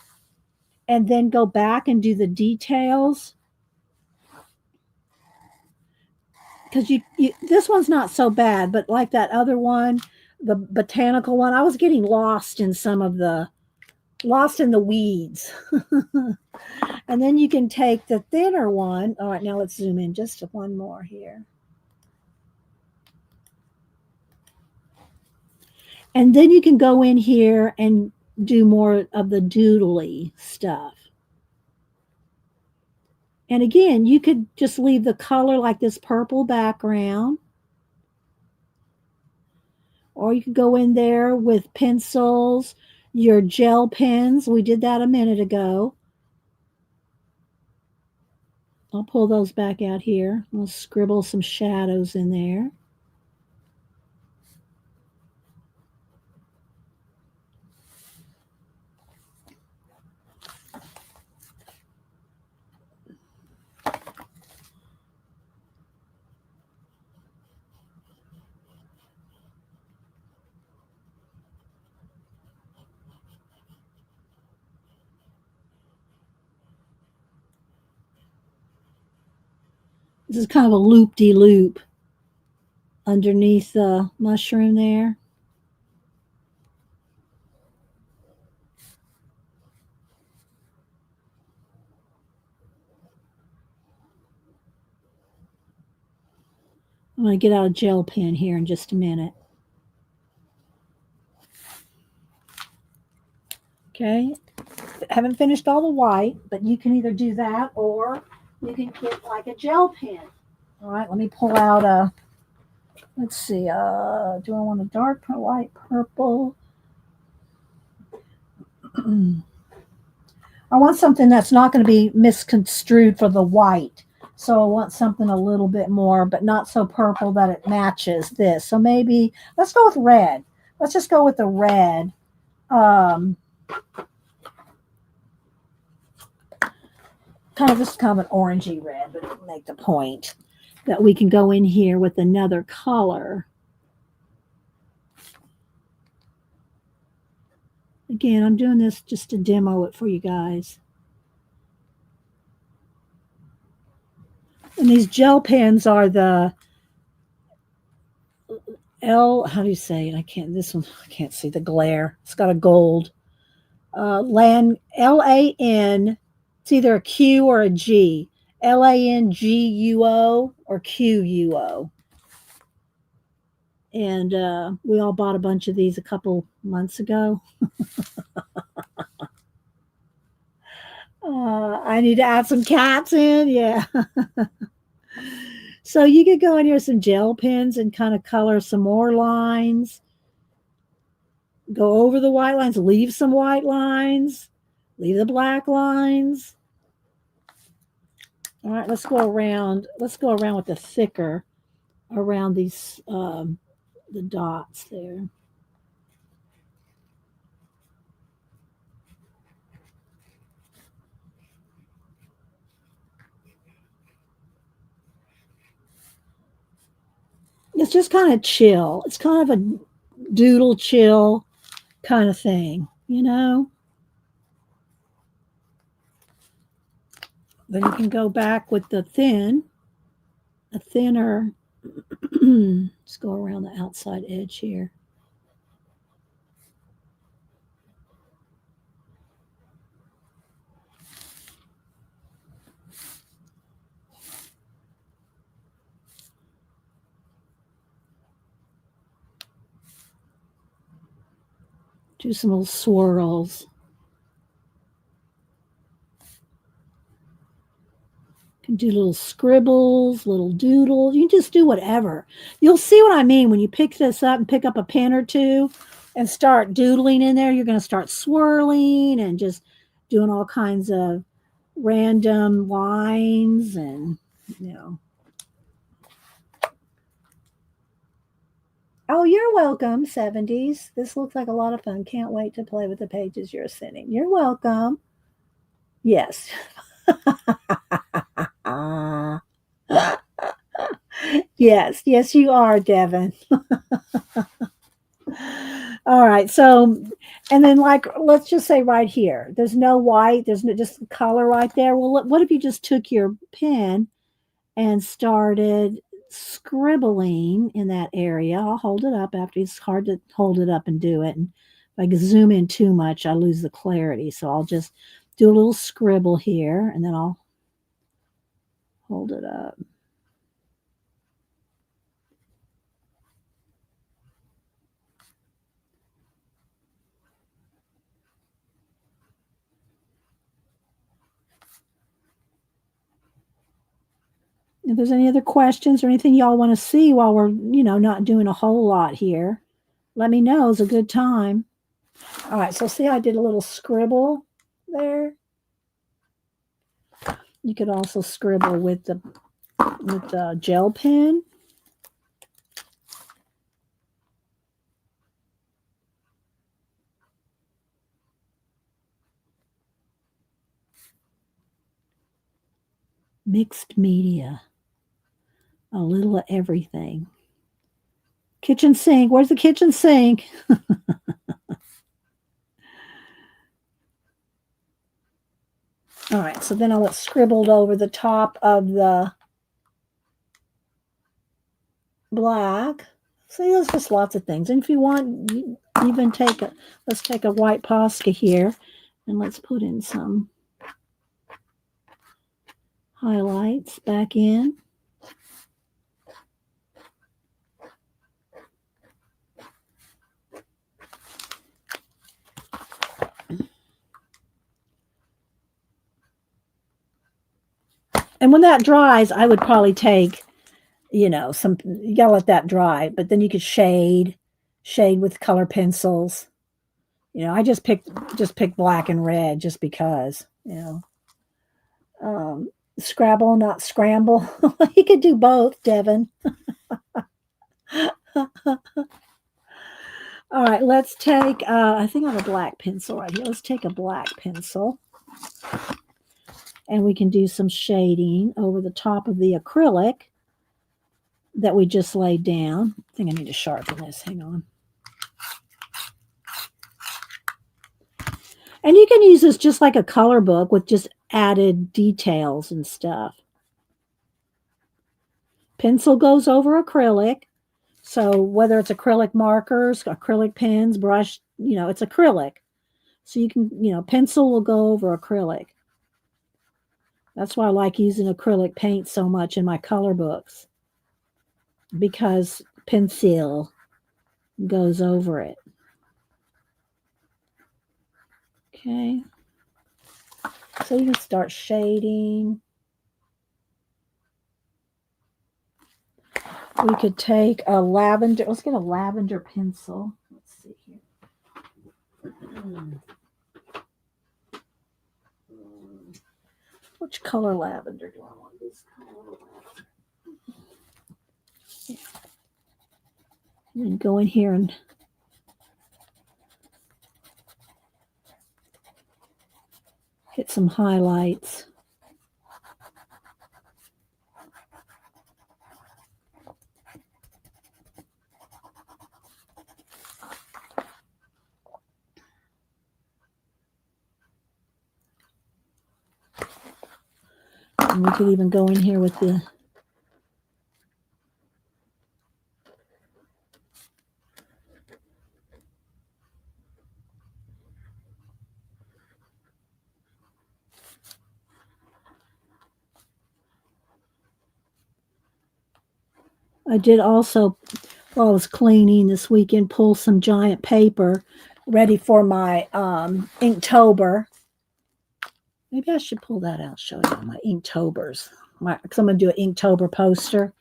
and then go back and do the details. Because you this one's not so bad, but like that other one, the botanical one, I was getting lost in the weeds. And then you can take the thinner one. All right, now let's zoom in just one more here. And then you can go in here and do more of the doodly stuff. And again, you could just leave the color like this purple background. Or you could go in there with pencils, your gel pens. We did that a minute ago. I'll pull those back out here. I'll scribble some shadows in there. This is kind of a loop-de-loop underneath the mushroom there. I'm going to get out a gel pen here in just a minute. Okay, haven't finished all the white, but you can either do that or you can get like a gel pen. All right, let me pull out a, let's see, do I want a dark light purple? I want something that's not going to be misconstrued for the white. So I want something a little bit more, but not so purple that it matches this. So maybe, let's go with red. Let's just go with the red. This is kind of an orangey red, but it'll make the point that we can go in here with another color. Again, I'm doing this just to demo it for you guys. And these gel pens are the how do you say it? This one, I can't see the glare. It's got a gold. LAN, LAN, it's either a Q or a G. LANGUO or QUO. And we all bought a bunch of these a couple months ago. I need to add some cats in. Yeah. So you could go in here with some gel pens and kind of color some more lines. Go over the white lines, leave some white lines, leave the black lines. All right, let's go around. Let's go around with the thicker around these the dots there. It's just kind of chill. It's kind of a doodle chill kind of thing, you know? Then you can go back with a thinner, let's go around the outside edge here. Do some little swirls. Can do little scribbles, little doodles. You can just do whatever. You'll see what I mean when you pick this up and pick up a pen or two and start doodling in there. You're going to start swirling and just doing all kinds of random lines and, you know. Oh, you're welcome, 70s. This looks like a lot of fun. Can't wait to play with the pages you're sending. You're welcome. Yes. Yes, yes, you are, Devin. All right, so, and then like, let's just say right here, there's no white, there's no, just color right there. Well, what if you just took your pen and started scribbling in that area? I'll hold it up after. It's hard to hold it up and do it. And if I zoom in too much, I lose the clarity. So I'll just do a little scribble here and then I'll hold it up. If there's any other questions or anything y'all want to see while we're, not doing a whole lot here, let me know. It's a good time. All right, so see, I did a little scribble there. You could also scribble with the gel pen. Mixed media. A little of everything. Kitchen sink. Where's the kitchen sink? All right, so then I'll let scribbled over the top of the black. See, there's just lots of things. And if you want, you even let's take a white Posca here, and let's put in some highlights back in. And when that dries, I would probably take, you gotta let that dry, but then you could shade with color pencils. I just picked black and red just because, Scrabble, not scramble. You could do both, Devin. All right, let's take, I think I have a black pencil right here. Let's take a black pencil. And we can do some shading over the top of the acrylic that we just laid down. I think I need to sharpen this. Hang on. And you can use this just like a color book with just added details and stuff. Pencil goes over acrylic. So whether it's acrylic markers, acrylic pens, brush, it's acrylic. So you can, pencil will go over acrylic. That's why I like using acrylic paint so much in my color books, because pencil goes over it. Okay. So you can start shading. We could take a lavender. Let's get a lavender pencil. Let's see here. Which color lavender do I want? This color lavender. Yeah. And then go in here and hit some highlights. And we could even go in here with the I did also, while I was cleaning this weekend, pull some giant paper ready for my Inktober. Maybe I should pull that out, show you my Inktober's. Because I'm going to do an Inktober poster.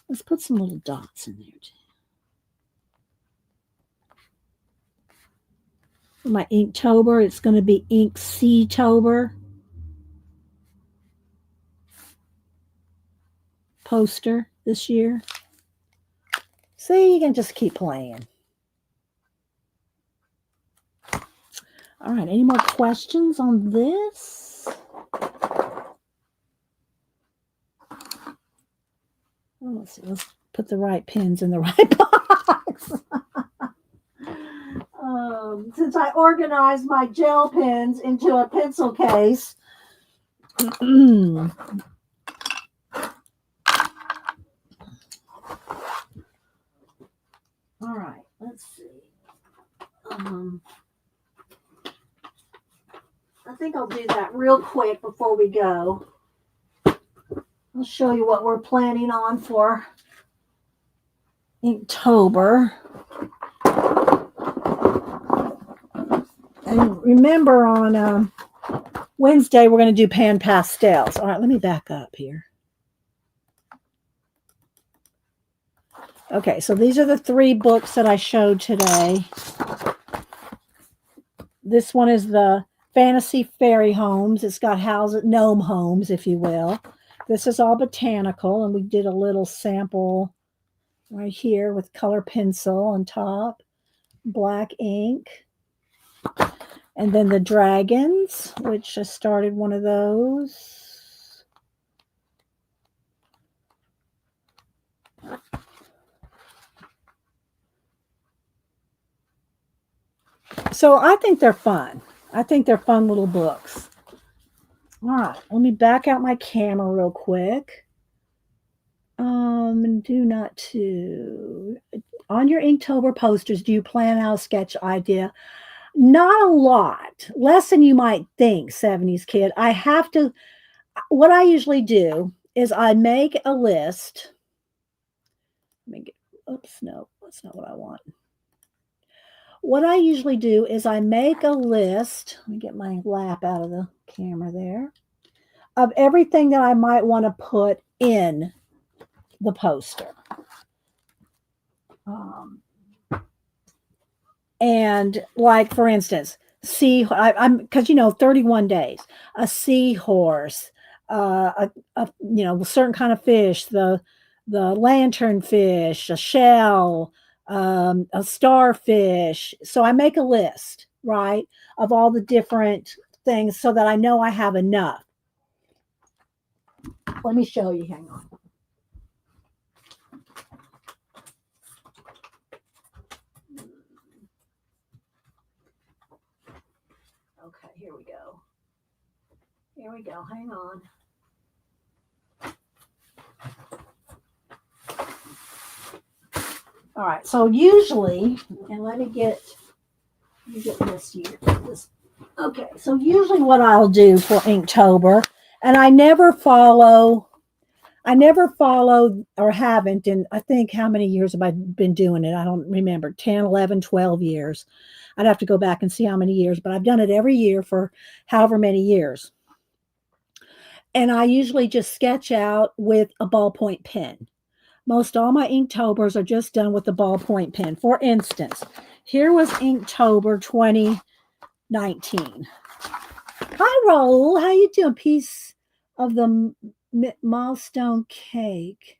Let's put some little dots in there too. For my Inktober, it's going to be Inktober poster this year. See, you can just keep playing. All right, any more questions on this? Let's see, let's put the right pins in the right box. Since I organized my gel pens into a pencil case, all right, let's see. I think I'll do that real quick before we go. I'll show you what we're planning on for Inktober. And remember, on Wednesday, we're going to do pan pastels. All right, let me back up here. Okay, so these are the 3 books that I showed today. This one is the Fantasy Fairy Homes. It's got gnome homes, if you will. This is all botanical, and we did a little sample right here with color pencil on top, black ink. And then the dragons, which I started one of those. So I think they're fun. I think they're fun little books. All right, let me back out my camera real quick. Do not to on your Inktober posters, do you plan out a sketch idea? Not a lot, less than you might think, 70s kid. I have to, what I usually do is I make a list. Let me get, oops, no, that's not what I want. What I usually do is I make a list. Let me get my lap out of the camera there of everything that I might want to put in the poster. And like, for instance, I'm because 31 days, a seahorse, a certain kind of fish, the lanternfish, a shell, a starfish. So I make a list, right, of all the different things so that I know I have enough. Let me show you. Hang on. Okay, here we go. Here we go. Hang on. All right. So usually, and let me get this here. Okay. So usually, what I'll do for Inktober, and I never follow or haven't in, I think, how many years have I been doing it? I don't remember, 10, 11, 12 years. I'd have to go back and see how many years, but I've done it every year for however many years. And I usually just sketch out with a ballpoint pen. Most all my Inktobers are just done with the ballpoint pen. For instance, here was Inktober 2019. Hi, Raul. How you doing? Piece of the milestone cake.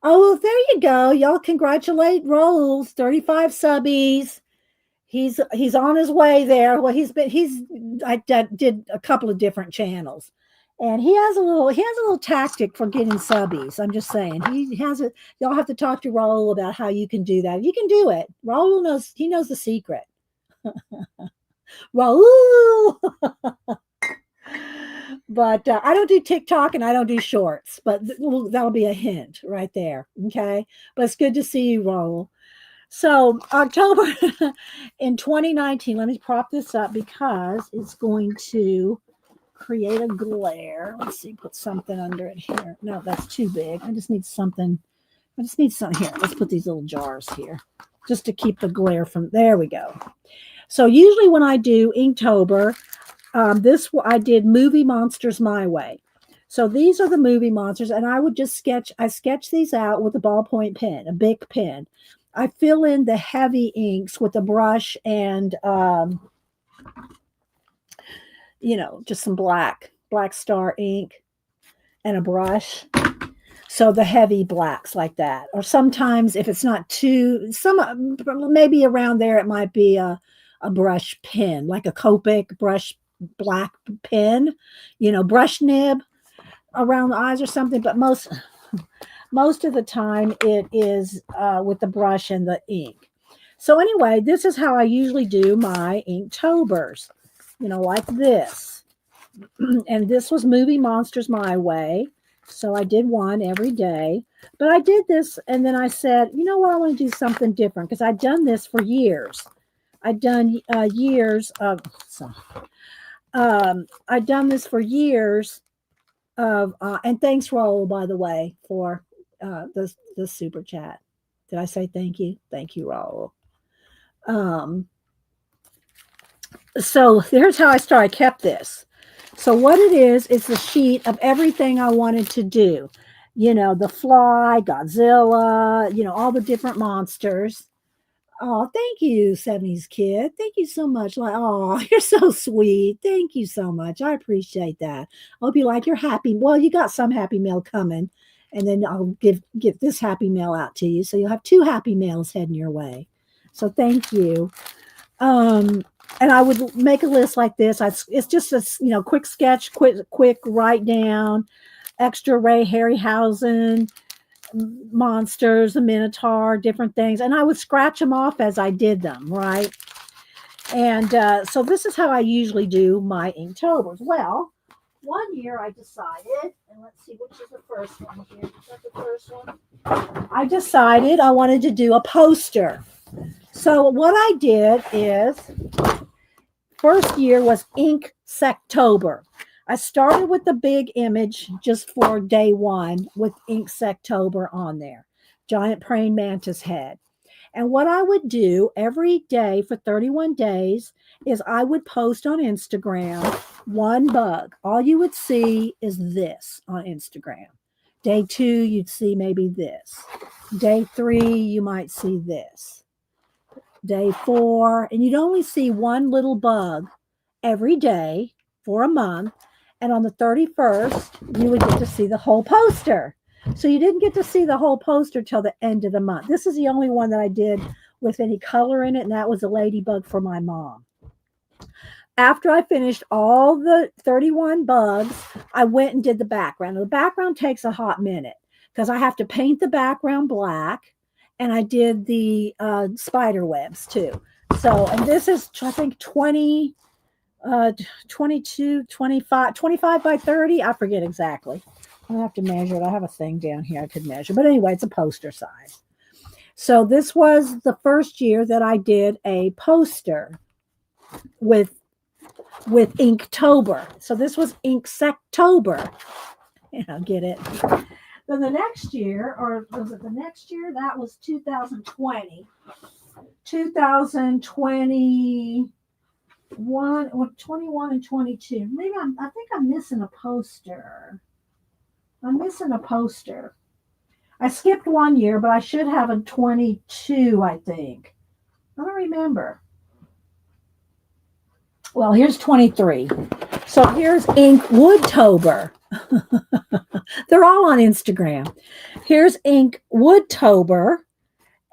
Oh, well, there you go. Y'all congratulate Raul. 35 subbies. He's on his way there. Well, I did a couple of different channels. And he has a little tactic for getting subbies. I'm just saying. He has it. Y'all have to talk to Raul about how you can do that. You can do it. Raul knows the secret. Raul. But I don't do TikTok and I don't do shorts, but that'll be a hint right there. Okay. But it's good to see you, Raul. So October in 2019, let me prop this up because it's going to create a glare. Let's see, put something under it here. No, that's too big. I just need something here. Let's put these little jars here just to keep the glare from, there we go. So usually when I do Inktober, I did movie monsters my way. So these are the movie monsters, and I would just sketch these out with a ballpoint pen, a big pen. I fill in the heavy inks with a brush and just some black star ink and a brush. So the heavy blacks like that. Or sometimes if it's not maybe around there, it might be a brush pen, like a Copic brush black pen, brush nib around the eyes or something. But most of the time it is with the brush and the ink. So anyway, this is how I usually do my Inktobers, like this. And this was Movie Monsters my way. So I did one every day. But I did this, and then I said, you know what, I want to do something different because I'd done this for years. I'd done years of, I'd done this for years of, and thanks, Raul, by the way, for the super chat. Did I say thank you? Thank you, Raul. So here's how I started. I kept this. So what it is the sheet of everything I wanted to do. The Fly, Godzilla, all the different monsters. Oh, thank you, 70s kid. Thank you so much. Like, oh, you're so sweet. Thank you so much. I appreciate that. I hope you like your happy. Well, you got some happy mail coming, and then I'll get this happy mail out to you. So you'll have 2 happy mails heading your way. So thank you. And I would make a list like this. It's just a quick sketch, quick write down, extra Ray Harryhausen monsters, a minotaur, different things, and I would scratch them off as I did them, right? And so this is how I usually do my Inktobers. Well, one year I decided, and let's see, which is the first one here? Is that the first one? I decided I wanted to do a poster. So what I did is, first year was Inktober. I started with the big image just for day one with Inktober on there, giant praying mantis head. And what I would do every day for 31 days is I would post on Instagram one bug. All you would see is this on Instagram. Day 2, you'd see maybe this. Day 3, you might see this. Day 4, and you'd only see one little bug every day for a month. And on the 31st, you would get to see the whole poster. So you didn't get to see the whole poster till the end of the month. This is the only one that I did with any color in it, and that was a ladybug for my mom. After I finished all the 31 bugs, I went and did the background. The background takes a hot minute because I have to paint the background black, and I did the spider webs too. So, and this is, I think, 22, 25 by 30. I forget exactly. I have to measure it. I have a thing down here I could measure. But anyway, it's a poster size. So this was the first year that I did a poster with Inktober. So this was Inktober. Yeah, get it. Then the next year, or was it the next year? That was 2020. 2021 or 21 and 22. Maybe I think I'm missing a poster. I'm missing a poster. I skipped one year, but I should have a 22, I think. I don't remember. Well, here's 23. So here's Inktober. They're all on Instagram. Here's Inktober.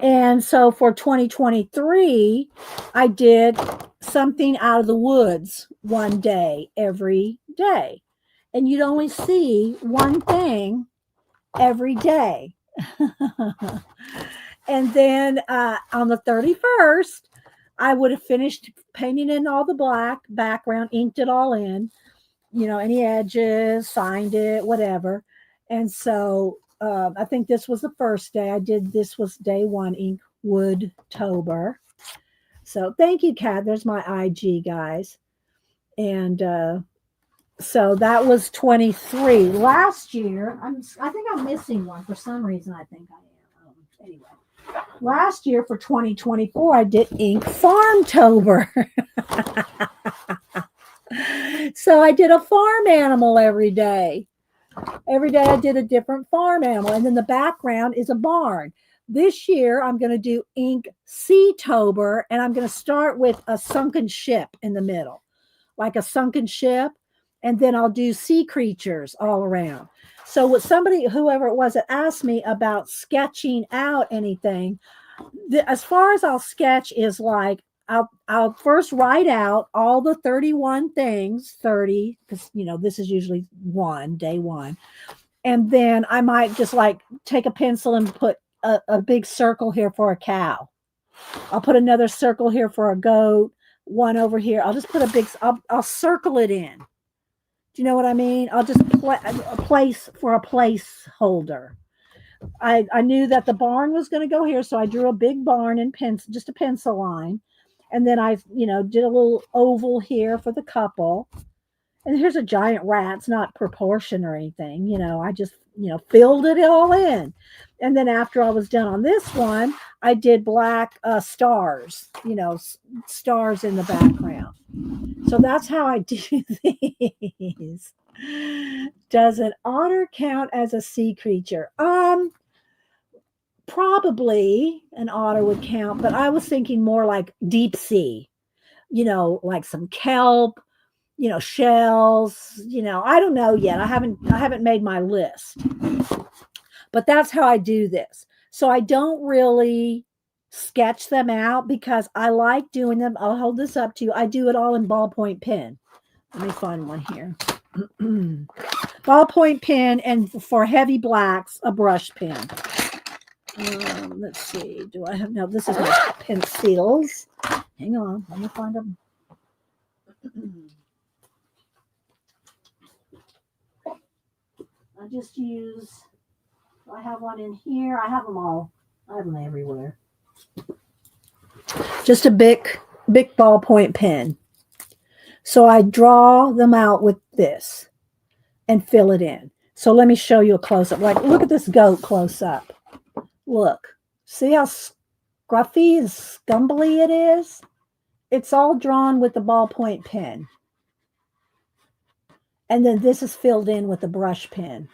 And so for 2023, I did something out of the woods one day, every day. And you'd only see one thing every day. And then on the 31st, I would have finished painting in all the black background, inked it all in, any edges, signed it, whatever. And so I think this was the first day I did. This was day 1, Inktober. So thank you, Kat. There's my IG, guys. And so that was 23. Last year, I think I'm missing one for some reason. I think I am. Anyway, last year for 2024, I did Ink Farmtober. So I did a farm animal every day. Every day I did a different farm animal. And then the background is a barn. This year, I'm going to do Inktober, and I'm going to start with a sunken ship in the middle, like a sunken ship. And then I'll do sea creatures all around. So with whoever it was that asked me about sketching out anything, as far as I'll sketch is like, I'll first write out all the 31 things, 30, because, this is usually day one. And then I might just like take a pencil and put a big circle here for a cow. I'll put another circle here for a goat, one over here. I'll just put I'll circle it in. Do you know what I mean? I'll just a place for a placeholder. I knew that the barn was going to go here, so I drew a big barn in pencil, just a pencil line. And then I, did a little oval here for the couple. And here's a giant rat. It's not proportion or anything. I just, filled it all in. And then after I was done on this one, I did black stars, stars in the background. So that's how I do these. Does an otter count as a sea creature? Probably an otter would count, but I was thinking more like deep sea, like some kelp, shells, I don't know yet. I haven't made my list, but that's how I do this. So I don't really sketch them out because I like doing them. I'll hold this up to you. I do it all in ballpoint pen. Let me find one here. Ballpoint pen, and for heavy blacks, a brush pen. Let's see. Do I have? No, this is my pencils. Hang on. Let me find them. just use, I have one in here. I have them all. I have them everywhere. Just a big ballpoint pen. So I draw them out with this and fill it in. So let me show you a close-up. Like, look at this goat close up. Look. See how scruffy and scumbly it is? It's all drawn with the ballpoint pen. And then this is filled in with a brush pen.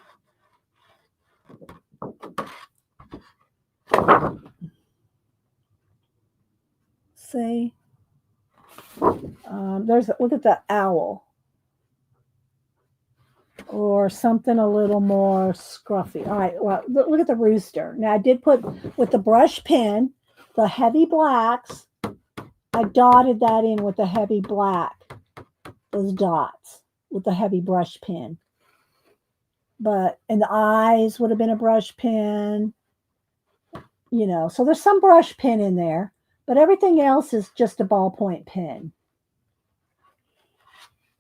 See? Look at the owl. Or something a little more scruffy. All right, well, look at the rooster. Now, I did put, with the brush pen, the heavy blacks, I dotted that in with the heavy black, those dots, with the heavy brush pen. And the eyes would have been a brush pen, you know. So there's some brush pen in there, but everything else is just a ballpoint pen.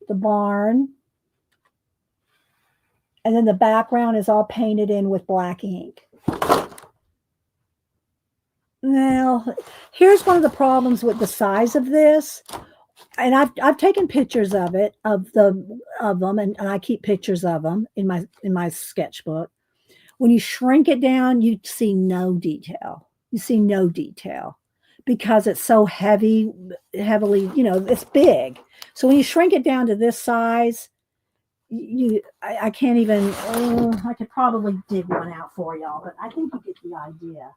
The barn. And then the background is all painted in with black ink. Now, here's one of the problems with the size of this. And I've taken pictures of it, of them, and I keep pictures of them in my sketchbook. When you shrink it down, you see no detail. You see no detail because it's so heavily, you know, it's big. So when you shrink it down to this size, I can't even, I could probably dig one out for y'all, but I think you get the idea.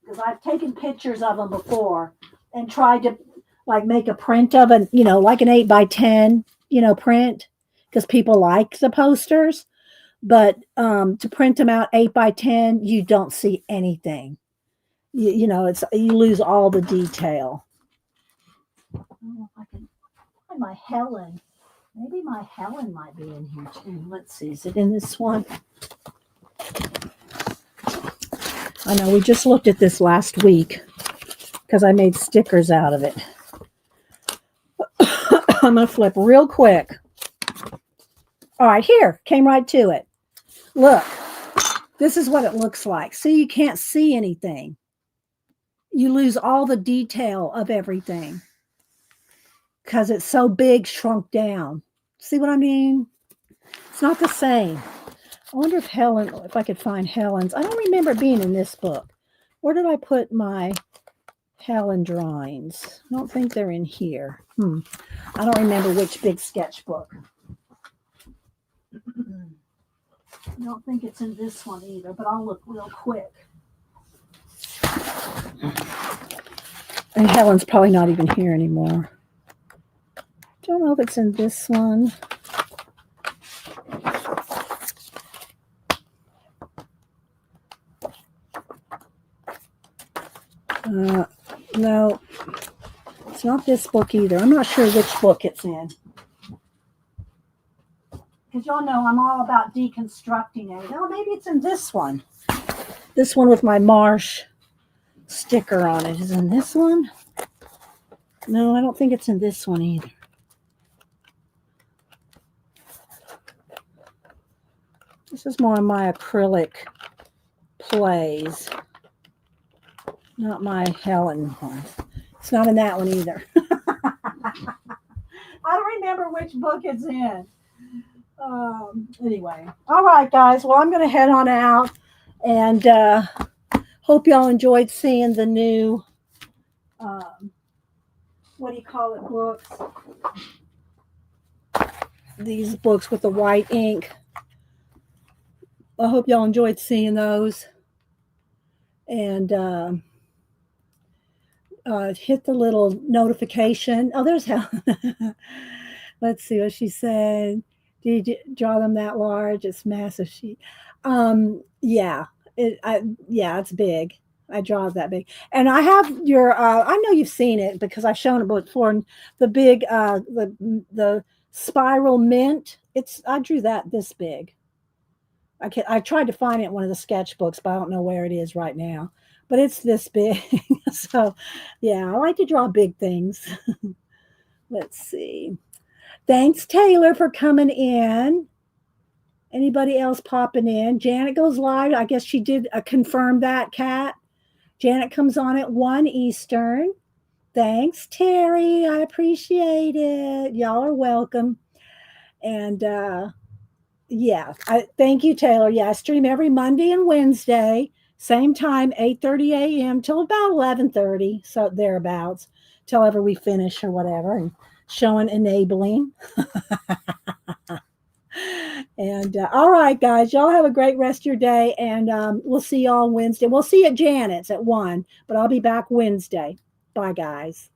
Because I've taken pictures of them before and tried to like make a print of it, you know, like an 8x10, you know, print, because people like the posters. But to print them out 8x10, you don't see anything. You know, you lose all the detail. I don't know if I can find my Helen. Maybe my Helen might be in here too. Let's see. Is it in this one? I know we just looked at this last week because I made stickers out of it. I'm going to flip real quick. All right, here. Came right to it. Look. This is what it looks like. See, you can't see anything. You lose all the detail of everything because it's so big, shrunk down. See what I mean? It's not the same. I wonder if I could find Helen's. I don't remember being in this book. Where did I put my Helen drawings? I don't think they're in here. I don't remember which big sketchbook. I don't think it's in this one either, but I'll look real quick. And Helen's probably not even here anymore. Don't know if it's in this one. No, it's not this book either. I'm not sure which book it's in. Because y'all know I'm all about deconstructing it. Oh, maybe it's in this one. This one with my Marsh sticker on it. Is it in this one? No, I don't think it's in this one either. This is more of my acrylic plays. Not my Helen one. It's not in that one either. I don't remember which book it's in. Anyway. All right, guys. Well, I'm going to head on out. And hope y'all enjoyed seeing the new, what do you call it, books? These books with the white ink. I hope y'all enjoyed seeing those. And hit the little notification. Oh, there's Helen. Let's see what she said. Did you draw them that large? It's massive sheet. Yeah, it's big. I draw it that big. And I have your, I know you've seen it because I've shown it before. The big, the spiral mint. I drew that this big. I tried to find it in one of the sketchbooks, but I don't know where it is right now. But it's this big. So, yeah, I like to draw big things. Let's see. Thanks, Taylor, for coming in. Anybody else popping in? Janet goes live. I guess she did confirm that, Kat. Janet comes on at 1 Eastern. Thanks, Terry. I appreciate it. Y'all are welcome. And yeah, thank you, Taylor. Yeah, I stream every Monday and Wednesday, same time, 8:30 a.m. till about 11:30, so thereabouts, till ever we finish or whatever, and showing enabling. And all right, guys, y'all have a great rest of your day, and we'll see y'all on Wednesday. We'll see you at Janet's at 1, but I'll be back Wednesday. Bye, guys.